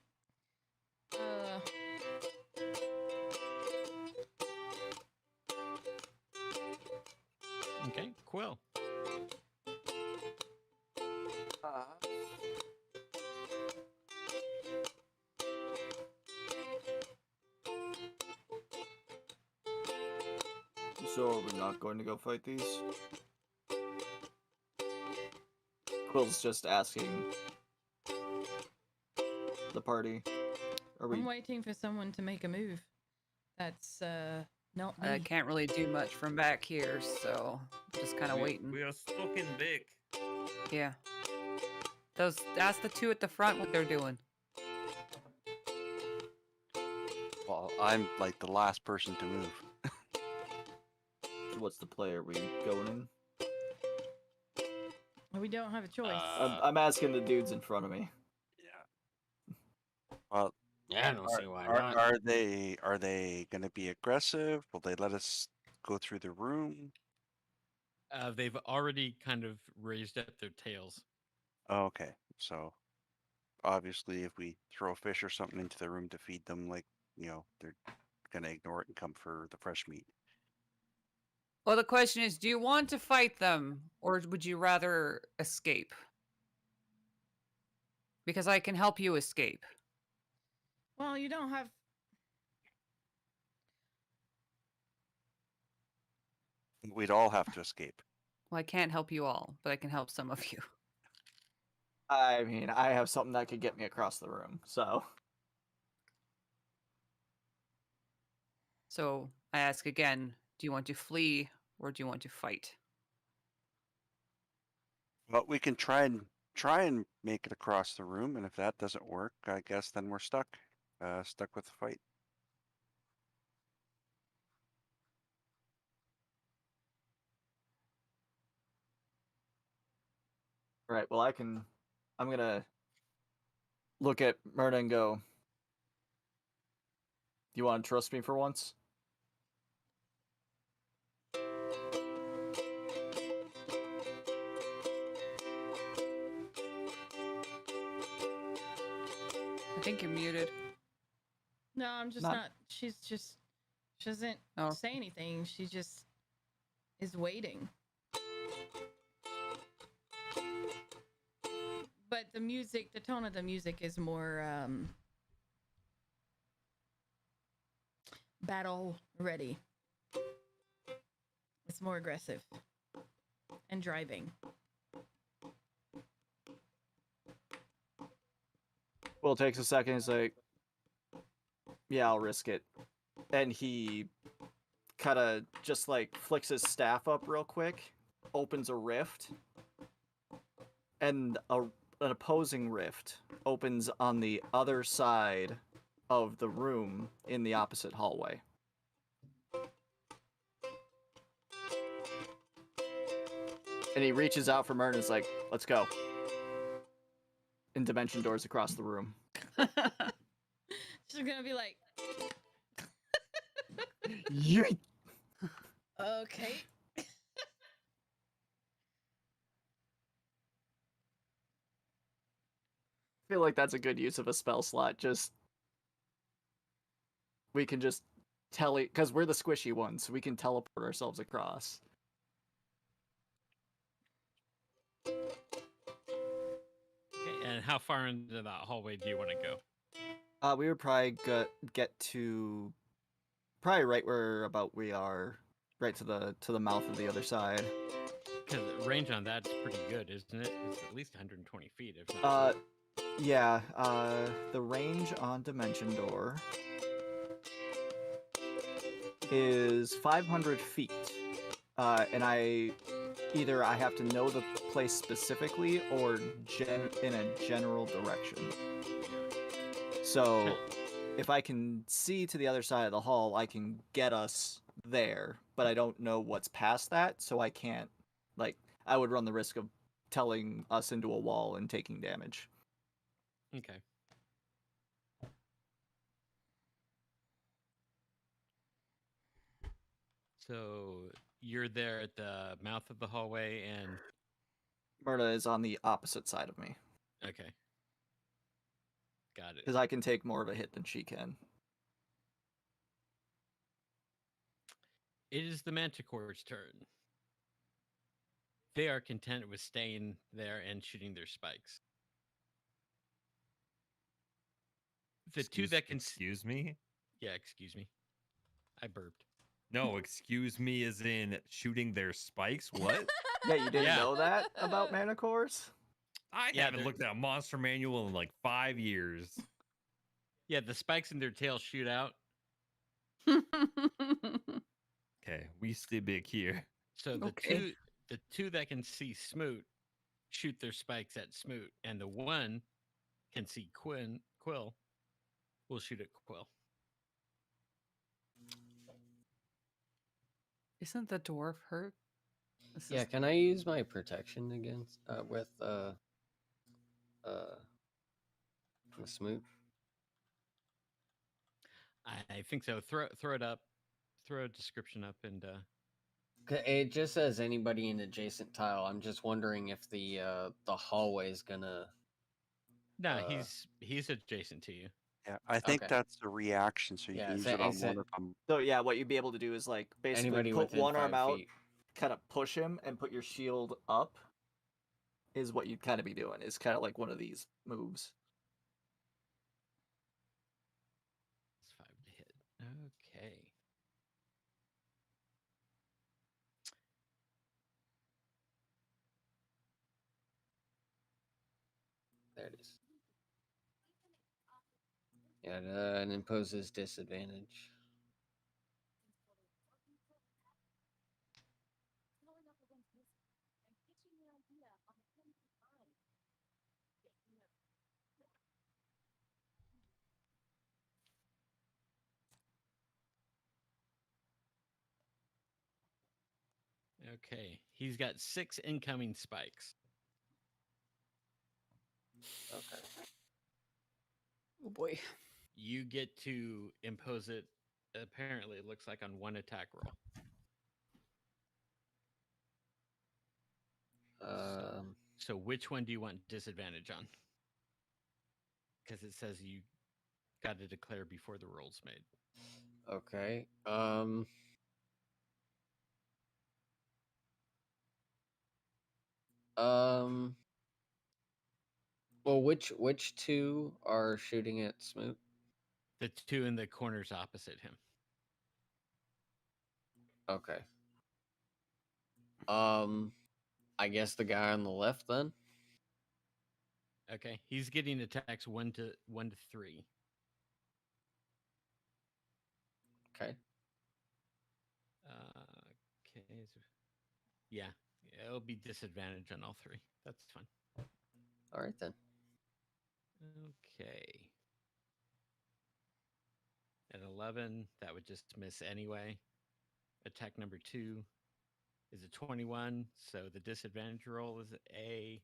Okay. Quill. So are we not going to go fight these? Quill's just asking the party. Are we? I'm waiting for someone to make a move. That's not me. I can't really do much from back here, so I'm just kind of waiting. We are stuck in Vic. Yeah. That's the two at the front what they're doing. Well, I'm like the last person to move. What's the play? Are we going in? We don't have a choice. I'm asking the dudes in front of me. Well, Yeah, I don't see why are, not. are they going to be aggressive? Will they let us go through the room? They've already kind of raised up their tails. Oh, okay, so obviously, if we throw a fish or something into the room to feed them, like they're going to ignore it and come for the fresh meat. Well, the question is, do you want to fight them, or would you rather escape? Because I can help you escape. Well, you don't have. We'd all have to escape. Well, I can't help you all, but I can help some of you. I mean, I have something that could get me across the room, so. So I ask again, do you want to flee or do you want to fight? Well, we can try and make it across the room, and if that doesn't work, I guess then we're stuck with the fight. Right, well, I'm gonna look at Myrna and go, you want to trust me for once? I think you're muted. No, I'm just Not- not. She doesn't Oh. say anything. She just is waiting. But the music, the tone of the music is more battle ready. It's more aggressive and driving. Will takes a second. He's like, "Yeah, I'll risk it," and he kind of just like flicks his staff up real quick, opens a rift, and an opposing rift opens on the other side of the room in the opposite hallway. And he reaches out for Myrna and is like, "Let's go." And dimension doors across the room. She's gonna be like, Yeet! okay. I feel like that's a good use of a spell slot. Just we can just because we're the squishy ones, so we can teleport ourselves across. Okay, and how far into that hallway do you want to go? We would probably get to probably right where about we are, right to the mouth of the other side. Because range on that's pretty good, isn't it? It's at least 120 feet, if not. Yeah. The range on Dimension Door is 500 feet, and I have to know the place specifically or in a general direction. So, if I can see to the other side of the hall, I can get us there, but I don't know what's past that, so I can't, I would run the risk of telling us into a wall and taking damage. Okay. So, you're there at the mouth of the hallway, and Myrna is on the opposite side of me. okay. Got it. Because I can take more of a hit than she can. It is the Manticore's turn. They are content with staying there and shooting their spikes. The two that can... Excuse me? Yeah, excuse me. I burped. No, excuse me as in shooting their spikes? What? Yeah, you didn't know that about Manticores? I haven't looked at a monster manual in like 5 years. Yeah, the spikes in their tail shoot out. Okay, we stay big here. So the two that can see Smoot shoot their spikes at Smoot, and the one can see Quill will shoot at Quill. Isn't the dwarf hurt? Yeah, can I use my protection against with Smoot? I think so. Throw it up. Throw a description up and It just says anybody in adjacent tile. I'm just wondering if the hallway's gonna. No, he's adjacent to you. Yeah, I think Okay. that's a reaction, so you can use it on one of them. So yeah, what you'd be able to do is basically Anybody put within one arm 5 out, feet. kind of push him, and put your shield up. Is what you'd kind of be doing. Is kind of like one of these moves. It's 5 to hit. Okay. There it is. Yeah, it imposes disadvantage. Okay. He's got 6 incoming spikes. Okay. Oh boy. You get to impose it, apparently, it looks like on one attack roll. So which one do you want disadvantage on? Because it says you got to declare before the roll's made. Okay. Well, which two are shooting at Smoot? The two in the corners opposite him. Okay. I guess the guy on the left then. Okay, he's getting attacks 1 to 3. Okay. Okay. Yeah, it'll be disadvantage on all 3. That's fine. All right then. Okay. At 11, that would just miss anyway. Attack number 2 is a 21, so the disadvantage roll is a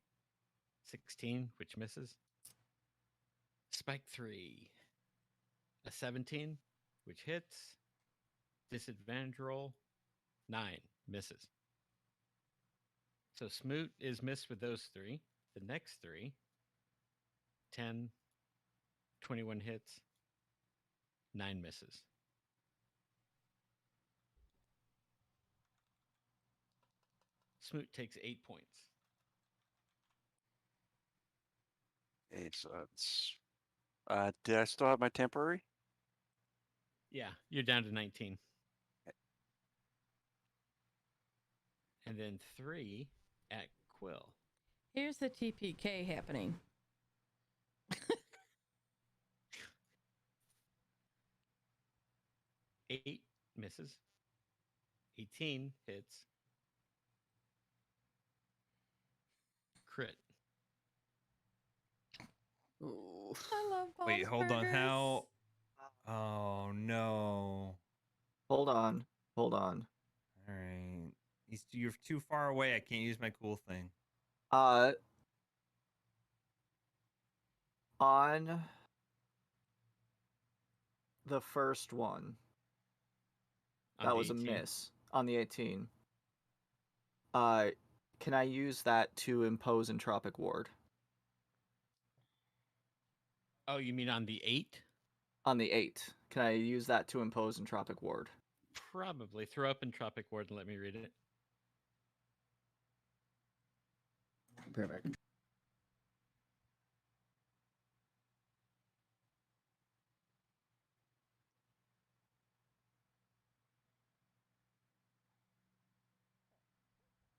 16, which misses. Spike 3, a 17, which hits. Disadvantage roll, 9, misses. So Smoot is missed with those 3. The next 3, 10, 21 hits, 9 misses. Smoot takes 8 points. Did I still have my temporary? Yeah, you're down to 19. And then 3 at Quill. Here's the TPK happening. 8 misses. 18 hits. Crit. Ooh. I love Wait, Bob's hold on. Burgers. How? Oh no. Hold on. Hold on. All right. You're too far away. I can't use my cool thing. On the first one, On that the was a 18. miss. On the 18. Can I use that to impose Entropic Ward? Oh, you mean on the 8? On the 8. Can I use that to impose Entropic Ward? Probably. Throw up Entropic Ward and let me read it. Perfect.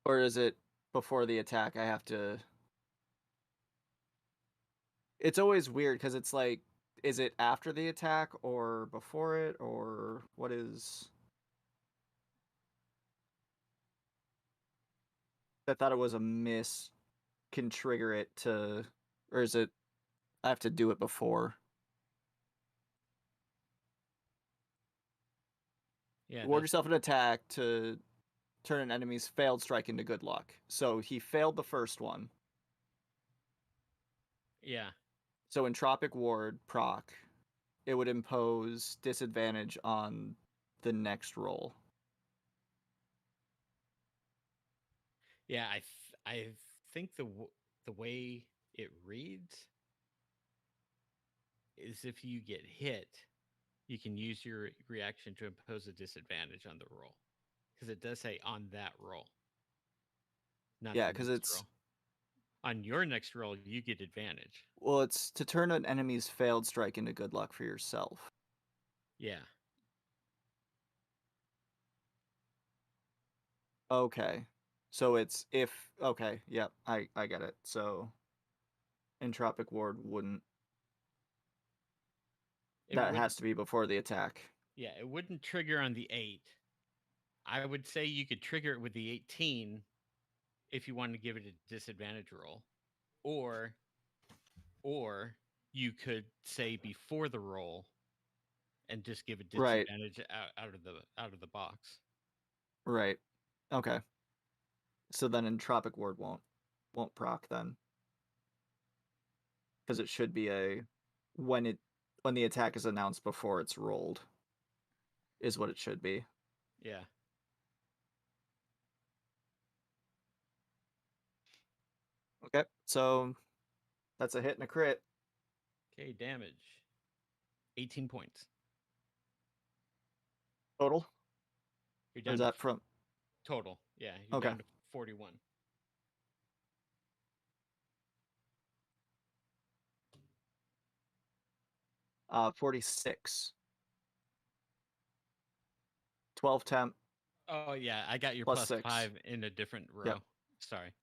Or is it before the attack? I have to. It's always weird because it's like, is it after the attack or before it, or what is? I thought it was a miss can trigger it to, or is it? I have to do it before. Yeah. Ward yourself an attack to turn an enemy's failed strike into good luck. So he failed the first one. Yeah. So Entropic Ward proc, it would impose disadvantage on the next roll. Yeah, I think the way it reads is if you get hit, you can use your reaction to impose a disadvantage on the roll, because it does say on that roll. Not Yeah, the because next it's roll. On your next roll, you get advantage. well, it's to turn an enemy's failed strike into good luck for yourself. Yeah. Okay. So it's if okay, yep, I get it. So Entropic Ward wouldn't It that wouldn't- has to be before the attack. Yeah, it wouldn't trigger on the 8. I would say you could trigger it with the 18 if you wanted to give it a disadvantage roll. Or you could say before the roll and just give a Right. disadvantage out of the box. Right. Okay. So then Entropic Ward won't proc then. Because it should be a when the attack is announced before it's rolled is what it should be. Yeah. Okay. So that's a hit and a crit. Okay, damage. 18 points. Total? You're Or down is to that from total. Yeah, you're Okay. down to 41. $46. 12 temp. Oh yeah, I got your Plus plus 6. 5 in a different row. Yep. Sorry.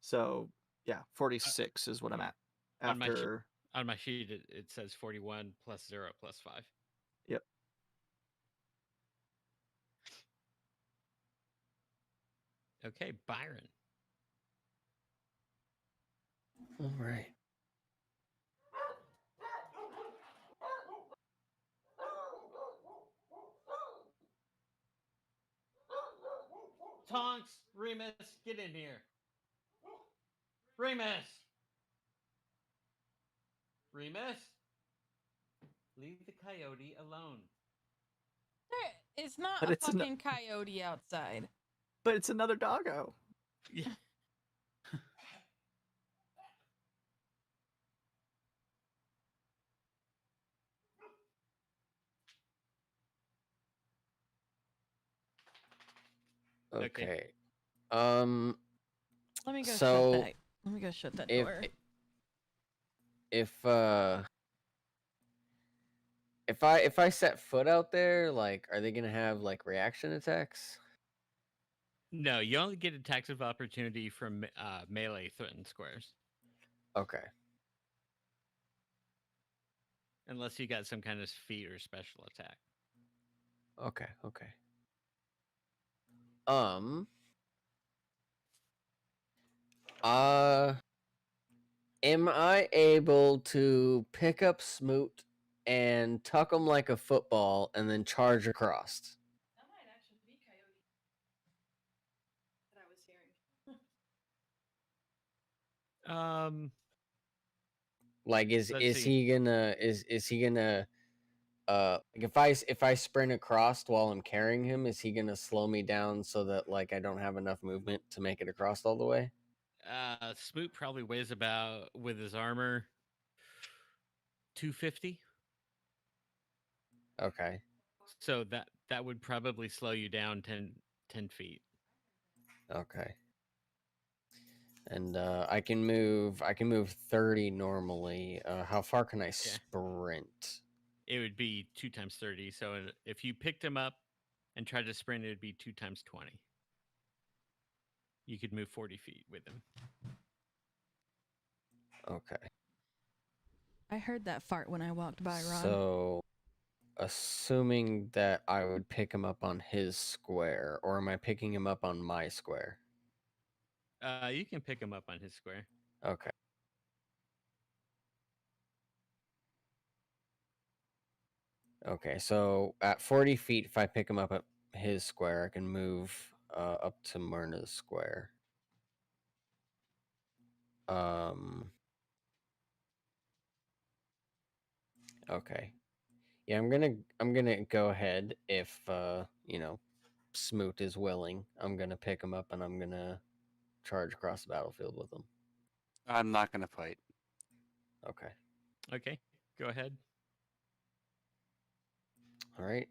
So yeah, 46 is what I'm at On my after. On my sheet, it says 41 plus 0 plus 5. Yep. Okay, Byron. All right. Tonks, Remus, get in here. Remus! Remus? Leave the coyote alone. There is not But a it's fucking coyote outside. But it's another doggo. Yeah. Okay. Let me go shut that. Let me go shut that door. If I set foot out there, like, are they gonna have like reaction attacks? No, you only get attacks of opportunity from melee threatened squares. Okay. Unless you got some kind of feat or special attack. Okay. Am I able to pick up Smoot and tuck him like a football and then charge across? That might actually be coyote that I was hearing. Like is Let's he gonna like if I sprint across while I'm carrying him, is he gonna slow me down so that like I don't have enough movement to make it across all the way? Smoot probably weighs about, with his armor, 250. Okay. So that would probably slow you down 10 feet. Okay. And I can move 30 normally. How far can I sprint? It would be 2 times 30. So if you picked him up and tried to sprint, it would be 2 times 20. You could move 40 feet with him. Okay. I heard that fart when I walked by, Ron. So, assuming that I would pick him up on his square, or am I picking him up on my square? You can pick him up on his square. Okay. Okay, so at 40 feet, if I pick him up at his square, I can move up to Myrna's square. Okay. Yeah, I'm gonna go ahead if Smoot is willing. I'm gonna pick him up and I'm gonna charge across the battlefield with him. I'm not going to fight. Okay. Okay, go ahead. All right.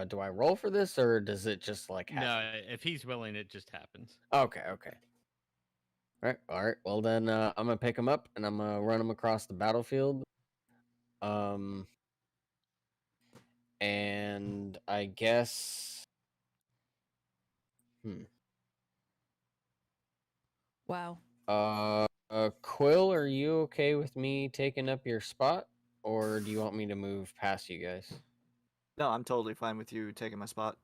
Do I roll for this or does it just like happen? No, if he's willing, it just happens. Okay. All right. Well then, I'm gonna pick him up and I'm gonna run him across the battlefield. And I guess. Wow. Quill, are you okay with me taking up your spot, or do you want me to move past you guys? No, I'm totally fine with you taking my spot.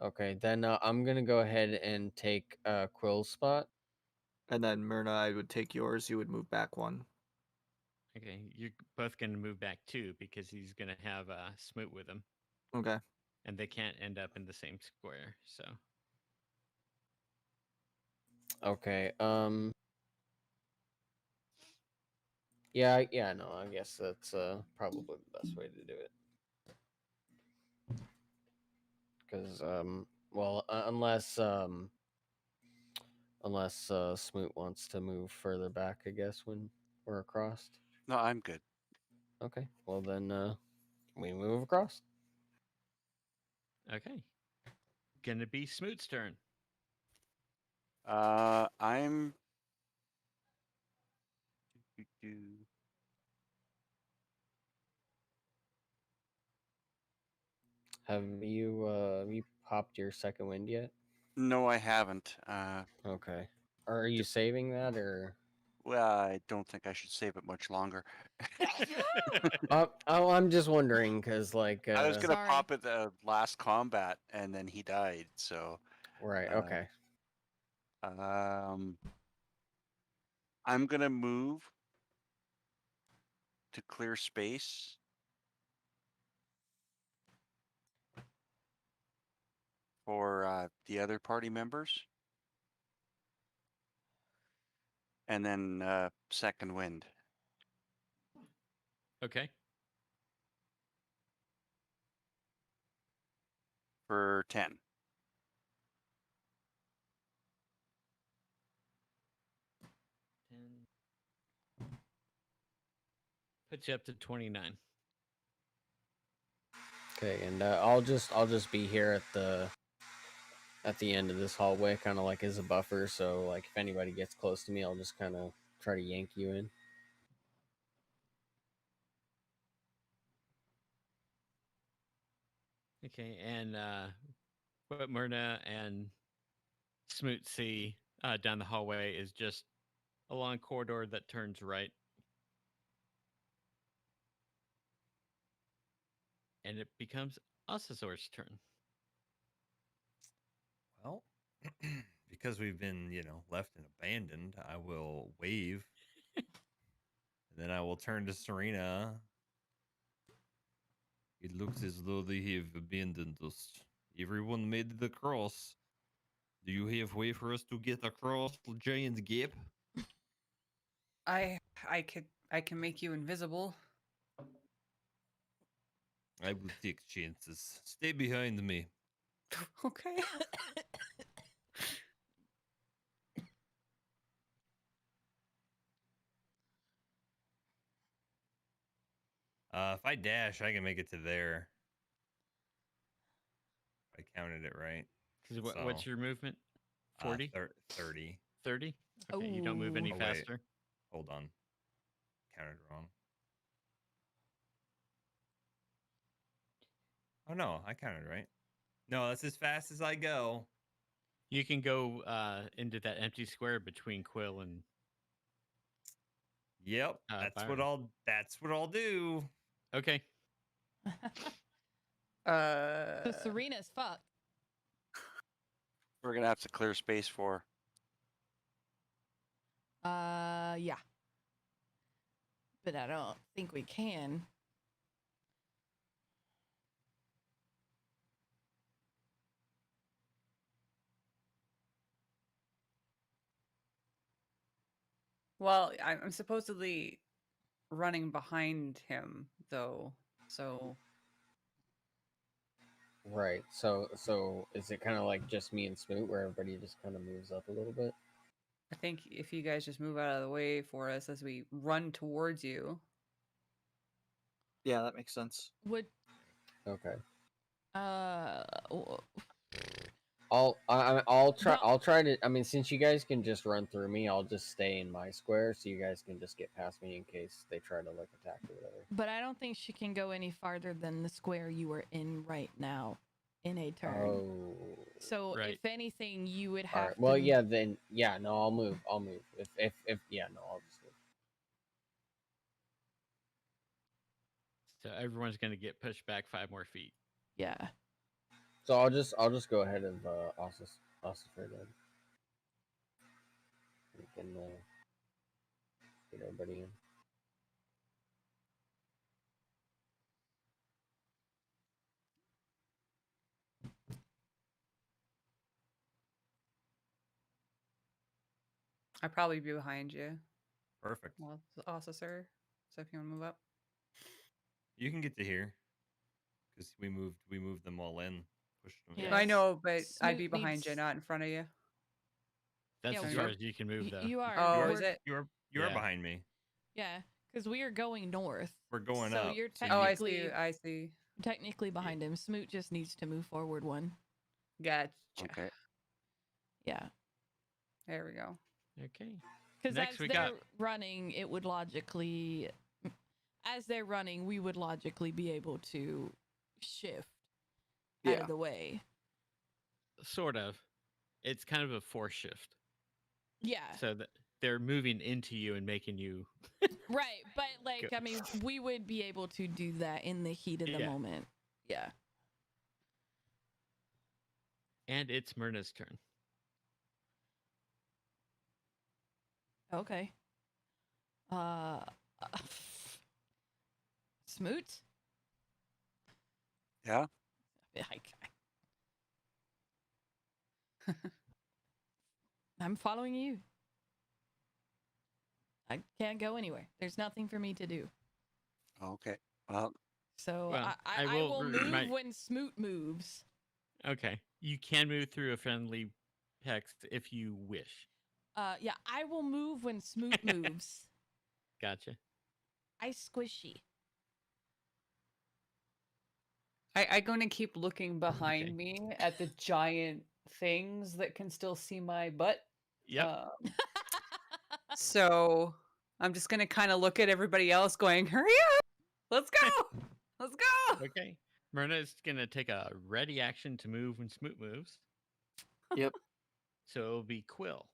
Okay, then I'm gonna go ahead and take Quill's spot. And then Myrna, I would take yours. You would move back one. Okay, you're both going to move back 2 because he's going to have Smoot with him. Okay. And they can't end up in the same square, so. Okay. Yeah. No, I guess that's probably the best way to do it. Because well, unless Smoot wants to move further back, I guess when we're across. No, I'm good. Okay. Well then, we move across. Okay. Gonna be Smoot's turn. I'm. Have you popped your second wind yet? No, I haven't. Okay. Are you saving that or? Well, I don't think I should save it much longer. I'm just wondering because like I was gonna Sorry. pop it last combat, and then he died. So right. uh, Okay. I'm gonna move to clear space. For the other party members. And then second wind. Okay. For 10. Puts you up to 29. Okay, and I'll just be here at the end of this hallway, kind of like as a buffer. So like if anybody gets close to me, I'll just kind of try to yank you in. Okay, and what Myrna and Smoot see down the hallway is just a long corridor that turns right. And it becomes Occissor's turn. Well, because we've been, left and abandoned, I will wave. And then I will turn to Surina. It looks as though they have abandoned us. Everyone made the cross. Do you have a way for us to get across the giant gap? I can make you invisible. I will take chances. Stay behind me. Okay. If I dash, I can make it to there. If I counted it right. What's your movement? 40? 30. 30? Okay, you don't move any Oh, wait. faster. Hold on. Counted wrong. Oh, no. I counted right. No, that's as fast as I go. You can go into that empty square between Quill and Yep. That's what Byron. I'll do. Okay. So Serena's fucked. We're gonna have to clear space for. Yeah. But I don't think we can. Well, I'm supposedly running behind him though, so Right. So is it kind of like just me and Smoot, where everybody just kind of moves up a little bit? I think if you guys just move out of the way for us as we run towards you. Yeah, that makes sense. Would Okay. w- I'll try. No. I'll try to. I mean, since you guys can just run through me, I'll just stay in my square, so you guys can just get past me in case they try to like attack or whatever. but I don't think she can go any farther than the square you are in right now in a turn. Oh. So Right. if anything, you would All have right. Well, to. yeah. Then yeah. No, I'll move. I'll move. If yeah. No, I'll just move. So everyone's going to get pushed back 5 more feet. Yeah. So I'll just go ahead of Ocissor then. We can get everybody in. I'd probably be behind you. Perfect. Well, Ocissor. So if you want to move up. You can get to here. Because we moved them all in. Pushed them in. Yeah. I know, but I'd be Smoot behind you, needs- not in front of you. That's Yeah, as we far are- as you can move, though. You are. Oh, we're- is it? You are Yeah. behind me. Yeah, because we are going north. We're going So up. you're so Oh, I technically see. I see. technically behind him. Smoot just needs to move forward one. Gotcha. Okay. Yeah. There we go. Okay. Because Next as we they're got- running, it would logically, as they're running, we would logically be able to shift out Yeah. of the way. Sort of. It's kind of a force shift. Yeah. So that they're moving into you and making you. Right, but like Go. I mean, we would be able to do that in the heat of the Yeah. moment. Yeah. And it's Myrna's turn. Okay. Smoot? Yeah. I'm following you. I can't go anywhere. There's nothing for me to do. Okay. Well, So Well, I I will will move remind- when Smoot moves. Okay. You can move through a friendly text if you wish. Yeah, I will move when Smoot moves. Gotcha. I squishy. I'm going to keep looking behind me at the giant things that can still see my butt. Yep. So I'm just going to kind of look at everybody else going, hurry up! Let's go! Let's go! Okay. Myrna is going to take a ready action to move when Smoot moves. Yep. So it'll be Quill.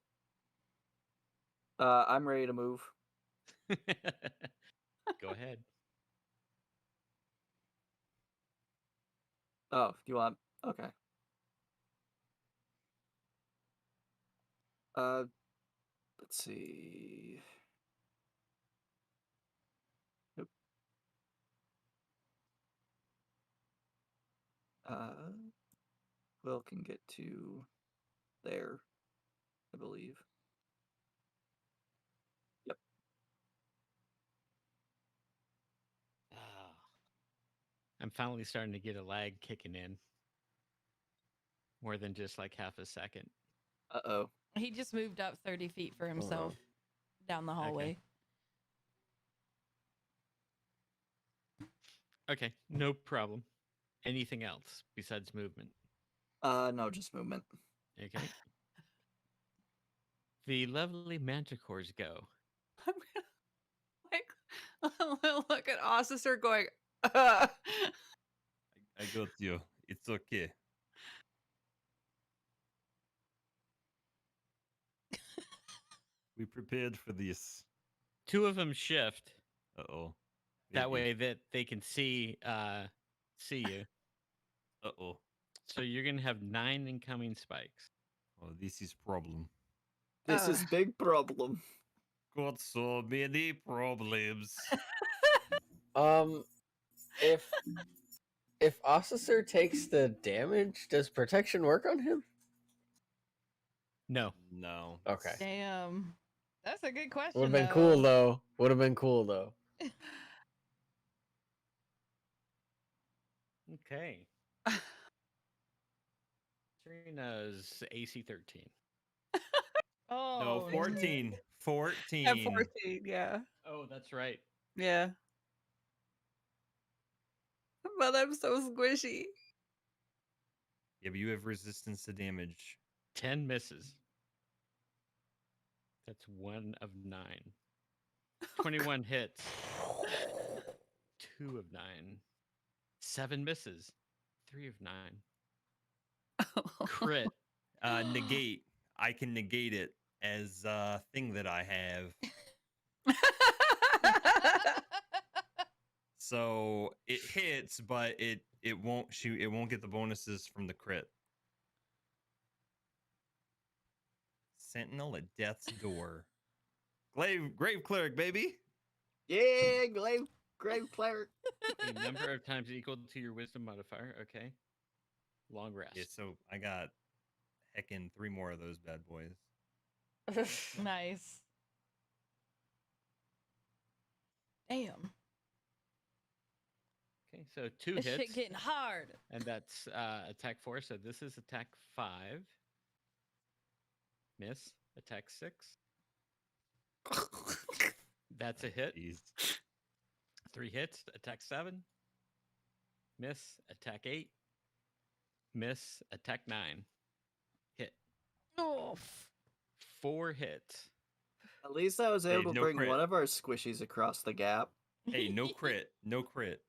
I'm ready to move. Go ahead. Oh, you want? Okay. Let's see. Nope. Will can get to there, I believe. Yep. Ah. I'm finally starting to get a lag kicking in. More than just like half a second. Uh-oh. He just moved up 30 feet for himself down the hallway. Okay, no problem. Anything else besides movement? No, just movement. Okay. The lovely manticores go. I'm gonna look at Ocissor going, I got you. It's okay. We prepared for this. Two of them shift. Uh-oh. That Maybe. way that they can see you. Uh-oh. So you're gonna have 9 incoming spikes. Oh, this is problem. This is big problem. Got so many problems. If Ocissor takes the damage, does protection work on him? No. No. Okay. Damn. That's a good question. Would have been cool though. Would have been cool though. Okay. Serina's AC 13. Oh, No, 14. 14. at 14, yeah. Oh, that's right. Yeah. But I'm so squishy. Yeah, but you have resistance to damage. 10 misses. That's 1 of 9. 21 hits. 2 of 9. 7 misses. 3 of 9. Crit. Negate. I can negate it as a thing that I have. So it hits, but it won't shoot. It won't get the bonuses from the crit. Sentinel at death's door. Grave cleric, baby. Yeah, grave cleric. A number of times equal to your wisdom modifier. Okay. Long rest. Yeah, so I got heckin' 3 more of those bad boys. nice. Damn. Okay, so 2 This hits. shit getting hard. And that's attack 4. So this is attack 5. Miss. Attack 6. That's a hit. Jeez. 3 hits. Attack 7. Miss. Attack 8. Miss. Attack 9. Hit. Oh. 4 hits. At least I was Hey, able to no bring crit. one of our squishies across the gap. Hey, no crit. No crit.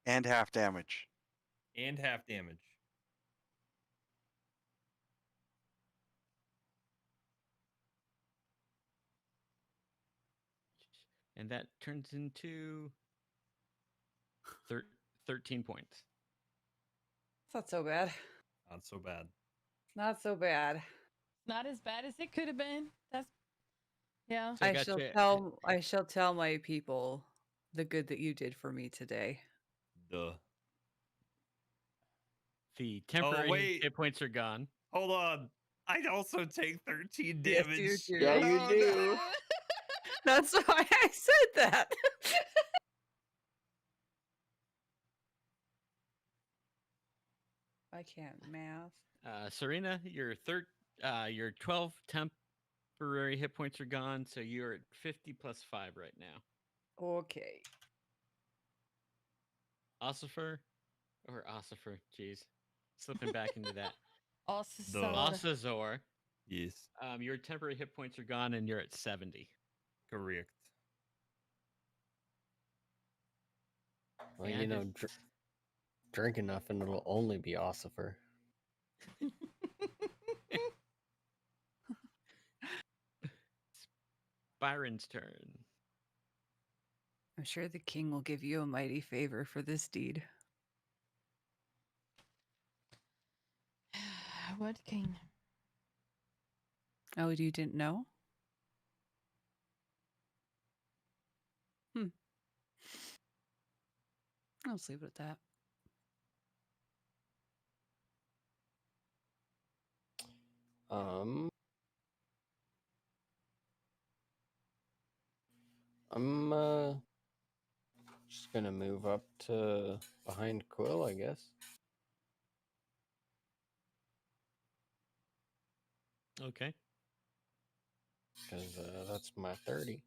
and half damage. And half damage. And that turns into 13 points. It's not so bad. Not so bad. Not so bad. Not as bad as it could have been. That's yeah. So I got shall you- tell. I shall tell my people the good that you did for me today. Duh. The temporary wait. hit points are gone. Hold on. I also take 13 Yes, damage. you do. Yeah, you Oh, do. no. That's why I said that. I can't math. Surina, your 12 temporary hit points are gone, so you're at 50 plus 5 right now. Okay. Ocissor, jeez, slipping back into that. Ocissor, Yes. your temporary hit points are gone, and you're at 70. Correct. Well, Yeah, you know, drink enough and it'll only be Ocissor. Byron's turn. I'm sure the king will give you a mighty favor for this deed. What king? Oh, you didn't know? I'll just leave it at that. I'm just gonna move up to behind Quill, I guess. Okay. Because that's my 30.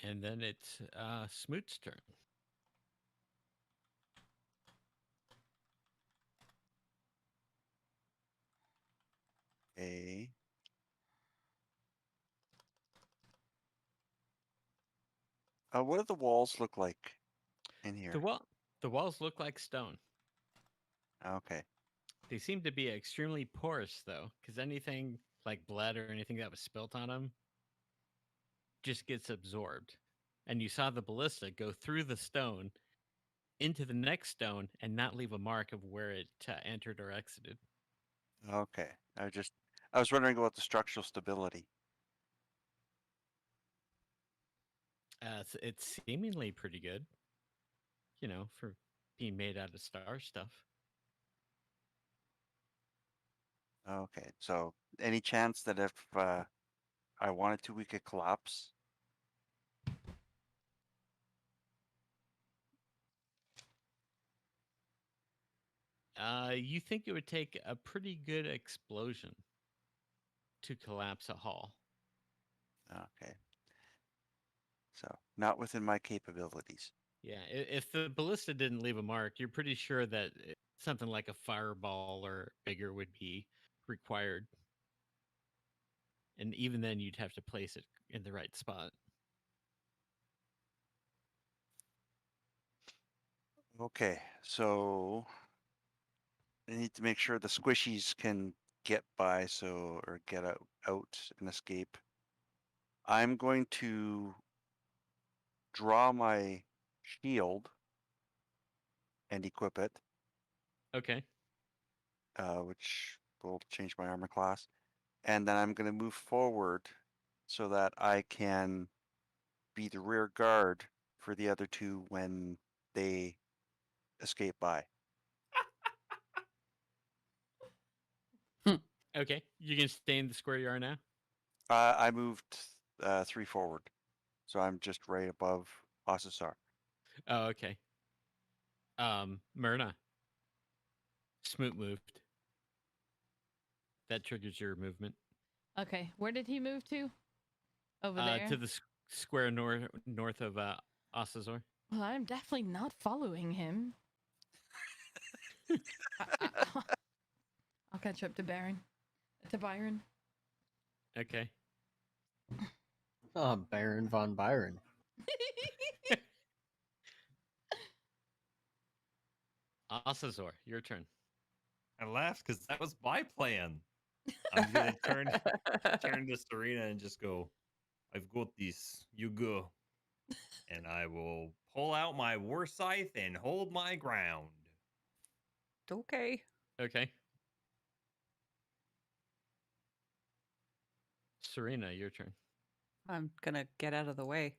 And then it's Smoot's turn. Okay. What do the walls look like in here? The walls look like stone. Okay. They seem to be extremely porous, though, because anything like blood or anything that was spilt on them just gets absorbed. And you saw the ballista go through the stone into the next stone and not leave a mark of where it entered or exited. Okay. I was wondering about the structural stability. It's seemingly pretty good, for being made out of star stuff. Okay. So any chance that if I wanted to, we could collapse? You think it would take a pretty good explosion to collapse a hall? Okay. So not within my capabilities. Yeah, if the ballista didn't leave a mark, you're pretty sure that something like a fireball or bigger would be required. And even then, you'd have to place it in the right spot. Okay. So I need to make sure the squishies can get by, or get out and escape. I'm going to draw my shield and equip it, Okay. which will change my armor class. And then I'm going to move forward so that I can be the rear guard for the other two when they escape by. Okay. You can stay in the square you are now? I moved 3 forward, so I'm just right above Ocissor. Oh, okay. Myrna. Smoot moved. That triggers your movement. Okay, where did he move to? Over there. To the square north of Ocissor. Well, I'm definitely not following him. I'll catch up to Byron. Okay. Oh, Baron von Byron. Ocissor, your turn. I laughed because that was my plan. I'm gonna turn to Surina and just go, I've got this. You go. And I will pull out my war scythe and hold my ground. Okay. Okay. Surina, your turn. I'm gonna get out of the way.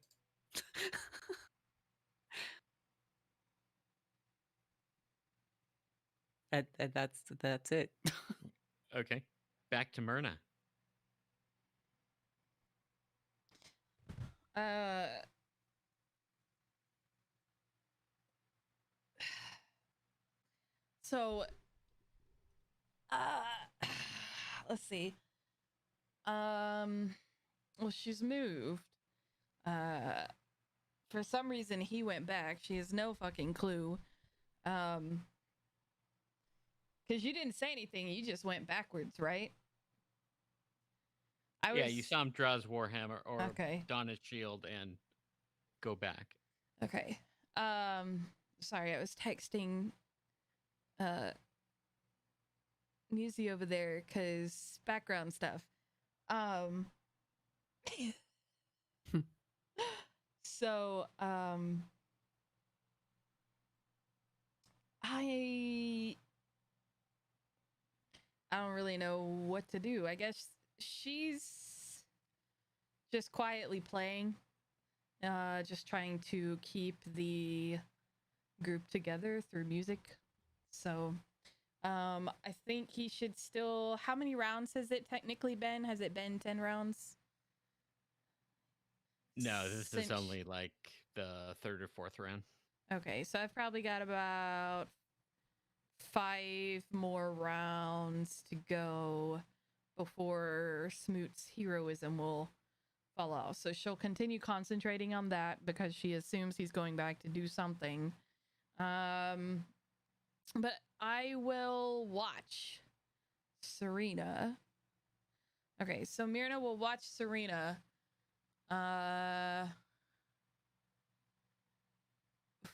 And that's it. Okay. Back to Myrna. So, let's see. Well, she's moved. For some reason he went back. She has no fucking clue. Because you didn't say anything. You just went backwards, right? Yeah, you saw him draw his warhammer or Okay. don his shield and go back. Okay. Sorry, I was texting Musi over there because background stuff. So, I don't really know what to do. I guess she's just quietly playing, just trying to keep the group together through music. So, I think he should still. How many rounds has it technically been? Has it been 10 rounds? No, this is Since- only like the third or fourth round. Okay, so I've probably got about 5 more rounds to go before Smoot's heroism will fall off. So she'll continue concentrating on that because she assumes he's going back to do something. But I will watch Surina. Okay, so Myrna will watch Surina.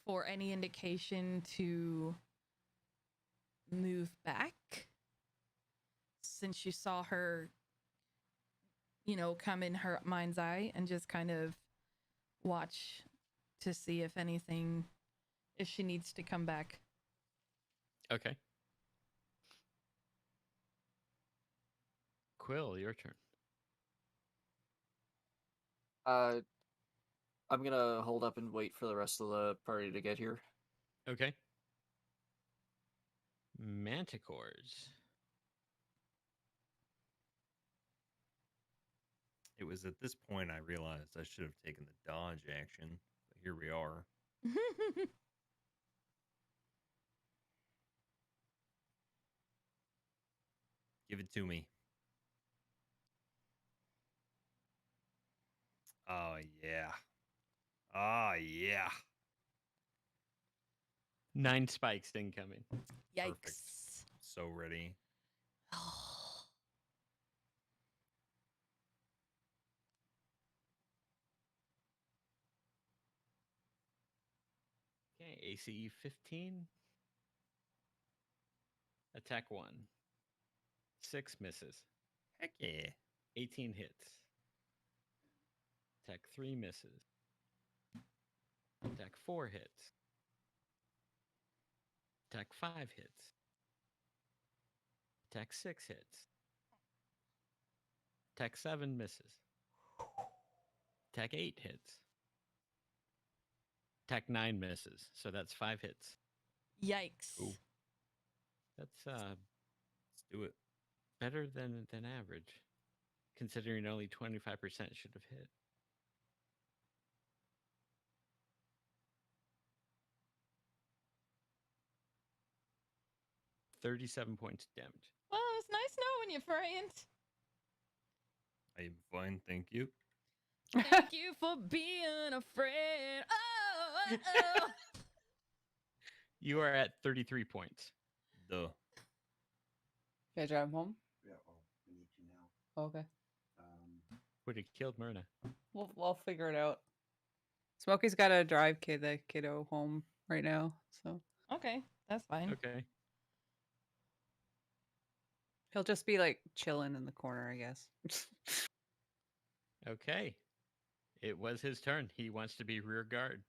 For any indication to move back, since you saw her, come in her mind's eye, and just kind of watch to see if she needs to come back. Okay. Quill, your turn. I'm gonna hold up and wait for the rest of the party to get here. Okay. Manticores. It was at this point I realized I should have taken the dodge action, but here we are. Give it to me. Oh, yeah. Oh, yeah. 9 spikes incoming. Yikes. Perfect. So ready. Okay, ACE 15. Attack 1. 6 misses. Heck yeah. 18 hits. Attack 3 misses. Attack 4 hits. Attack 5 hits. Attack 6 hits. Attack 7 misses. Attack 8 hits. Attack 9 misses. So that's 5 hits. Yikes. Ooh. That's Let's do it. better than average, considering only 25% should have hit. $37 points of damage. Well, it's nice knowing you, friend. I am fine, thank you. Thank you for being a friend. Oh. You are at 33 points. Duh. Can I drive him home? Yeah, well, we need to now. Okay. Would have killed Myrna. We'll figure it out. Smokey's got to drive the kiddo home right now, so Okay, that's fine. Okay. he'll just be like chilling in the corner, I guess. Okay. It was his turn. He wants to be rear guard.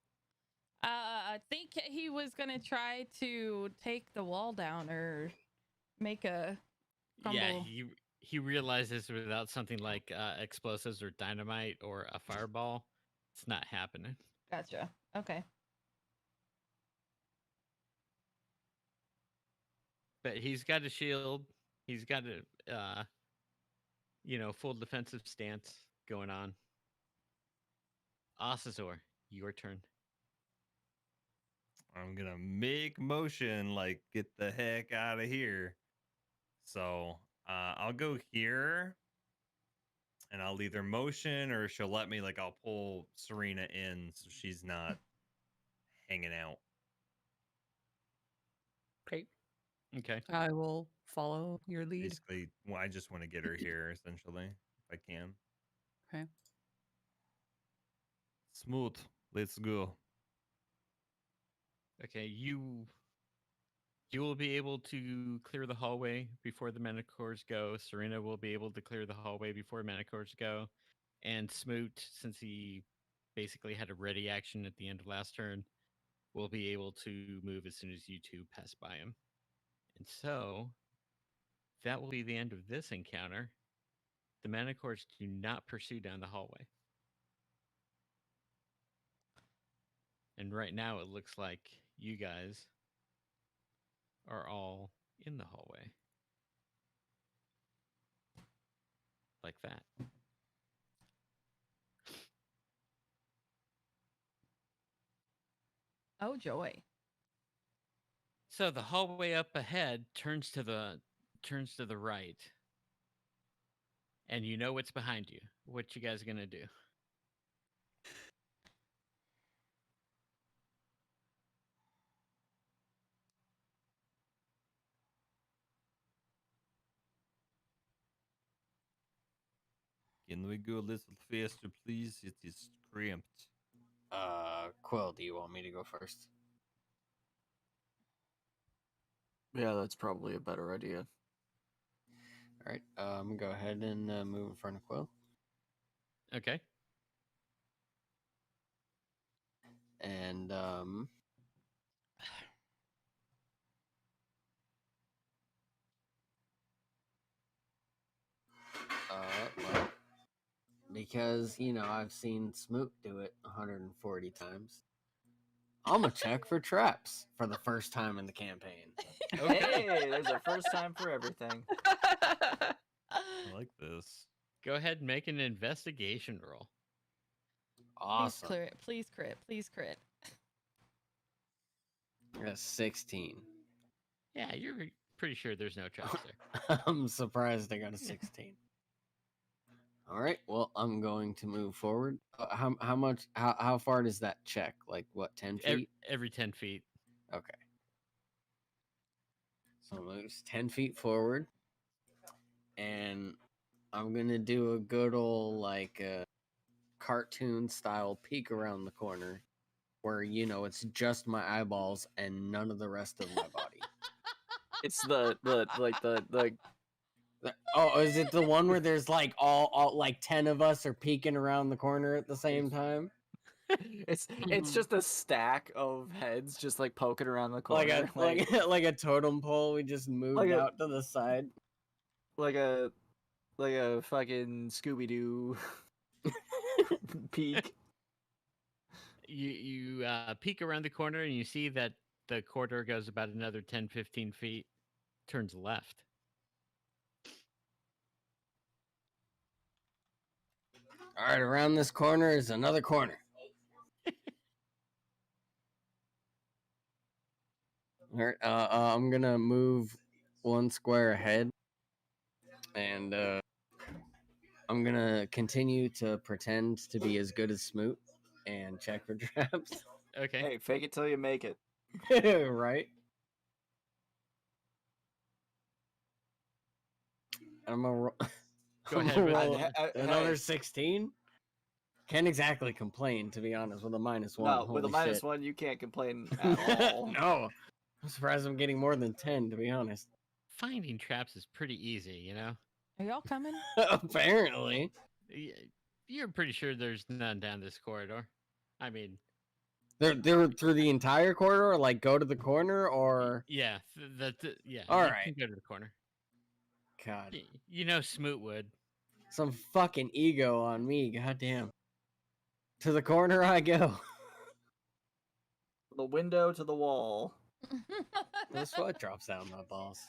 I think he was gonna try to take the wall down or make a crumble. Yeah, he realizes without something like explosives or dynamite or a fireball, it's not happening. Gotcha. Okay. But he's got a shield. He's got a full defensive stance going on. Ocissor, your turn. I'm gonna make motion like get the heck out of here. So I'll go here, and I'll either motion or she'll let me. Like I'll pull Surina in so she's not hanging out. Great. Okay. I will follow your lead. Basically, well, I just want to get her here essentially, if I can. Okay. Smoot, let's go. Okay, you will be able to clear the hallway before the Manticores go. Surina will be able to clear the hallway before Manticores go. And Smoot, since he basically had a ready action at the end of last turn, will be able to move as soon as you two pass by him. And so that will be the end of this encounter. The Manticores do not pursue down the hallway. And right now it looks like you guys are all in the hallway. Like that. Oh joy. So the hallway up ahead turns to the right. And you know what's behind you. What you guys gonna do? Can we go a little faster, please? It is cramped. Quill, do you want me to go first? Yeah, that's probably a better idea. All right. I'm gonna go ahead and move in front of Quill. Okay. And well, because I've seen Smoot do it 140 times. I'm gonna check for traps for the first time in the campaign. Hey, there's a first time for everything. I like this. Go ahead and make an investigation roll. Awesome. Please clear it. Please crit. Please crit. That's 16. Yeah, you're pretty sure there's no traps there. I'm surprised I got a 16. All right. Well, I'm going to move forward. How far does that check? Like what? 10 feet? Every 10 feet. Okay. So moves 10 feet forward, and I'm gonna do a good old cartoon style peek around the corner, where it's just my eyeballs and none of the rest of my body. It's the Oh, is it the one where there's all like 10 of us are peeking around the corner at the same time? it's just a stack of heads just like poking around the corner, like a totem pole. We just moved out to the side, like a fucking Scooby-Doo peek. You peek around the corner and you see that the corridor goes about another 10-15 feet, turns left. All right, around this corner is another corner. All right, I'm gonna move one square ahead, and I'm gonna continue to pretend to be as good as Smoot and check for traps. Okay. Hey, fake it till you make it. Right. I'm gonna roll. Go I'm ahead gonna with roll I- another hey. 16. Can't exactly complain, to be honest, with a -1. No, with a Holy shit. -1, you can't complain at all. No, I'm surprised I'm getting more than 10, to be honest. Finding traps is pretty easy, you know? Are y'all coming? Apparently. You're pretty sure there's none down this corridor. I mean, They're through the entire corridor, or like go to the corner, or yeah, yeah. All you right. can go to the corner. God, You know Smoot would. some fucking ego on me. Goddamn. To the corner I go. The window to the wall. The sweat drops down my balls.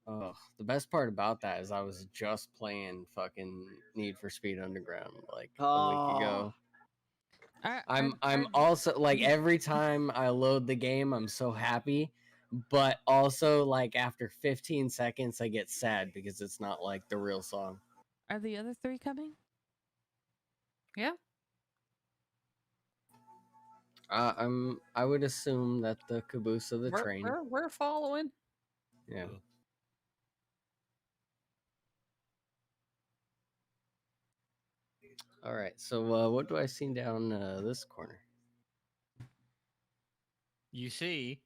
Oh, the best part about that is I was just playing fucking Need for Speed Underground like a week ago. I'm also like every time I load the game, I'm so happy, but also like after 15 seconds, I get sad because it's not like the real song. Are the other 3 coming? Yeah. I would assume that the caboose of the train. We're following. Yeah. All right. So what do I see down this corner? You see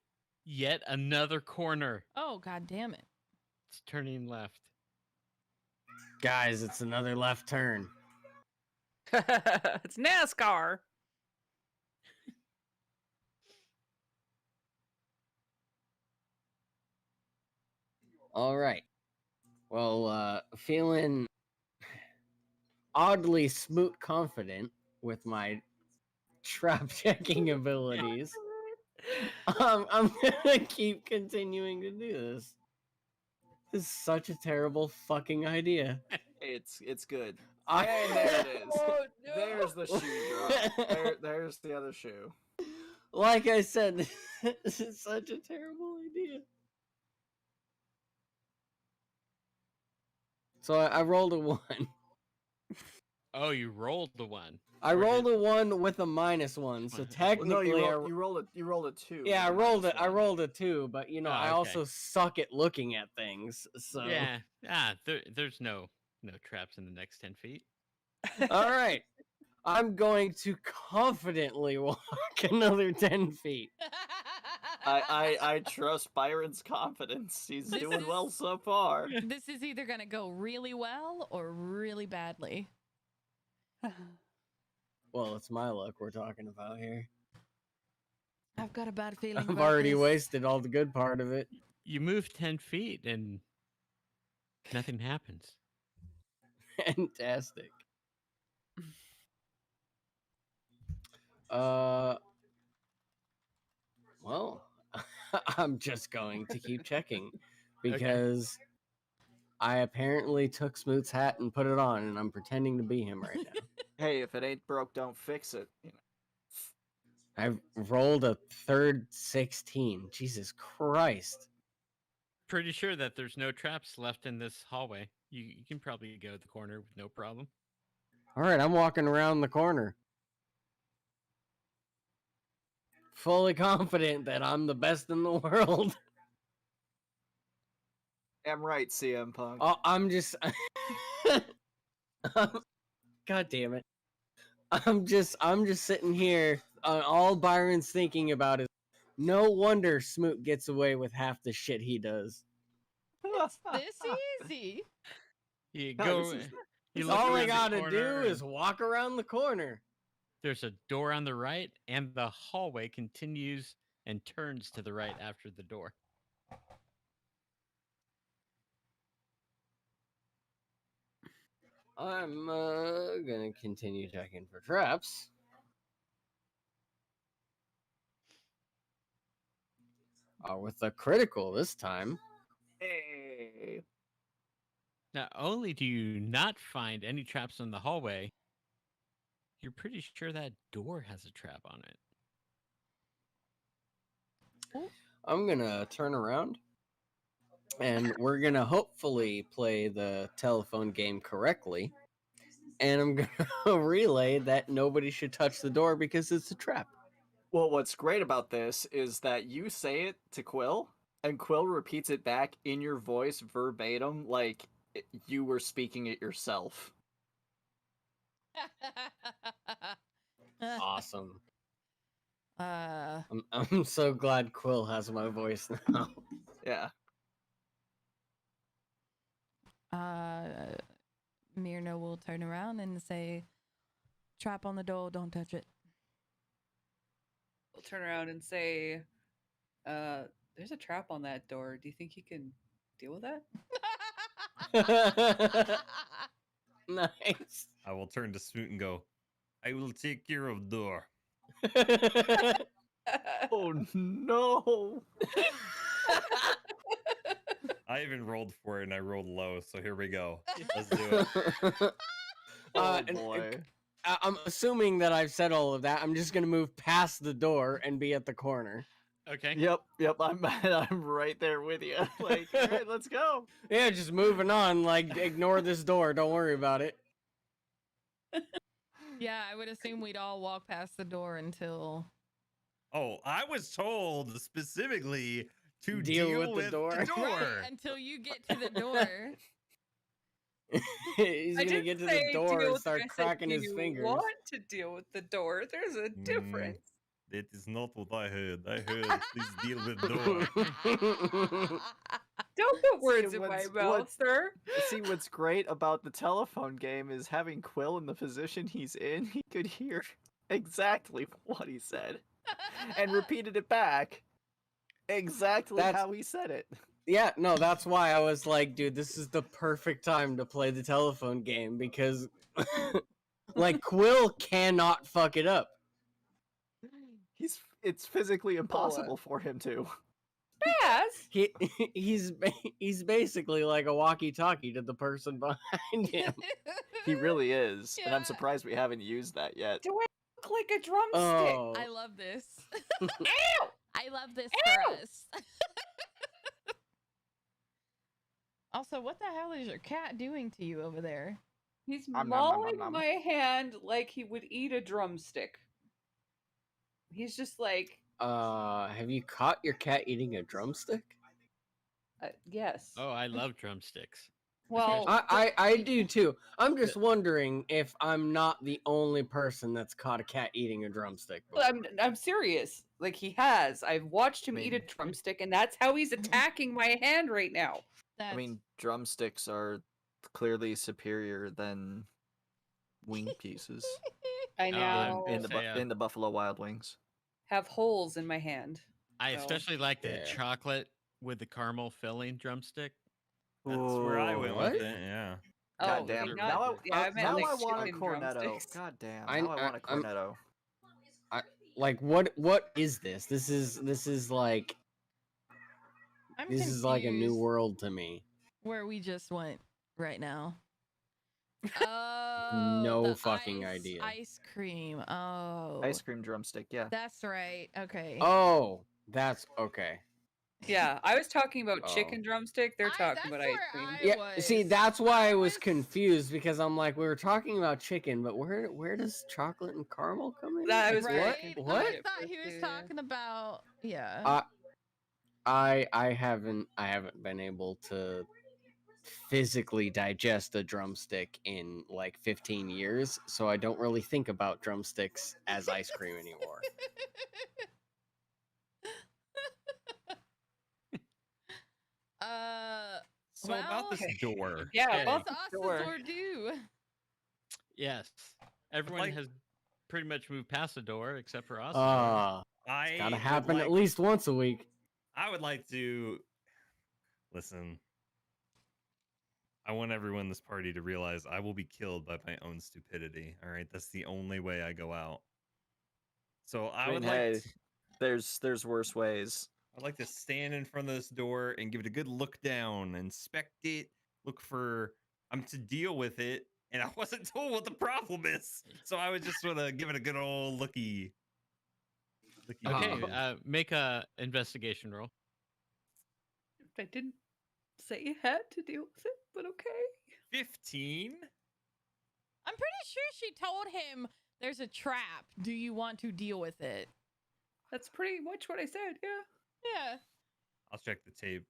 yet another corner. Oh, god damn it. It's turning left. Guys, it's another left turn. It's NASCAR. All right. Well, feeling oddly Smoot confident with my trap checking abilities. I'm gonna keep continuing to do this. This is such a terrible fucking idea. It's good. I- And there it is. Oh, no. There's the shoe drop. There's the other shoe. Like I said, this is such a terrible idea. So I rolled a 1. Oh, you rolled the 1. I rolled a 1 with a -1, so technically No, you rolled a 2. yeah, I with a rolled it. I -1. rolled a 2, but you know, Oh, I okay. also suck at looking at things. So Yeah. There's no traps in the next 10 feet. all right, I'm going to confidently walk another 10 feet. I trust Byron's confidence. He's This doing is- well so far. This is either gonna go really well or really badly. Well, it's my luck we're talking about here. I've got a bad feeling. I've about already this. wasted all the good part of it. You move 10 feet and nothing happens. Fantastic. Well, I'm just going to keep checking because I apparently took Smoot's hat and put it on, and I'm pretending to be him right now. Hey, if it ain't broke, don't fix it. You know. I've rolled a third 16. Jesus Christ. Pretty sure that there's no traps left in this hallway. You can probably go to the corner with no problem. All right, I'm walking around the corner. Fully confident that I'm the best in the world. I'm right, CM Punk. Oh, I'm just. God damn it! I'm just sitting here. All Byron's thinking about is, no wonder Smoot gets away with half the shit he does. This easy. You No, go. this is- You look All I around the gotta do corner is and walk around the corner. There's a door on the right, and the hallway continues and turns to the right after the door. I'm gonna continue checking for traps. With a critical this time. Hey. Not only do you not find any traps in the hallway, you're pretty sure that door has a trap on it. I'm gonna turn around and we're gonna hopefully play the telephone game correctly and I'm gonna relay that nobody should touch the door because it's a trap. Well, what's great about this is that you say it to Quill, and Quill repeats it back in your voice verbatim, like you were speaking it yourself. Awesome. Uh, I'm so glad Quill has my voice now. Yeah. Myrna will turn around and say, "Trap on the door, don't touch it." We'll turn around and say, there's a trap on that door. Do you think you can deal with that? Nice. I will turn to Smoot and go, I will take care of door. Oh no! I even rolled for it and I rolled low, so here we go. Let's do it. Oh and- boy. I'm assuming that I've said all of that. I'm just gonna move past the door and be at the corner. Okay. Yep. I'm right there with you. Like, all right, let's go. Yeah, just moving on. Like, ignore this door. Don't worry about it. Yeah, I would assume we'd all walk past the door until. Oh, I was told specifically to Deal deal, with the with door. the door. Right, until you get to the door. He's I gonna didn't get to say the door deal and with start it. I said, cracking "Do his you fingers. want to deal with the door? There's a difference. That is not what I heard. I heard please deal with door. Don't put words in my what's- mouth, what- sir. See, what's great about the telephone game is having Quill in the position he's in, he could hear exactly what he said and repeated it back exactly That's- how he said it. Yeah, no, that's why I was like, dude, this is the perfect time to play the telephone game because, like, Quill cannot fuck it up. It's physically impossible for him to. Yes. He's basically like a walkie-talkie to the person behind him. He really is, and I'm Yeah. surprised we haven't used that yet. Do I look like a drumstick? Oh, I love this. Ow! I love this Ow! for us. Also, what the hell is your cat doing to you over there? He's Nom, nom, nom, nom, mauling nom. my hand like he would eat a drumstick. He's just like, have you caught your cat eating a drumstick? yes. Oh, I love drumsticks. Well, I do too. I'm just wondering if I'm not the only person that's caught a cat eating a drumstick. before. I'm serious. Like he has. I've watched him I eat a mean- drumstick, and that's how he's attacking my hand right now. That's... I mean, drumsticks are clearly superior than wing pieces I Oh, now I'm in the say, in the Buffalo Wild Wings. have holes in my hand. I So- especially like the Yeah. chocolate with the caramel filling drumstick. That's where I went What? with it. Yeah. God Oh, damn. okay, Now not- yeah, I meant now like I want a chicken cornetto. drumsticks. God damn. I- Now I want a I'm- cornetto. Like what is this? This is like I'm this is like a new confused world to me. where we just went right now. Oh, No the fucking idea. Ice cream. Oh, Ice cream drumstick, yeah. that's right. Okay. Oh, that's okay. Yeah, I was talking about Oh. chicken drumstick. They're talking that's about ice where cream. I Yeah, see, was. that's why I was was- confused because I'm like, we were talking about chicken, but where does chocolate and caramel come in? That was Like, very what? Right? What? I thought he was talking about. Yeah. I haven't been able to physically digest a drumstick in like 15 years, so I don't really think about drumsticks as ice cream anymore. So about this Well- door. Yeah, Okay. about What's the door. Ocissor do? Yes. Everyone like- has pretty much moved past the door except for us. I Gotta would happen like- at least once a week. I would like to listen. I want everyone in this party to realize I will be killed by my own stupidity. All right, that's the only way I go out. So I mean, would hey, like. There's worse ways. I'd like to stand in front of this door and give it a good look down, inspect it, look for. I'm to deal with it, and I wasn't told what the problem is, so I would just want to give it a good old looky. Okay, do. make a investigation roll. I didn't say you had to deal with it, but okay. 15. I'm pretty sure she told him there's a trap. Do you want to deal with it? That's pretty much what I said. Yeah. Yeah. I'll check the tape.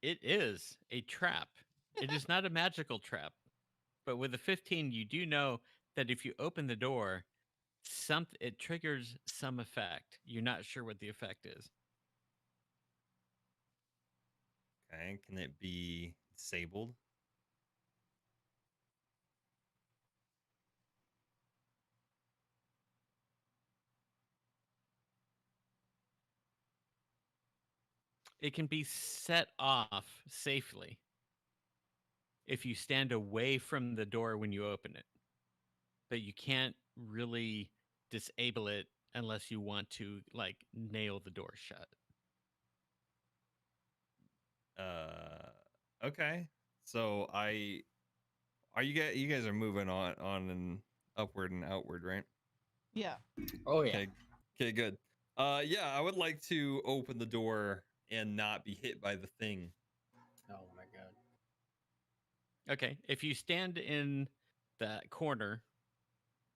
It is a trap. It is not a magical trap. But with a 15, you do know that if you open the door, it triggers some effect. You're not sure what the effect is. Okay, can it be disabled? It can be set off safely if you stand away from the door when you open it. But you can't really disable it unless you want to like nail the door shut. Okay. So you guys are moving on and upward and outward, right? Yeah. Oh yeah. Okay, good. Yeah, I would like to open the door and not be hit by the thing. Oh my god. Okay, if you stand in that corner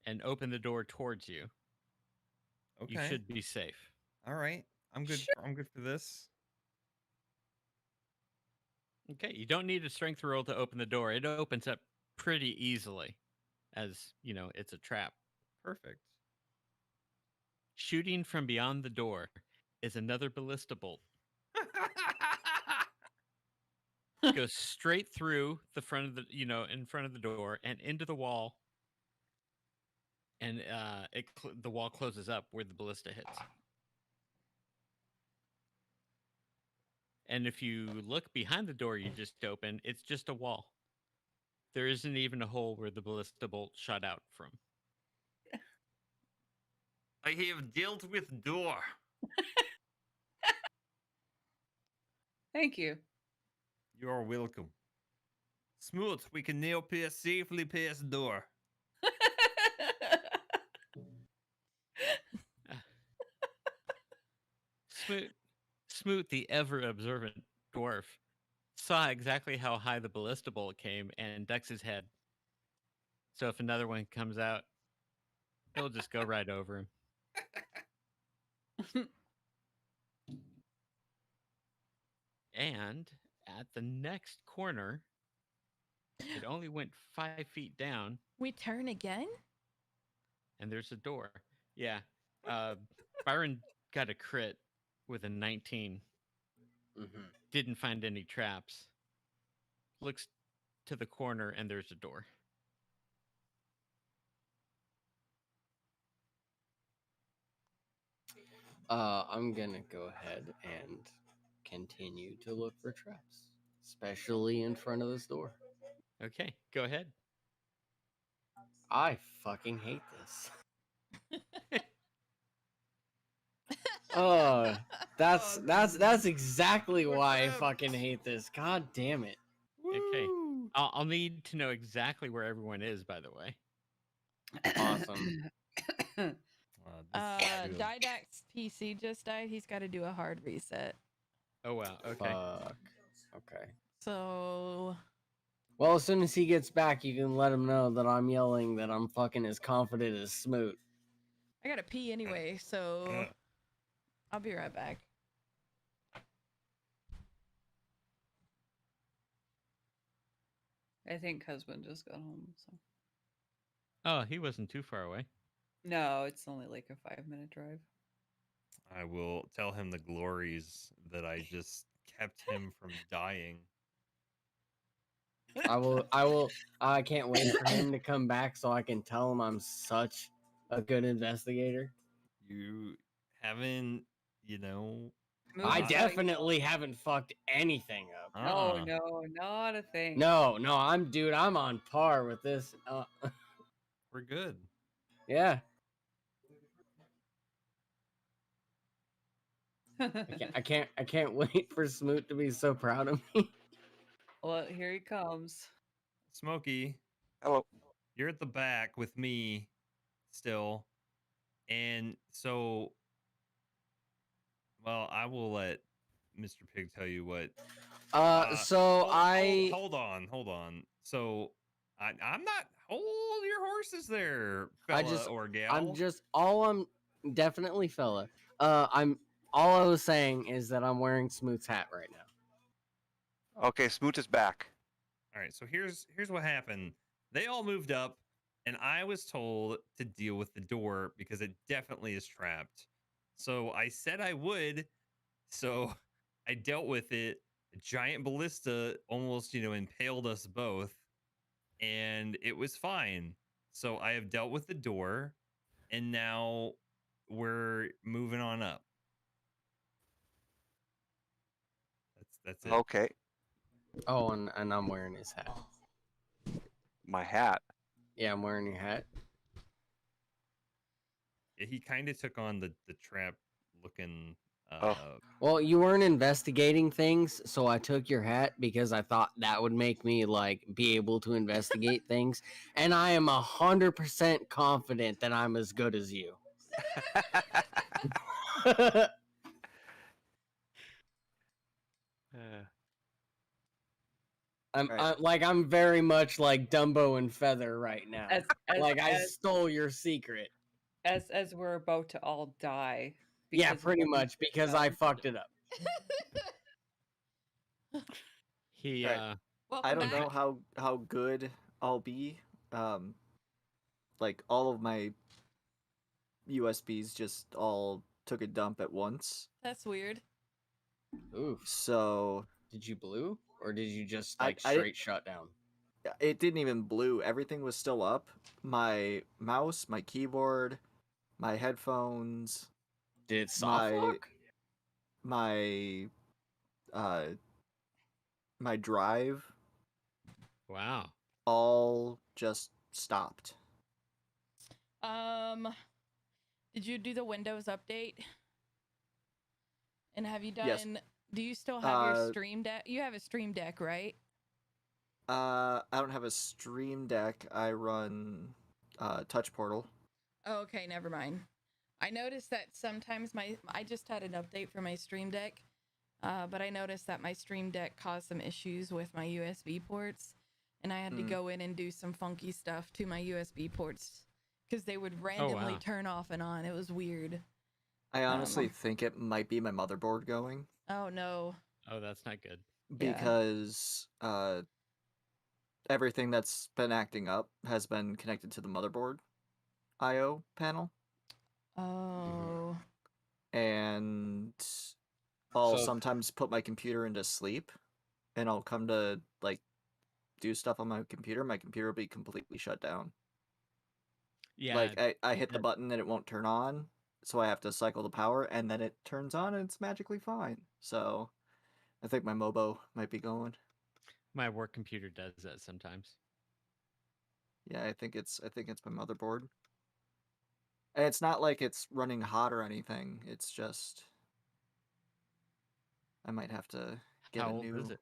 and open the door towards you, Okay. you should be safe. All right. I'm good. Sure. I'm good for this. Okay, you don't need a strength roll to open the door. It opens up pretty easily, as you know, it's a trap. Perfect. Shooting from beyond the door is another ballista bolt. Goes straight through the front of the, in front of the door and into the wall, and the wall closes up where the ballista hits. And if you look behind the door you just opened, it's just a wall. There isn't even a hole where the ballista bolt shot out from. I have dealt with door. Thank you. You are welcome. Smoot, we can now pass safely past door. Smoot, the ever-observant dwarf, saw exactly how high the ballista bolt came and ducks his head. So if another one comes out, he'll just go right over him. And at the next corner, it only went 5 feet down, We turn again? and there's a door. Yeah. Byron got a crit with a 19. Mm-hmm. Didn't find any traps. Looks to the corner, and there's a door. I'm gonna go ahead and continue to look for traps, especially in front of this door. Okay, go ahead. I fucking hate this. Oh, that's exactly why I fucking hate this. God damn it. Okay. I'll need to know exactly where everyone is, by the way. Awesome. Didact's PC just died. He's got to do a hard reset. Oh, wow. Okay. Fuck. Okay. So, Well, as soon as he gets back, you can let him know that I'm yelling that I'm fucking as confident as Smoot. I got to pee anyway, so I'll be right back. I think husband just got home. So Oh, he wasn't too far away. no, it's only like a 5-minute drive. I will tell him the glories that I just kept him from dying. I can't wait for him to come back so I can tell him I'm such a good investigator. You haven't, I Not- definitely haven't fucked anything up. No, Ah. no, not a thing. No, I'm on par with this. We're good. Yeah. I can't wait for Smoot to be so proud of me. Well, here he comes. Smokey, Hello. you're at the back with me still. And so, well, I will let Mr. Pig tell you what. So Hold on. So, I'm not. Hold your horses there, fella or gal? I'm definitely fella. All I was saying is that I'm wearing Smoot's hat right now. Okay, Smoot is back. All right, so here's what happened. They all moved up, and I was told to deal with the door because it definitely is trapped. So I said I would. So I dealt with it. A giant ballista almost, impaled us both, and it was fine. So I have dealt with the door, and now we're moving on up. That's it. Okay, Oh, and I'm wearing his hat. my hat. Yeah, I'm wearing your hat. He kind of took on the trap looking. Well, you weren't investigating things, so I took your hat because I thought that would make me be able to investigate things, and I am 100% confident that I'm as good as you. I'm very much like Dumbo and Feather right now. I stole your secret. As we're about to all die. Yeah, pretty much because I fucked it up. He Right. I don't know how good I'll be. All of my USBs just all took a dump at once. That's weird. Oof. So did you blue or did you just I straight shut down? It didn't even blue. Everything was still up. My mouse, my keyboard, my headphones. Did it soft lock? My drive. Wow. All just stopped. Did you do the Windows update? And have you done? Yes. Do you still have your Stream Deck? You have a Stream Deck, right? I don't have a Stream Deck. I run Touch Portal. Oh, okay, never mind. I noticed that sometimes I just had an update for my Stream Deck, but I noticed that my Stream Deck caused some issues with my USB ports, and I had to go in and do some funky stuff to my USB ports because they would randomly turn off and on. It was weird. I honestly think it might be my motherboard going. Oh no. Oh, that's not good. Because everything that's been acting up has been connected to the motherboard I/O panel. Oh. And I'll sometimes put my computer into sleep, and I'll come to do stuff on my computer. My computer will be completely shut down. Yeah. I hit the button and it won't turn on, so I have to cycle the power, and then it turns on and it's magically fine. So I think my Mobo might be going. My work computer does that sometimes. Yeah, I think it's my motherboard. And it's not like it's running hot or anything. It's just I might have to get How a old new. is it?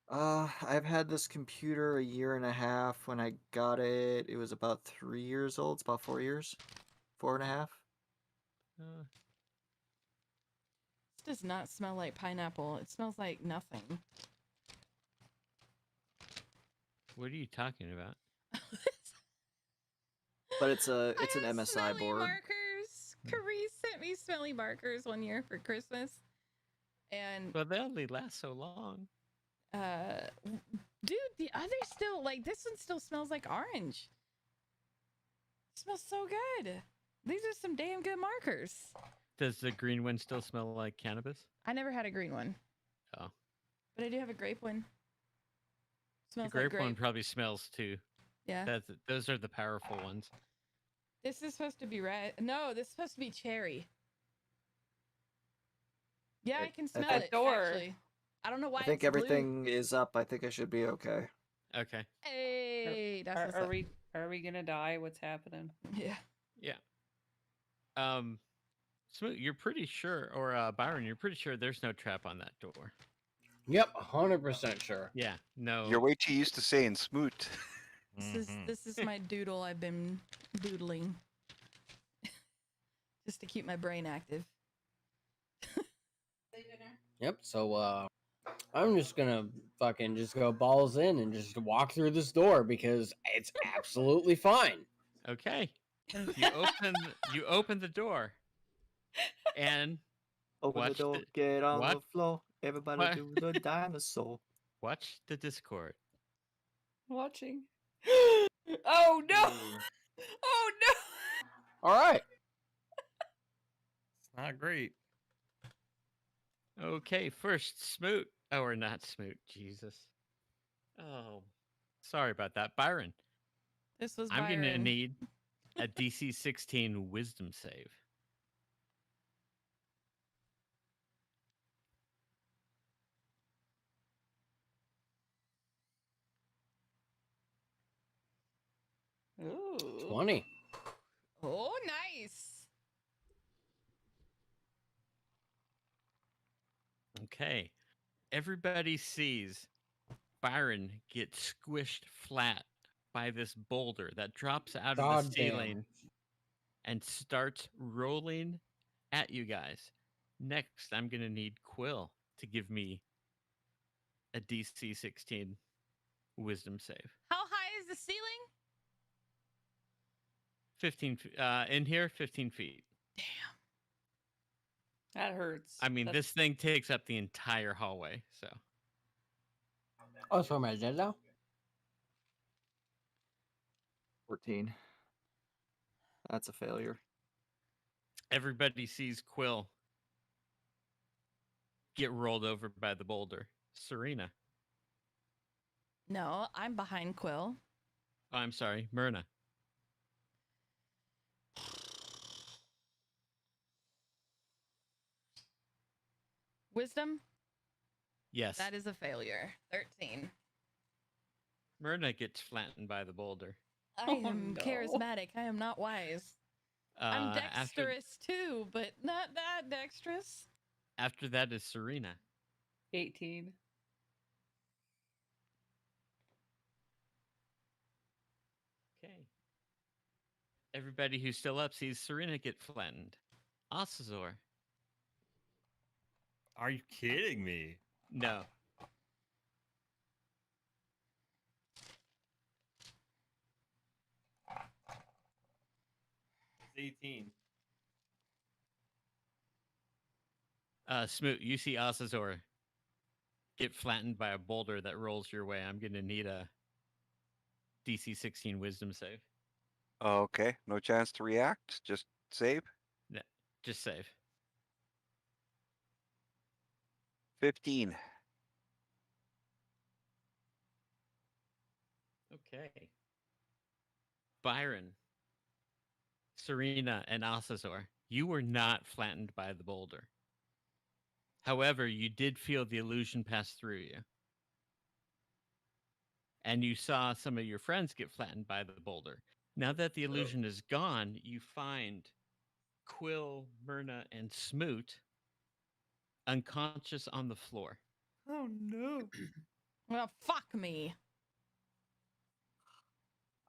I've had this computer a year and a half. When I got it, it was about 3 years old. It's about 4 years, 4.5. This does not smell like pineapple. It smells like nothing. What are you talking about? But it's an have MSI smelly board. Markers. Carice sent me smelly markers one year for Christmas, and Well, they only last so long. dude, the other still this one still smells like orange. It smells so good. These are some damn good markers. Does the green one still smell like cannabis? I never had a green one. Oh. But I do have a grape one. The Smells grape like grape. one probably smells too. Yeah. Those are the powerful ones. This is supposed to be red. No, this is supposed to be cherry. Yeah, I can smell it. Actually. I don't know why. I think everything is up. I think I should be okay. Okay. Hey, that's are we gonna die? What's happening? Yeah. Yeah. Smoot, you're pretty sure, or Byron, you're pretty sure there's no trap on that door. Yep, 100% sure. Yeah. No. You're way too used to saying Smoot. This is my doodle I've been doodling. Just to keep my brain active. Yep, so I'm just gonna fucking just go balls in and just walk through this door because it's absolutely fine. Okay. You open the door, and Open the watch door, the get on what the floor. Everybody what do the dinosaur. watch the Discord. Watching. Oh no! Ooh. Oh no! All right. It's not great. Okay, first Smoot. Oh, or not Smoot. Jesus. Oh, sorry about that, Byron. This was I'm gonna Byron. need a DC 16 Wisdom save. Ooh. 20. Oh, nice. Okay. Everybody sees Byron get squished flat by this boulder that drops out of the God ceiling damn. and starts rolling at you guys. Next, I'm going to need Quill to give me a DC 16 Wisdom save. How high is the ceiling? 15 in here, 15 feet. Damn. That hurts. I mean, That's- this thing takes up the entire hallway, so. Oh, so am I dead now? 14. That's a failure. Everybody sees Quill get rolled over by the boulder. Surina. No, I'm behind Quill. Oh, I'm sorry, Myrna. Wisdom? Yes. That is a failure. 13. Myrna gets flattened by the boulder. I Oh, am no. charismatic. I am not wise. I'm After, dexterous too, but not that dexterous. after that is Surina. 18. Okay. Everybody who's still up sees Surina get flattened. Ocissor. Are you kidding me? No. It's 18. Smoot, you see Ocissor get flattened by a boulder that rolls your way. I'm going to need a DC 16 Wisdom save. Okay, no chance to react. Just save. No, just save. 15. Okay. Byron, Surina, and Ocissor, you were not flattened by the boulder. However, you did feel the illusion pass through you. And you saw some of your friends get flattened by the boulder. Now that the illusion is gone, you find Quill, Myrna, and Smoot unconscious on the floor. Oh no. Well, fuck me.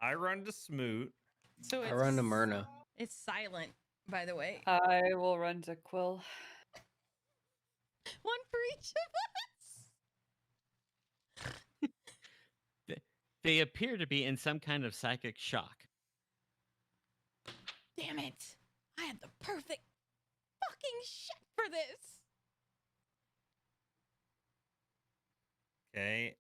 I run to Smoot. So I run to Myrna. It's silent, by the way. I will run to Quill. One for each of us. They appear to be in some kind of psychic shock. Damn it. I had the perfect fucking shit for this. Okay.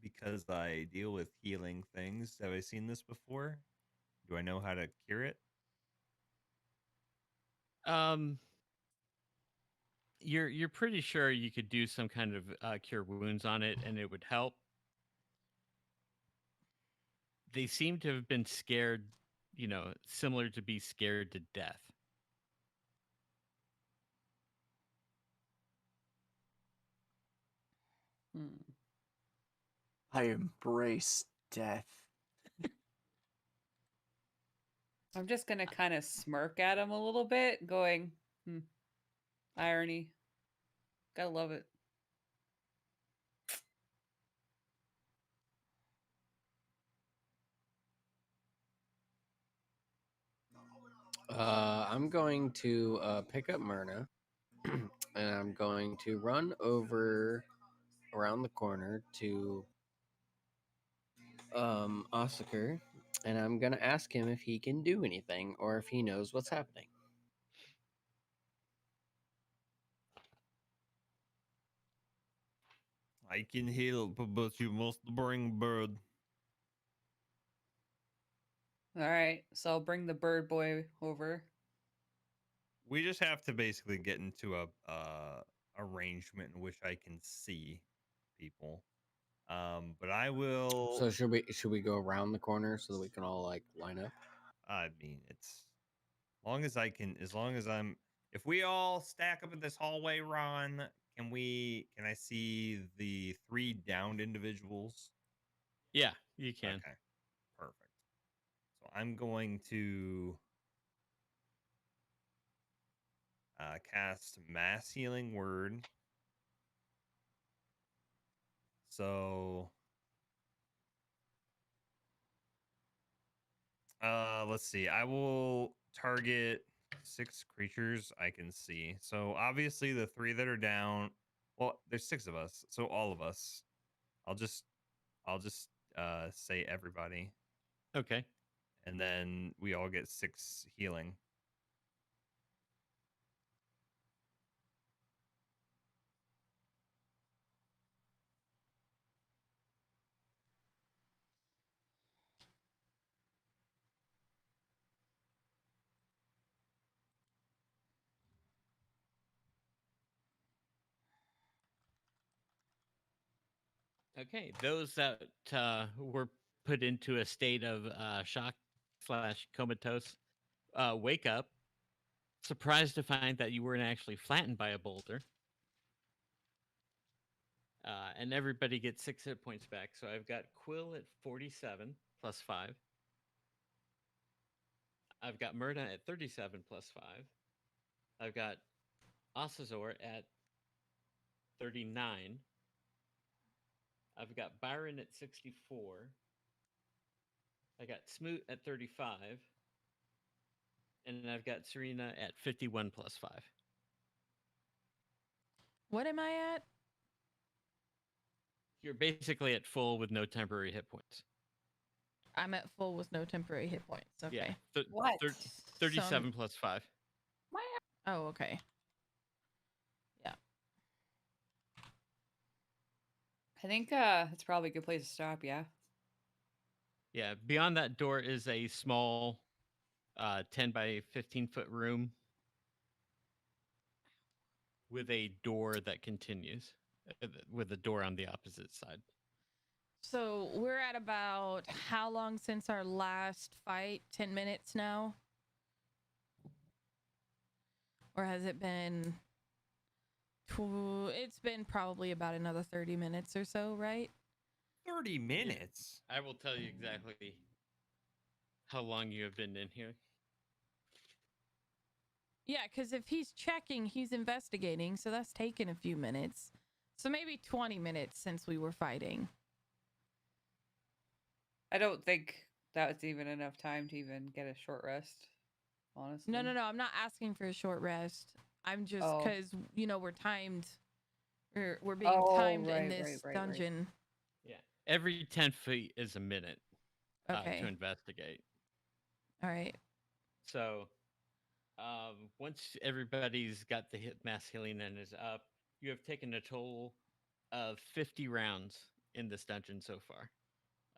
Because I deal with healing things. Have I seen this before? Do I know how to cure it? You're pretty sure you could do some kind of cure wounds on it and it would help. They seem to have been scared, similar to be scared to death. I embrace death. I'm just gonna kind of smirk at him a little bit, going, irony. Gotta love it. I'm going to pick up Myrna. and I'm going to run over around the corner to Ocissor, and I'm gonna ask him if he can do anything or if he knows what's happening. I can help, but you must bring bird. All right, so I'll bring the bird boy over. We just have to basically get into a arrangement in which I can see people. But I will. So should we go around the corner so that we can all like line up? I mean, it's long as I can, as long as I'm. If we all stack up in this hallway, Ron, can I see the 3 downed individuals? Yeah, you can. Okay, perfect. So I'm going to cast Mass Healing Word. So let's see. I will target 6 creatures I can see. So obviously the 3 that are down. Well, there's 6 of us, so all of us. I'll just say everybody, Okay. and then we all get 6 healing. Okay. Those that were put into a state of shock / comatose wake up, surprised to find that you weren't actually flattened by a boulder. And everybody gets 6 hit points back. So I've got Quill at 47 plus 5. I've got Myrna at 37 plus 5. I've got Ocissor at 39. I've got Byron at 64. I got Smoot at 35. And I've got Surina at 51 plus 5. What am I at? You're basically at full with no temporary hit points. I'm at full with no temporary hit points. Okay. Yeah. What? 37 plus 5. Oh, okay. Yeah. I think it's probably a good place to stop. Yeah. Yeah. Beyond that door is a small 10 by 15 foot room with a door that continues, with a door on the opposite side. So we're at about how long since our last fight? 10 minutes now? Or has it been... It's been probably about another 30 minutes or so, right? 30 minutes? I will tell you exactly how long you have been in here. Yeah, because if he's checking, he's investigating, so that's taken a few minutes. So maybe 20 minutes since we were fighting. I don't think that was even enough time to even get a short rest. Honestly. No, I'm not asking for a short rest. I'm just Oh. because we're timed. We're being timed in this dungeon. Yeah. Every 10 feet is a minute Okay. to investigate. All right. So once everybody's got the mass healing and is up, you have taken a total of 50 rounds in this dungeon so far.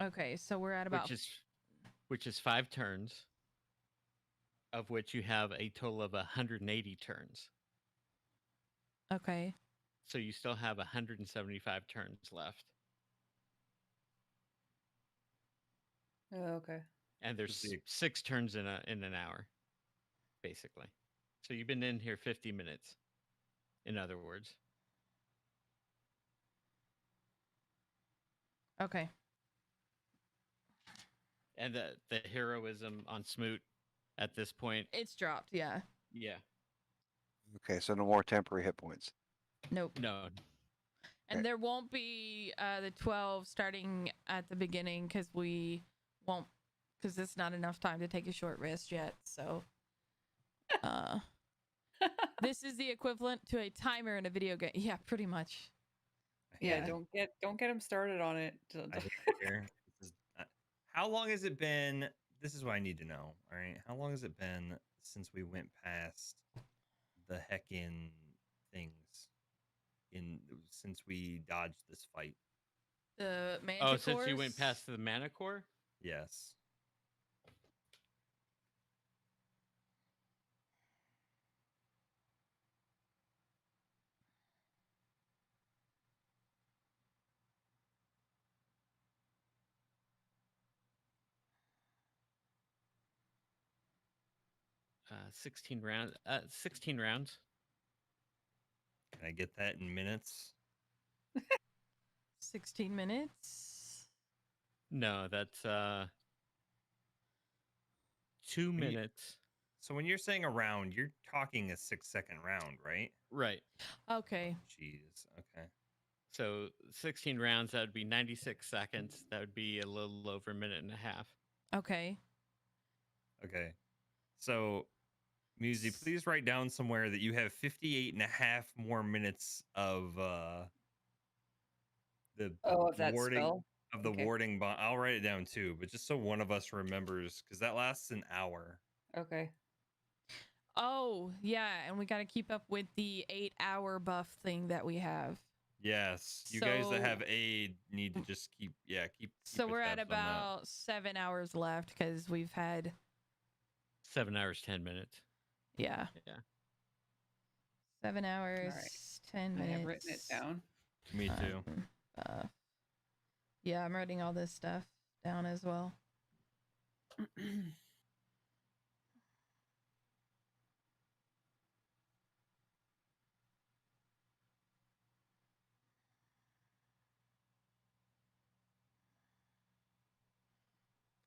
Okay, so we're at about... Which is 5 turns, of which you have a total of 180 turns. Okay. So you still have 175 turns left. Oh, okay. And there's 6 turns in an hour, basically. So you've been in here 50 minutes, in other words. Okay. And the heroism on Smoot at this point. It's dropped, yeah. Yeah. Okay, so no more temporary hit points. Nope. No. And there won't be the 12 starting at the beginning because we won't, because it's not enough time to take a short rest yet. So, This is the equivalent to a timer in a video game. Yeah, pretty much. Yeah, don't get him started on it. I hate to hear. How long has it been? This is what I need to know. All right, how long has it been since we went past the heckin' things? Since we dodged this fight. The manticores. Oh, since you went past the Manicore? Yes. Uh, 16 rounds. 16 rounds. Can I get that in minutes? 16 minutes. No, that's 2 minutes. So when you're saying a round, you're talking a 6-second round, right? Right. Okay. Jeez. Okay. So 16 rounds, that would be 96 seconds. That would be a little over a minute and a half. Okay. Okay. So, Musi, please write down somewhere that you have 58 and a half more minutes of the of that warding spell? of the Okay. warding bond. I'll write it down too, but just so one of us remembers, because that lasts an hour. Okay. Oh, yeah, and we got to keep up with the 8-hour buff thing that we have. Yes, you guys that So- have aid need to just keep So a we're at tabs on that. about 7 hours left because we've had 7 hours, 10 minutes. Yeah. 7 hours, right. 10 I minutes. have written it down. Me too. Yeah, I'm writing all this stuff down as well.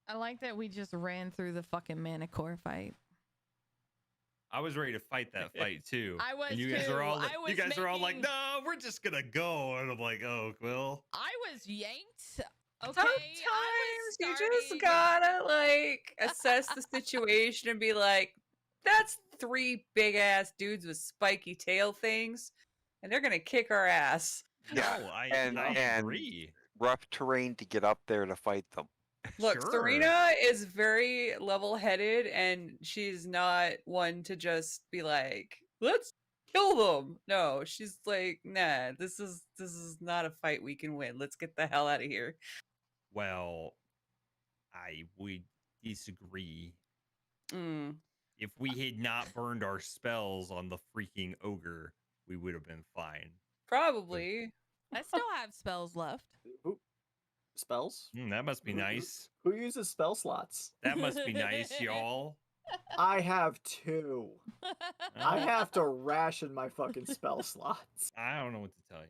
I like that we just ran through the fucking Manicore fight. I was ready to fight that fight too. I was and you guys too. are all like, I you was guys are all like, making- no, we're just gonna go. And I'm like, oh, Quill. I was yanked. Okay, Sometimes you just gotta like assess the situation and be like, that's 3 big ass dudes with spiky tail things, and they're gonna kick our ass. Yeah, No, I and agree. rough terrain to get up there to fight them. Look, Sure. Surina is very level-headed, and she's not one to just be like, let's kill them. No, she's like, nah, this is not a fight we can win. Let's get the hell out of here. Well, I would disagree. Mm. If we had not burned our spells on the freaking ogre, we would have been fine. Probably. I still have spells left. Who? Spells? That must be nice. Who uses spell slots? That must be nice, y'all. I have 2. I have to ration my fucking spell slots. I don't know what to tell you.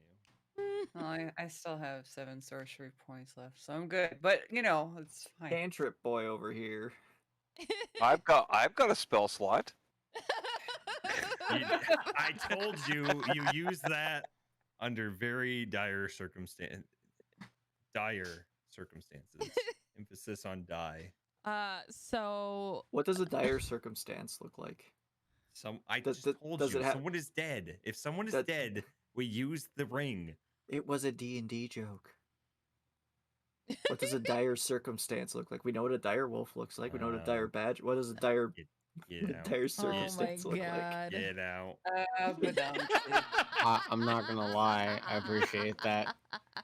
Well, I still have 7 sorcery points left, so I'm good. But you know, it's fine. Cantrip boy over here. I've got a spell slot. I told you, you use that under very dire circumstances. Emphasis on die. So What does a dire circumstance look like? I just told does you, it have- someone is dead. If someone is That- dead, we use the ring. It was a D&D joke. What does a dire circumstance look like? We know what a dire wolf looks like. We know what a dire badge. What does a dire Get out. dire oh my circumstance look like? god. Get out. I'm not gonna lie, I appreciate that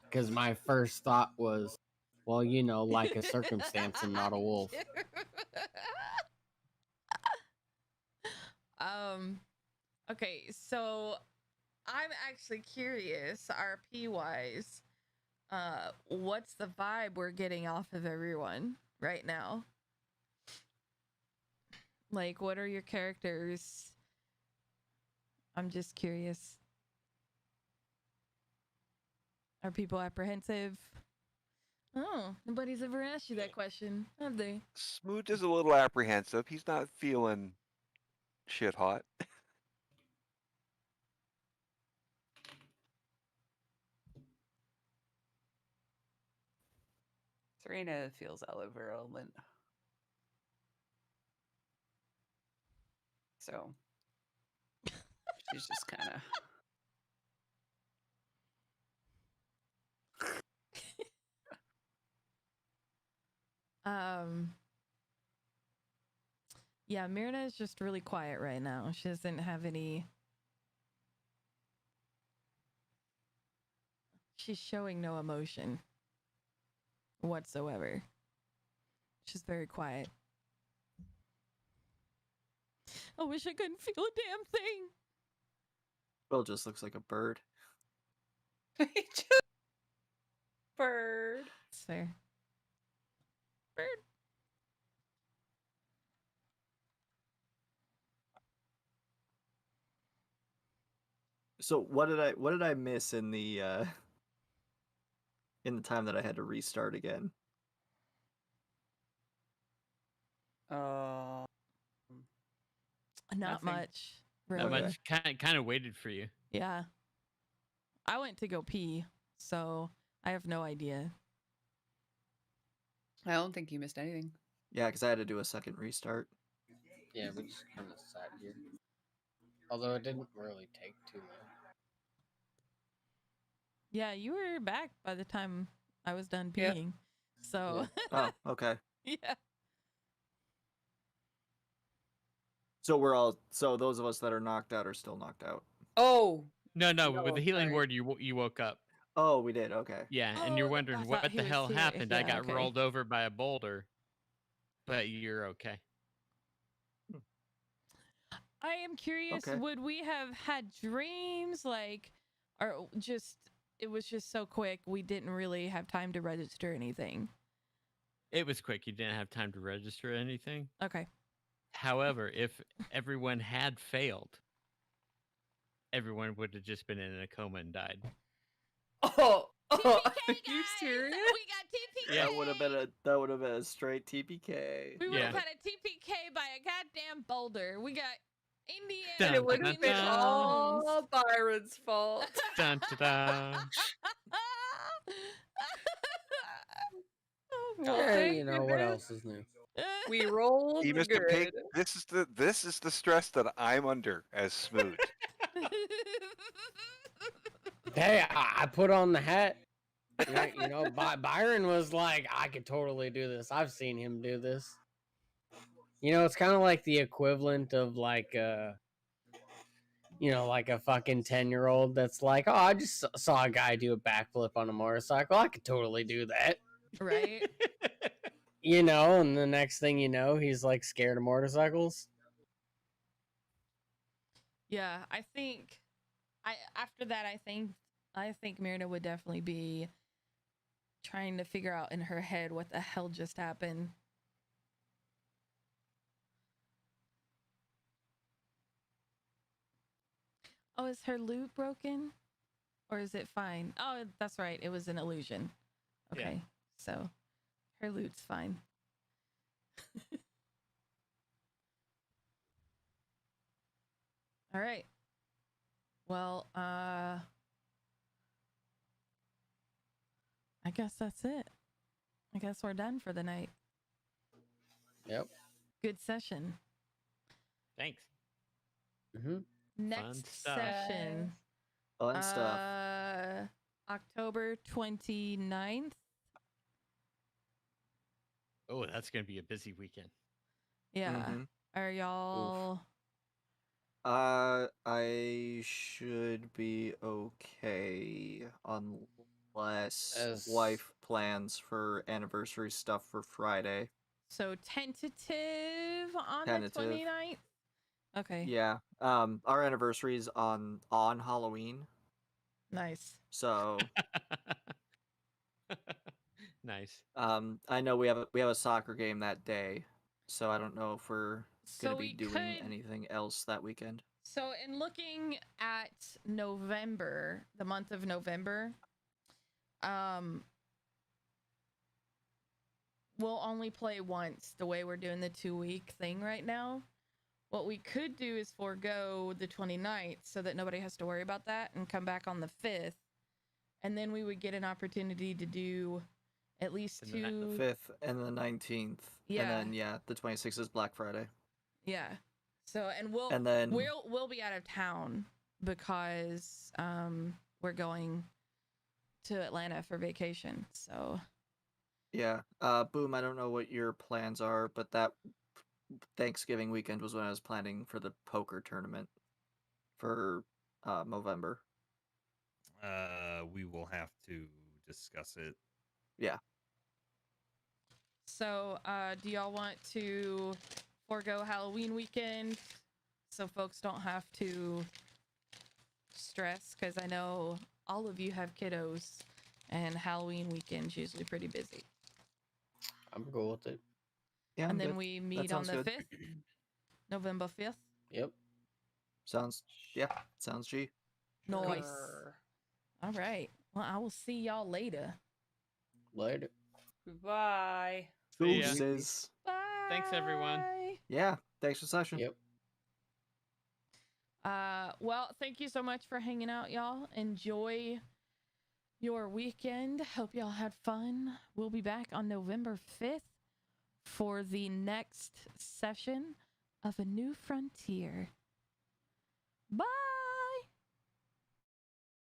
because my first thought was, well, you know, like a circumstance and not a wolf. Okay, so I'm actually curious, RP wise, what's the vibe we're getting off of everyone right now? Like, what are your characters? I'm just curious. Are people apprehensive? Oh, nobody's ever asked you that question, have they? Smoot is a little apprehensive. He's not feeling shit hot. Serena feels out of her element. So She's just kind of. Yeah, Myrna is just really quiet right now. She doesn't have any. She's showing no emotion whatsoever. She's very quiet. I wish I couldn't feel a damn thing. Quill just looks like a bird. Bird. It's fair. Bird. So what did I miss in the time that I had to restart again? Not Nothing. much. Really. Not Okay. much. Kind of waited for you. Yeah. I went to go pee, so I have no idea. I don't think you missed anything. Yeah, because I had to do a second restart. Yeah, we just kind of sat here. Although it didn't really take too long. Yeah, you were back by the time I was done Yeah. peeing. So, Oh, okay. yeah. So those of us that are knocked out are still knocked out. Oh, No, No, with the healing sorry. word, you woke up. Oh, we did. Okay. Yeah, and you're Oh, I wondering thought what he the was hell here. happened. I Yeah, got okay. rolled over by a boulder, but you're okay. I am curious, Okay. would we have had dreams like, or just, it was just so quick, we didn't really have time to register anything? It was quick. You didn't have time to register anything. Okay. However, if everyone had failed, everyone would have just been in a coma and died. oh, TPK, are you guys! serious? We got TPK! Yeah. That would have been a straight TPK. We would have Yeah. had a TPK by a goddamn boulder. We got Indiana. Dun, And it would have dun, been dun. all Byron's fault. Dun, da, da. Oh, Well, boy. Yeah, thank you know what goodness. else is new? We rolled See, the Mr. Pig, good. this is the stress that I'm under as Smoot. Hey, I put on the hat. You know, Byron was like, I could totally do this. I've seen him do this. You know, it's kind of like the equivalent of like you know, like a fucking 10-year-old that's like, oh, I just saw a guy do a backflip on a motorcycle. I could totally do that. Right? You know, and the next thing you know, he's like scared of motorcycles. Yeah, I think after that I think Myrna would definitely be trying to figure out in her head what the hell just happened. Oh, is her loot broken? Or is it fine? Oh, that's right. It was an illusion. Yeah. Okay. So her loot's fine. All right. Well, I guess that's it. I guess we're done for the night. Yep. Good session. Thanks. Mm-hmm. Next stuff. session. Fun stuff. October 29th. Oh, that's gonna be a busy weekend. Yeah. Mhm. Are y'all I should be okay unless As- wife plans for anniversary stuff for Friday. so tentative on Tentative. the 29th? Okay. Yeah. Our anniversary is on Halloween, Nice. so Nice. I know we have a soccer game that day, so I don't know if we're So gonna we be doing could anything else that weekend. So in looking at November, the month of November, we'll only play once the way we're doing the 2-week thing right now. What we could do is forego the 29th so that nobody has to worry about that and come back on the 5th. And then we would get an opportunity to do at least And the two. The 5th and the 19th. Yeah. And then the 26th is Black Friday. Yeah. So and And then we'll be out of town because we're going to Atlanta for vacation. So Yeah. Boom, I don't know what your plans are, but that Thanksgiving weekend was when I was planning for the poker tournament for November. We will have to discuss it. Yeah. So, do y'all want to forego Halloween weekend so folks don't have to stress? Because I know all of you have kiddos, and Halloween weekend's usually pretty busy. I'm cool with it. Yeah. And I'm then good. we That meet on sounds the good. 5th, November 5th. Yep. Sounds G. Nice. Grr. All right. Well, I will see y'all later. Later. Goodbye. See ya. Deuces. Bye. Thanks, everyone. Yeah. Thanks for the session. Yep. Well, thank you so much for hanging out, y'all. Enjoy your weekend. Hope y'all had fun. We'll be back on November 5th for the next session of A New Frontier. Bye.